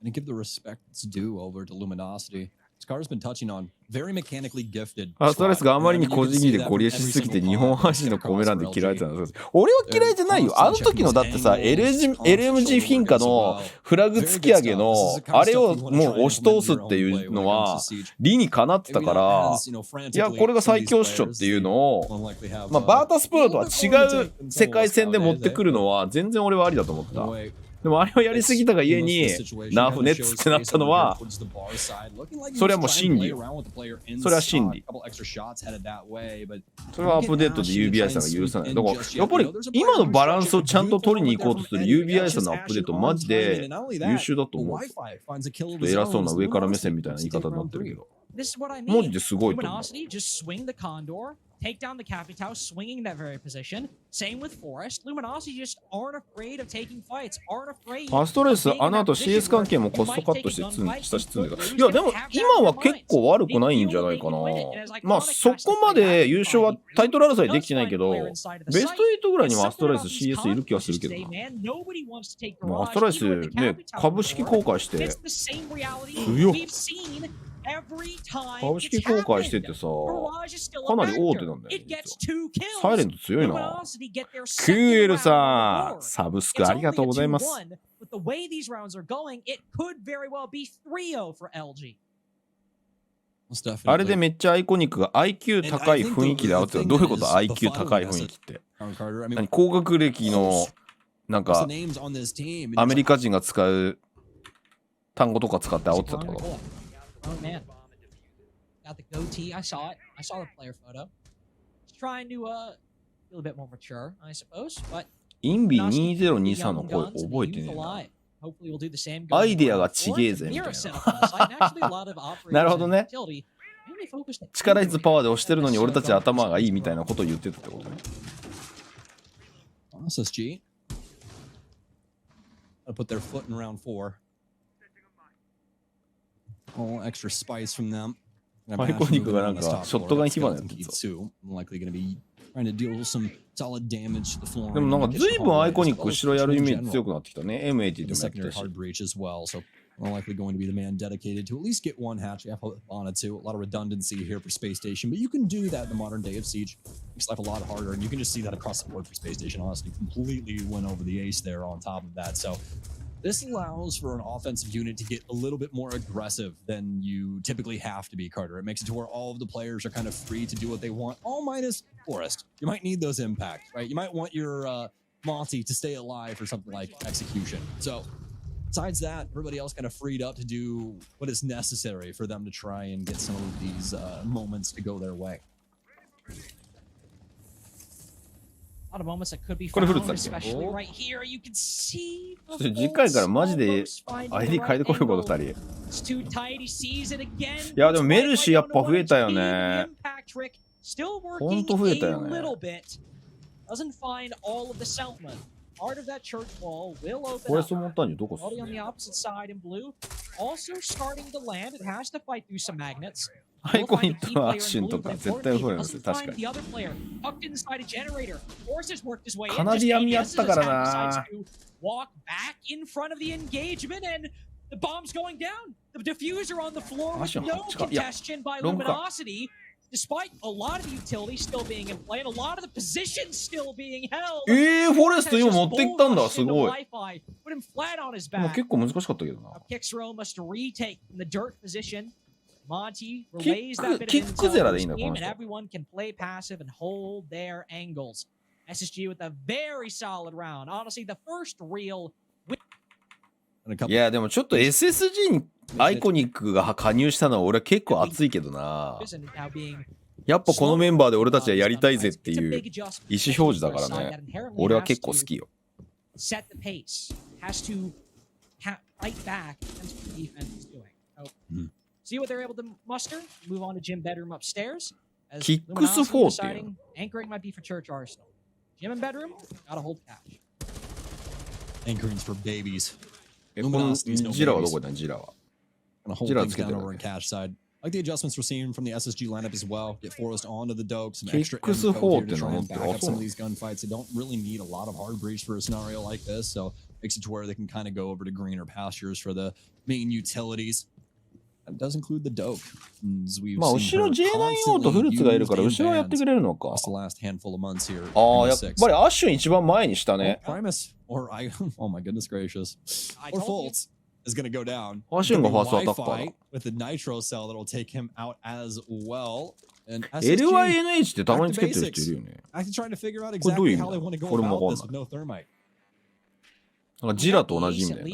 And give the respect that's due over to Luminosity. Scar's been touching on very mechanically gifted. アストレスがあまりに個人技でゴリエしすぎて日本配信のコメ欄で嫌われてたんです。俺は嫌いじゃないよ。あの時のだってさ、LMG フィンカのフラグ突き上げのあれをもう押し通すっていうのは理にかなってたから、いや、これが最強っしょっていうのを、まあバータスプロとは違う世界線で持ってくるのは全然俺はありだと思った。でもあれをやりすぎたがゆえにナーフネッツってなったのは、それはもう真理よ。それは真理。それはアップデートで UBI さんが許さない。だからやっぱり今のバランスをちゃんと取りに行こうとする UBI さんのアップデートマジで優秀だと思う。ちょっと偉そうな上から目線みたいな言い方になってるけど。マジですごいと思う。Take down the Capitao, swinging that very position. Same with Forest. Luminosity just aren't afraid of taking fights, aren't afraid. アストレス、あの後 CS 関係もコストカットしてしたし積んでた。いや、でも今は結構悪くないんじゃないかな。まあそこまで優勝はタイトル争いできてないけど、ベスト8ぐらいにはアストレス CS いる気がするけどな。もうアストレスね、株式公開して、強っ。株式公開しててさ、かなり大手なんだよ、ね。サイレント強いな。クーエルさん、サブスクありがとうございます。あれでめっちゃアイコニックが IQ 高い雰囲気で合うってどういうこと ?IQ 高い雰囲気って。何高学歴のなんかアメリカ人が使う単語とか使って煽ってたってこと？ Oh man, got the goatee. I saw it. I saw the player photo. Just trying to feel a bit more mature, I suppose. But インビ2023の声覚えてねえな。アイデアがちげえぜみたいな。なるほどね。力いつパワーで押してるのに俺たち頭がいいみたいなことを言ってたってことね。SSG. I'll put their foot in round 4. All extra spice from them. アイコニックがなんかショットガン火花やってた。でもなんか随分アイコニック後ろやるイメージ強くなってきたね。M80 でもやってたし。More likely going to be the man dedicated to at least get one hatch on it too. A lot of redundancy here for Space Station, but you can do that in the modern day of Siege. Makes life a lot harder, and you can just see that across the board for Space Station. Honestly, completely went over the ace there on top of that. So this allows for an offensive unit to get a little bit more aggressive than you typically have to be, Carter. It makes it to where all of the players are kind of free to do what they want, all minus Forest. You might need those impacts, right? You might want your Monty to stay alive for something like execution. So besides that, everybody else kind of freed up to do what is necessary for them to try and get some of these moments to go their way. A lot of moments that could be found, especially right here. You can see. 次回からマジで ID 変えてこいよ、この2人。いや、でもメルシーやっぱ増えたよね。ほんと増えたよね。Doesn't find all of the Selma. Part of that church wall will open これ up. その単にどこ Already on the opposite side in blue. Also starting to land. It has to fight through some magnets. アイコニックのアクションとか絶対増えるんですよ、確かに。カナディアンやったからな。Walk back in front of the engagement and the bomb's going down. The diffuser on the floor with no contestation by Luminosity. Despite a lot of the utility still being in play and a lot of the positions still being held. フォレスト今持ってきたんだ、すごい。Put him flat on his でも back. 結構難しかったけどな。Kixrow must retake from the dirt position. Monty キ relays that ッ bit ク、キ of ックゼ intel ラ to でいい his んだ、こ team, の and 人。 everyone can play passive and hold their angles. SSG with a very solid round. Honestly, the first real いや、でもちょっと SSG にアイコニックが加入したのは俺は結構熱いけどな。 win now being やっぱこのメンバーで俺たちはやりたいぜっていう意思表示だからね。俺は結構好きよ。 set the pace. Has to fight back against what the defense is doing. So, see what they're able to muster. Move on to gym bedroom upstairs. As Kicks Luminosity 4っていうの。 deciding anchoring might be for Church Arsenal. Gym and bedroom, gotta hold cash. Anchoring's for babies. このジラはどこだ、ジラは。 Gonna hold things down over in cash side. Like the adjustments we're seeing from the SSG lineup as well. Get Forrest onto the dope, some extra info here to try and back up some of these gunfights. They don't really need a lot of hard breach for a scenario like this. So makes it to where they can kind of go over to greener pastures for the main utilities. That does include the Doke. まあ後ろ J9O とフルーツがいるから後ろやってくれるのか。ああ、やっぱりアッシュ一番前にしたね。Primus or I oh my goodness gracious. Or Fultz is going to go down. アッシュがファーストアタッカーだ。 With the nitro cell that'll take him out as well. LYNH ってたまにつけてる人いるよね。これどういう意味だ？これもわかんない。なんかジラと同じ意味だよな。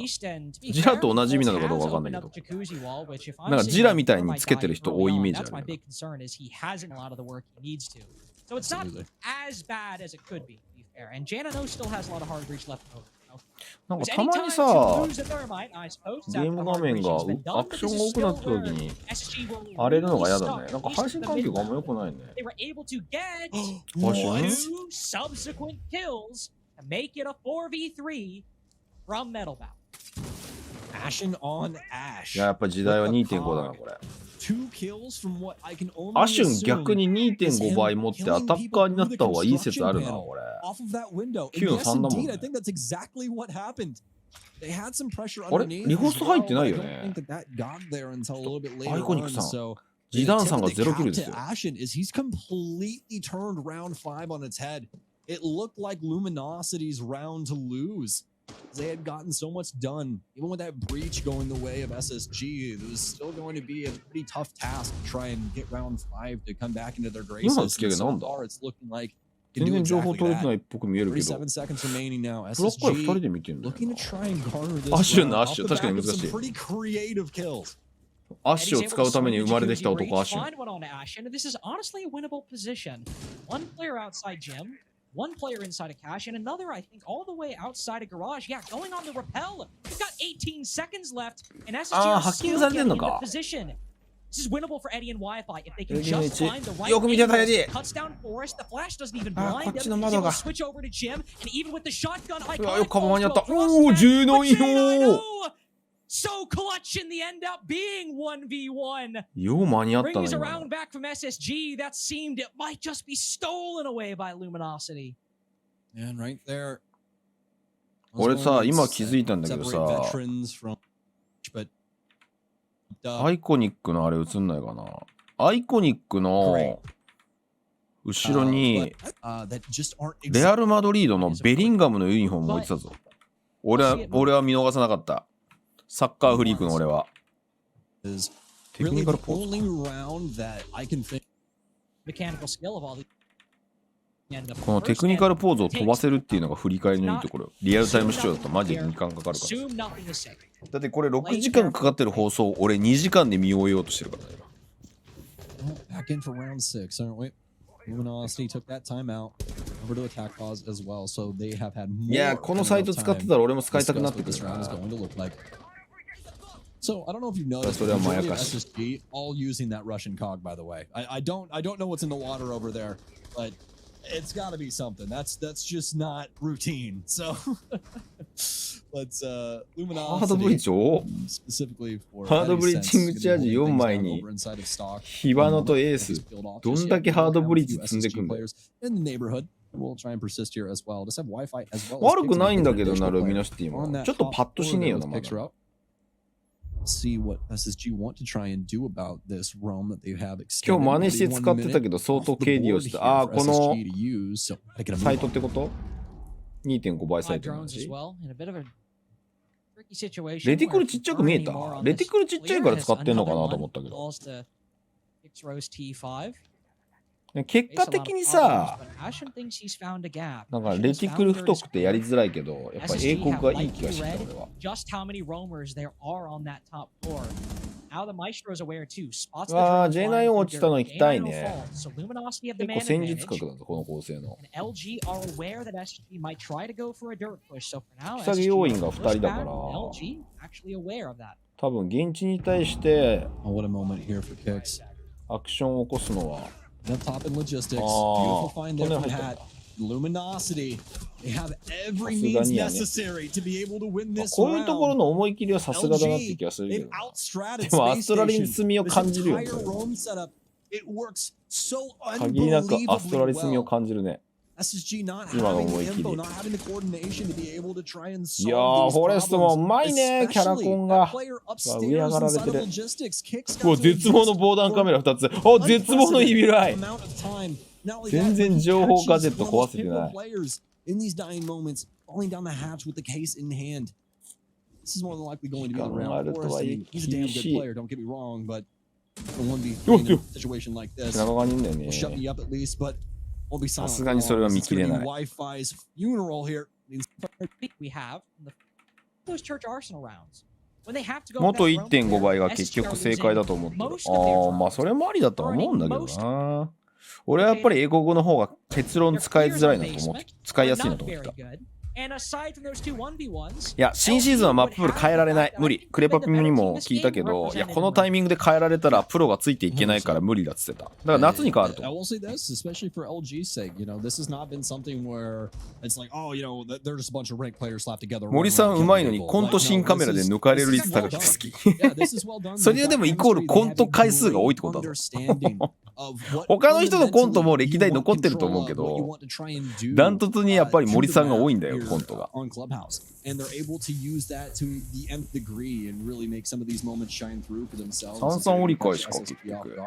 ジラと同じ意味なのかどうかわかんないけど。なんかジラみたいにつけてる人多いイメージある。So it's not as bad as it could be, to be fair. And Janano still has a lot of hard reach left over. なんかたまにさ、ゲーム画面がアクションが多くなった時に荒れるのが嫌だね。なんか配信環境があんま良くないね。配信subsequent kills to make it a 4v3 from Metal Bow. Ashen on Ash. いや、やっぱ時代は 2.5 だな、これ。Two kills from what I can only アシュン逆に 2.5 倍持ってアタッカーになった方がいい説あるな、これ。off of that window. Qの3だもんね。I think that's exactly what happened. They had some pressure あれ underneath. リホスト入ってないよ I ね。 don't think that got there until a little bit later アイコニック on. さん。 So ジダンさんがthe 0 キ cap ルです to よ。 Ashen is he's completely turned round 5 on its head. It looked like Luminosity's round to lose. They had gotten so much done. Even with that breach going the way of SSG, it was still going to be a pretty tough task to try and get round 5 to come back into their graces. And so far, it's looking like 全然情報取れてないっぽく見えるけど。 37 seconds remaining now. ブロックは2人で見てるんだよ looking to try and garner this アッシュンの round アッシュ off the 確かに back of 難し some い。 pretty creative kills. アッシュを使うために生まれてきた男アッシュン。 This is honestly a winnable position. One player outside gym, one player inside a cache, and another, I think, all the way outside a garage. Yeah, going on the rappel. We've got 18 seconds left, and SSG are still getting in the position. This is winnable for Eddie and Wi-Fi if they can just find the right angle. Cuts down Forest. The flash doesn't even blind him. He's able to switch over to Jim, and even with the shotgun, iconic so clutch in the end up being 1v1. よう間に合ったな Brings a 今 round back from SSG that seemed it might just be stolen away by Luminosity. And right there. 俺さ今気づいたんだけどさ アイコニックのあれ映んないかな。アイコニックの後ろにレアル・マドリードのベリンガムのユニフォーム置いてたぞ。俺は見逃さなかった。サッカーフリークの俺は。テクニカルポーズ。このテクニカルポーズを飛ばせるっていうのが振り返りのいいところ。リアルタイム視聴だとマジで2時間かかるから。だってこれ6時間かかってる放送俺2時間で見終えようとしてるからね。Back in for round 6, aren't we? Luminosity took that time out over to attack pause as well, so they have had more. いやこのサイト使ってたら俺も使いたくなってくるな。 So I don't know if you've noticed, but SSG all using that Russian cog, by the way. I don't know what's in the water over there, but it's got to be something. That's just not routine. So let's Luminosity specifically for ハードブリッジングチャージ4枚にヒバノとエースどんだけハードブリッジ積んでくんだよ。 We'll try and persist here as well. Just have Wi-Fi as well. 悪くないんだけどなルミノシティもちょっとパッとしねえよなまだ。 See what SSG want to try and do about this realm that they have. 今日真似して使ってたけど相当 KD をしてああこのサイトってこと 2.5 倍サイトの話。レティクルちっちゃく見えた。レティクルちっちゃいから使ってんのかなと思ったけど。結果的にさ、なんかレティクル太くてやりづらいけど、やっぱ英国がいい気がしてた俺は。わあ、J9 落ちたの行きたいね。結構戦術核だぞ、この構成の。下着要員が2人だから、多分現地に対してアクションを起こすのは、top in logistics. Beautiful find there from Hat. Luminosity. They have every means necessary to be able to win this round. こういうところの思い切りはさすがだなって気がするけど。でもアストラリスミを感じるよね。限りなくアストラリスミを感じるね。SSG not 今が having 思 the い切り。 info, not having the coordination to be able to try and い solve やー、 these フォレストもう problems. まいね、キャラコ Especially ン that が。 player 上上が upstairs られて inside る。 of logistics kicks うわ、 out to 絶望の防弾カメラ2つ。あ、絶望のイビルアイ。 amount of time. Not only 全 that, 然 but he 情報ガジェ catches ット one 壊 of せ those てな pivotal い。 players in these dying moments, falling down the hatch with the case in hand. This is more than likely going to be on round 4. I mean, he's a damn good player, don't get me wrong, but the 1v3 in a situation like this 中側にいんだよね will。shut me up at least, but won't be silent. さすがにそれは見切れない。 Wi-Fi's funeral here. We have those church arsenal rounds. When they have to go 元 with that roam 1.5 倍が player, 結局 SGR 正解だと思ってる。 most of their ああ、まあ rounds. それもありだとは思うんだけどな。俺はやっぱり英国語の方が結論使いづらいなと思って、使いやすいなと思ってた。And aside from those two 1v1s, いや、新シーズンはマッププール変えられない。無理。クレパピにも聞いたけど、いや、このタイミングで変えられたらプロがついていけないから無理だっつってた。だから夏に変わると I 思う。 will say this, especially for LG's sake. You know, this has not been something where it's like, oh, you know, they're just a bunch of ranked players slapped together. 森さんうまいのにコント新カメラで抜かれる率高くて好き。それはでもイコールコント回数が多いってことだぞ。他の人のコントも歴代残ってると思うけど、ダントツにやっぱり森さんが多いんだよ、コントが。And they're able to use that to the nth degree and really make some of these moments shine through for themselves. 三々折り返しか結局。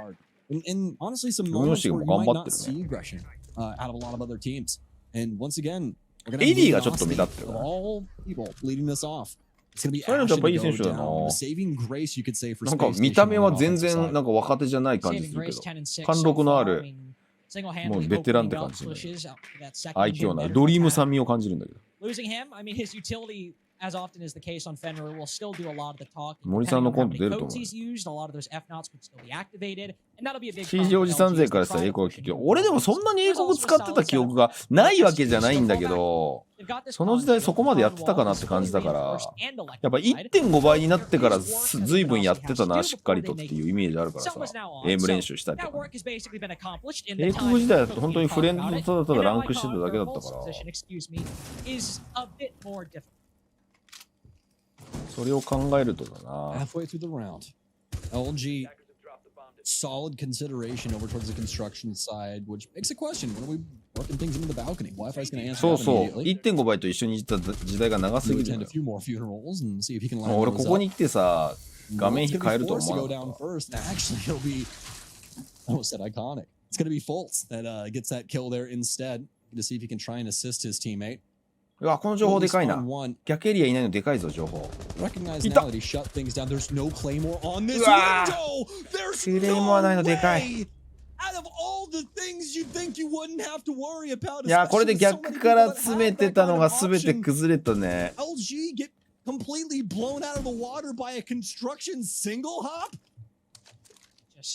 And honestly, some Luminosity moments where you も might 頑張っ not てるね。 see aggression out of a lot of other teams. And once again, we're gonna have エディがちょっと目立ってる of な。 all people leading this off. It's gonna be そういうのやっぱいい Ashen 選 to 手 go だな。 down. The saving grace, you could say, for なんか Space 見た目 Station は on the 全 offensive 然 side. なんか若手じゃない感じ saving するけ grace ど、 10 and 6貫 so 禄のあ far. る I mean, も single-handedly うベテランっ opening て感 up じする。 pushes out for that second 愛嬌 gen な mid ドリーム for 酸味を感じるんだけど。 Losing him, I mean, his utility, as often is the case on Fenrir, will still do a lot of the talking. 森さんの Depending コ on ン how ト many 出ると思 codes う。 he's used, a lot of those F-Nots could still be activated, and that'll be a big CG おじさん勢からしたら英国は結局、俺でもそんなに英国使ってた記憶がないわけじゃないんだけど、その時代そこまでやってたかなって感じだから、やっぱ 1.5 倍になってからずいぶんやってたな、しっかりとっていうイメージあるからさ、エイム練習したりとか、ね。英国時代だと本当にフレンドとただただランクしてただけだったから、それを考えるとだな。 Halfway through the round, LG solid consideration over towards the construction side, which makes a question: when are we working things into the balcony? Wi-Fi's going to answer そう that そう immediately. 1.5 倍と一緒にいた時代が長す We'll ぎる attend の a よ。 few more funerals and see if he can line 俺 those こ up. こに来てさ、画面 It's 比 gonna 変え be るとは Force 思 to わ go なかっ down first. And actually, it'll be I almost said iconic. It's going to be Fultz that gets that kill there instead to see if he can try and assist his teammate. た。うわ、この情報でかいな Spawn。one. 逆エリアいないのでかいぞ、情報。 Recognize いた。 now that he shut things down. There's no claymore on this うわー。 window. There's クレームはないの no でかい。 way. Out of all the things you'd think you wouldn't have to worry about, いや、これで especially with so 逆 many から people that 詰め have て that た kind の of が全て option, 崩れたね。 LG get completely blown out of the water by a construction single hop.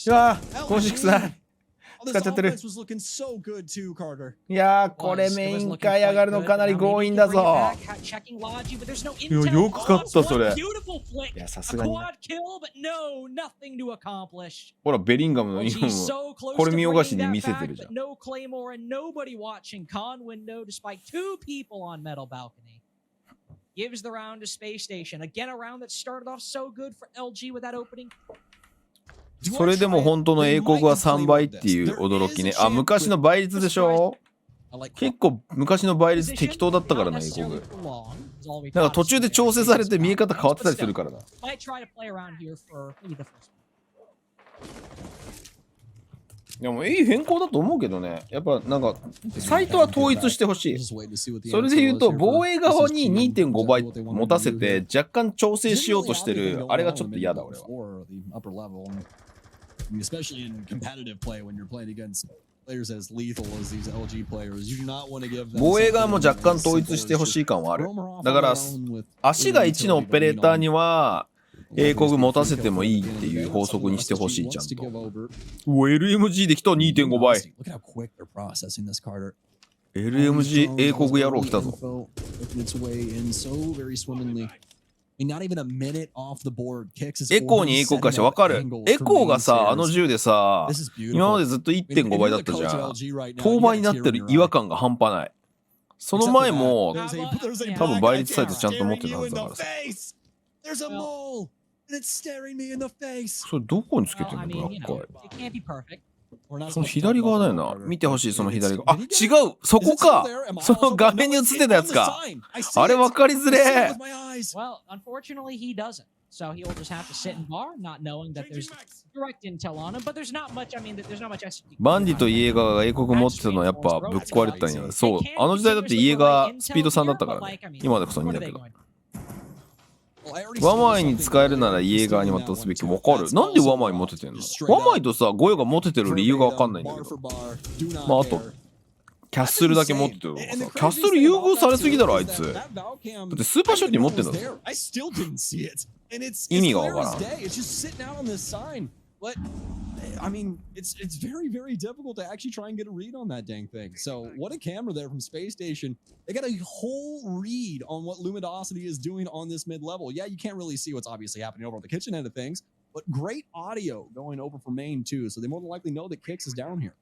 うわー、コンシックスだ。 This 使っちゃってる。 offense was looking so good too, Carter. いやー、これメイン回上がるのかなり強引だぞ。いや、よく勝った、それ。いや、さすがに。ほら、ベリンガムのユニフォーム、これ見よがしに見せてるじゃん。Gives the round to Space Station. Again, a round that started off so good for LG with that opening. それでも本当の英国は3倍っていう驚きね。あ、昔の倍率でしょ。結構昔の倍率適当だったからな、英国。なんか途中で調整されて見え方変わってたりするからな。でもいい変更だと思うけどね。やっぱなんかサイトは統一してほしい。それで言うと防衛側に 2.5 倍持たせて若干調整しようとしてるあれがちょっと嫌だ俺は。Especially in competitive play when you're playing against players as lethal as these LG players, you do not want to give them 防衛側も若干統一してほしい感はある。だから足が1のオペレーターには英国持たせてもいいっていう法則にしてほしいちゃんと。うわ LMG できた 2.5 倍。LMG 英国野郎来たぞ。エコーに英国化してわかる。エコーがさ、あの銃でさ、今までずっと 1.5 倍だったじゃん。当倍になってる違和感が半端ない。その前も、多分倍率サイトちゃんと持ってたはずだからさ。それどこにつけてんのブラックアイ。その左側だよな。見てほしい、その左側。あ、違うそこかその画面に映ってたやつか。あれ分かりづれ。 Well, unfortunately, he doesn't. So he'll just have to sit and bar, not knowing that there's direct intel on him. But there's not much. I mean, there's not much SSD. バンディとイエガーが英国持ってたのはやっぱぶっ壊れてたんや。そう。あの時代だってイエガースピード3だったからね。今でこそ2だけど。ワマイに使えるならイエガーに渡すべき。わかる。なんでワマイ持ててんの？ワマイとさ、ゴヨが持ててる理由がわかんないんだけど。まああと、キャッスルだけ持っててるからさ。キャッスル優遇されすぎだろ、あいつ。だってスーパーショットに持ってんだぞ。意味がわからん。But I mean, it's very, very difficult to actually try and get a read on that dang thing. So what a camera there from Space Station. They got a whole read on what Luminosity is doing on this mid level. Yeah, you can't really see what's obviously happening over on the kitchen end of things, but great audio going over for main too. So they more than likely know that Kix is down here.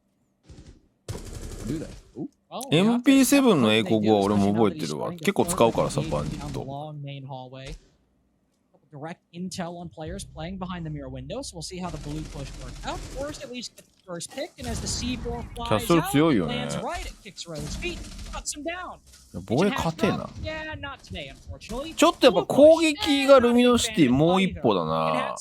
Do they? Ooh. MP7 の英国は俺も覚えてるわ。結構使うからさ、バンディット。Direct intel on players playing behind the mirror window, so we'll see how the blue push works out. First, at least get the first pick, and as the C4 flies out, lands right at Kix Rose's feet, cuts him down. 防衛勝てえな。Yeah, not today, unfortunately. ちょっとやっぱ攻撃がルミノシティもう一歩だな。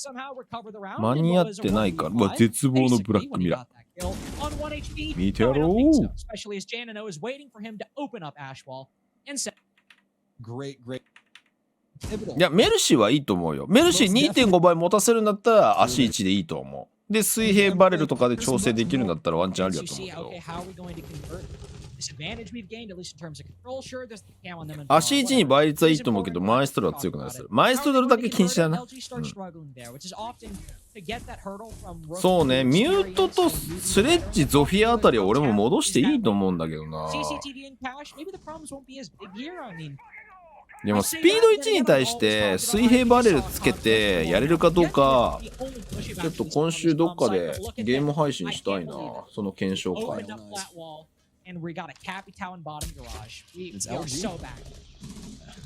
間に合ってないから。うわ、絶望のブラックミラー。見てやろう。Especially as Janino is waiting for him to open up Ashwall and set. Great. いや、メルシーはいいと思うよ。メルシー 2.5 倍持たせるんだったら足1でいいと思う。で、水平バレルとかで調整できるんだったらワンチャンありだと思うけど。足1に倍率はいいと思うけど、マイストロは強くなりする。マイストロだけ禁止だな。そうね、ミュートとスレッジ、ゾフィアあたりは俺も戻していいと思うんだけどな。でもスピード1に対して水平バレルつけてやれるかどうか、ちょっと今週どっかでゲーム配信したいな、その検証会。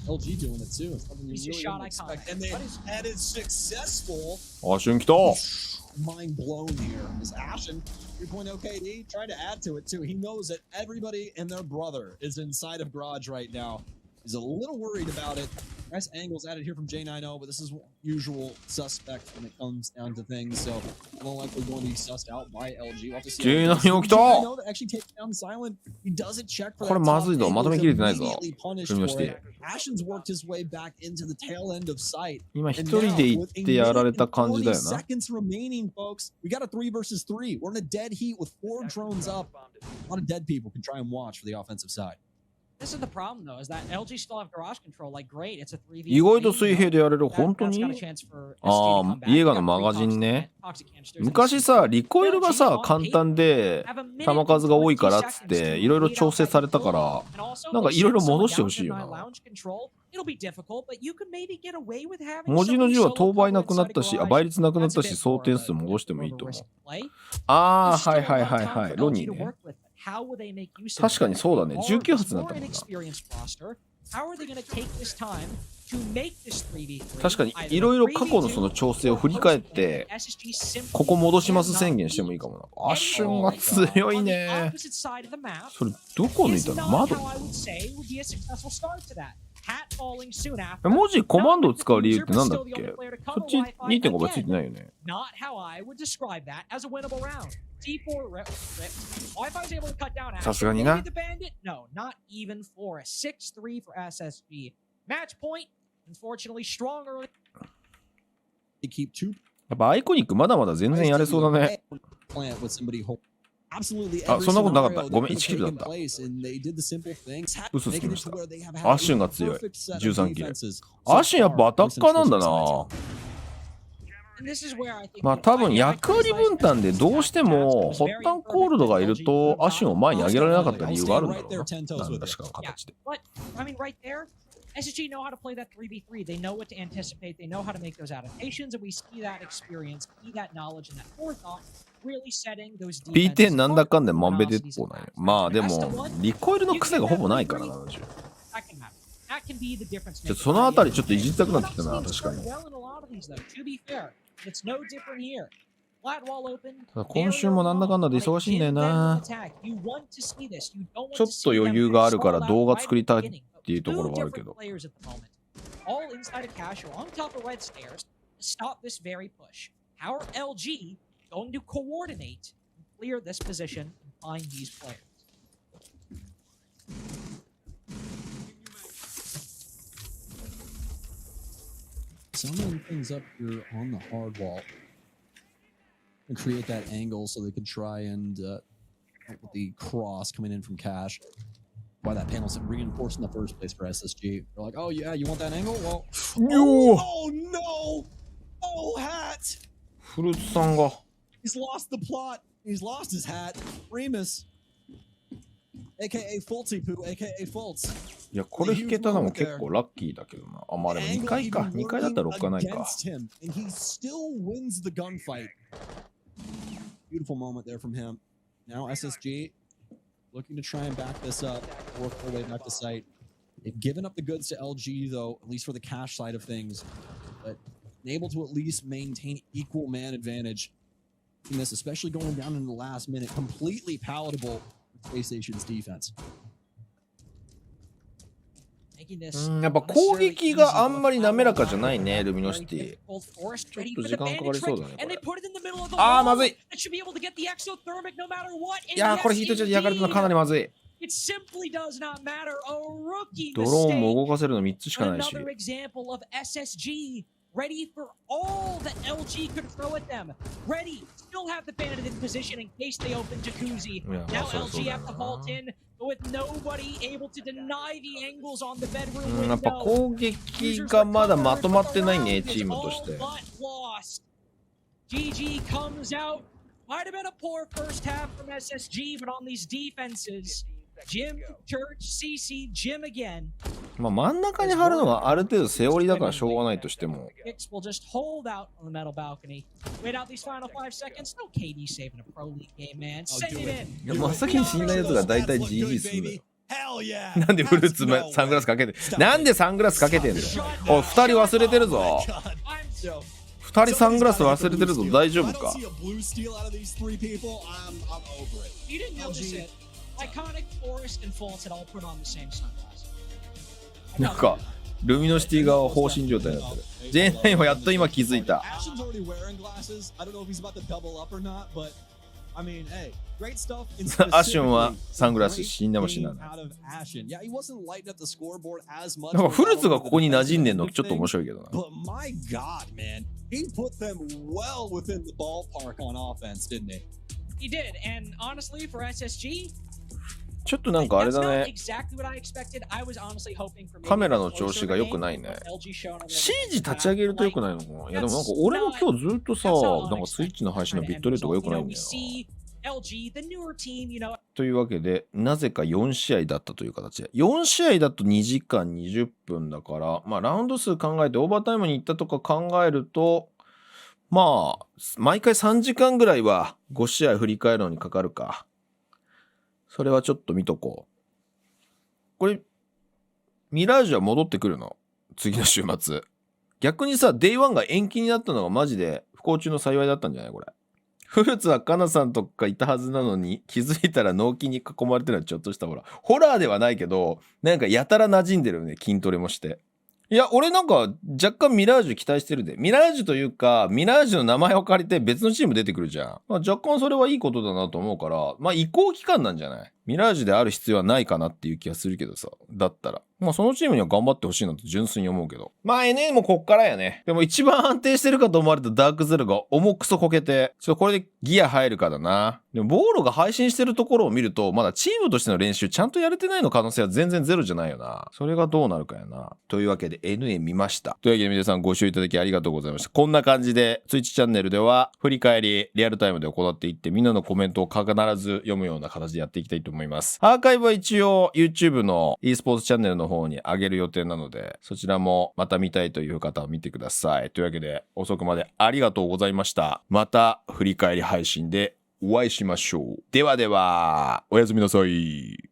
LG doing it too. It's something you really wouldn't expect. And that is successful. アシュン来た。 Mind blown here. Is Ashen 3.0 KD trying to add to it too. He knows that everybody and their brother is inside of Garage right now. He's a little worried about it. Nice angles added here from J90, but this is usual suspect when it comes down to things. So I don't likely going to be sussed out by LG. We'll have to see. J90 来た。 actually take down Silent. He doesn't check for that. これまずいぞ。まとめきれてないぞ。 Ashen's worked his way back into the tail end of sight. 今一人で行ってやられた感じだよな。 seconds remaining, folks. We got a 3 versus 3. We're in a dead heat with 4 drones up. A lot of dead people can try and watch for the offensive side. This is the problem, though, is that LG still have garage control. Like, great, it's a 3v3. 意外と水平でやれる。本当に？ああ、イエガのマガジンね。昔さ、リコイルがさ、簡単で弾数が多いからっつっていろいろ調整されたから、なんかいろいろ戻してほしいよな。文字の字は当倍なくなったし、倍率なくなったし、総点数戻してもいいと思う。ああ、はいはいはいはい。ロニーね。確かにそうだね。19発になったもんな。確かにいろいろ過去のその調整を振り返ってここ戻します宣言してもいいかもな。アッシュンが強いね。それどこ抜いたの？窓？文字コマンドを使う理由ってなんだっけ？そっち 2.5 倍ついてないよね。さすがにな。やっぱアイコニックまだまだ全然やれそうだね。あ、そんなことなかった。ごめん、1キルだった。嘘つきました。アッシュンが強い。13キル。アッシュンやっぱアタッカーなんだな。まあ多分役割分担でどうしてもホッタンコールドがいるとアッシュンを前に上げられなかった理由があるんだろうな。何らしかの形で。SSG know how to play that 3v3. They know what to anticipate. They know how to make those adaptations, and we see that experience, see that knowledge, and that forethought really setting those defenses. P10 なんだかんでまんべでっぽない。まあでもリコイルの癖がほぼないからな。そのあたりちょっといじりたくなってきたな。確かに。ただ今週もなんだかんだで忙しいんだよな。ちょっと余裕があるから動画作りたいっていうところはあるけど。Summon things up here on the hard wall and create that angle so they could try and with the cross coming in from Cash. Why that panel's reinforced in the first place for SSG. They're like, oh yeah, you want that angle? Well, oh no! Oh, hat! フルーツさんが He's lost the plot. He's lost his hat. Remus, aka Fultipoo, aka Fultz. いや、これ引けたのも結構ラッキーだけどな。あ、まあでも2回か。2回だったら6回ないか。And he still wins the gunfight. Beautiful moment there from him. Now SSG looking to try and back this up, work their way back to site. They've given up the goods to LG though, at least for the cash side of things, but able to at least maintain equal man advantage in this, especially going down in the last minute, completely palatable for PlayStation's defense. やっぱ攻撃があんまり滑らかじゃないね、ルミノシティ。ちょっと時間かかりそうだね、これ。あー、まずい。いやー、これヒートチャージ焼かれたのかなりまずい。ドローンも動かせるの3つしかないし。Ready for all that LG could throw at them. Ready, still have the bandit in position in case they open Jacuzzi. Now LG have to vault in, but with nobody able to deny the angles on the bedroom window. やっぱ攻撃がまだまとまってないね、チームとして。GG comes out. Might have been a poor first half from SSG, but on these defenses, Jim, Church, CC, Jim again. まあ真ん中に張るのはある程度セオリーだからしょうがないとしても。X will just hold out on the metal balcony. Wait out these final 5 seconds. No KD saving a pro league game, man. Send it in. いや、真っ先に死んだやつが大体 GG するんだよ。なんでフルーツサングラスかけて、なんでサングラスかけてんだよ。おい、2人忘れてるぞ。2人サングラス忘れてるぞ、大丈夫か。Iconic Forest and Fultz had all put on the same sunglasses. なんかルミノシティ側は放心状態になってる。J9 はやっと今気づいた。アシュンはサングラス死んでも死なない。なんかフルーツがここに馴染んでんのちょっと面白いけどな。He did, and honestly, for SSG, ちょっとなんかあれだね。 exactly what I expected. I was honestly hoping for カメラの調子が良くないね。シージ立ち上げると良くないのかな。いやでもなんか俺も今日ずっとさ、なんかスイッチの配信のビットレートが良くないんだよな。というわけで、なぜか4試合だったという形で。4試合だと2時間20分だから、まあラウンド数考えてオーバータイムに行ったとか考えると、まあ、毎回3時間ぐらいは5試合振り返るのにかかるか。それはちょっと見とこう。これ、ミラージュは戻ってくるの？次の週末。逆にさ、Day1 が延期になったのがマジで不幸中の幸いだったんじゃないこれ。フルーツはカナさんとかいたはずなのに、気づいたら納期に囲まれてるのはちょっとしたホラーではないけど、なんかやたら馴染んでるよね、筋トレもして。いや、俺なんか若干ミラージュ期待してるで。ミラージュというか、ミラージュの名前を借りて別のチーム出てくるじゃん。まあ、若干それはいいことだなと思うから、まあ移行期間なんじゃない？ミラージュである必要はないかなっていう気がするけどさ。だったら。まあそのチームには頑張ってほしいなと純粋に思うけど。まあ NA もこっからやね。でも一番安定してるかと思われたダークゼロが重くそこけて、これでギア入るかだな。でもボーロが配信してるところを見ると、まだチームとしての練習ちゃんとやれてないの可能性は全然ゼロじゃないよな。それがどうなるかやな。というわけで NA 見ました。というわけで皆さんご視聴いただきありがとうございました。こんな感じで Twitch チャンネルでは振り返りリアルタイムで行っていってみんなのコメントを必ず読むような形でやっていきたいと思います。アーカイブは一応 YouTube の eSports チャンネルの方に上げる予定なので、そちらもまた見たいという方は見てください。というわけで遅くまでありがとうございました。また振り返り配信でお会いしましょう。ではでは、おやすみなさい。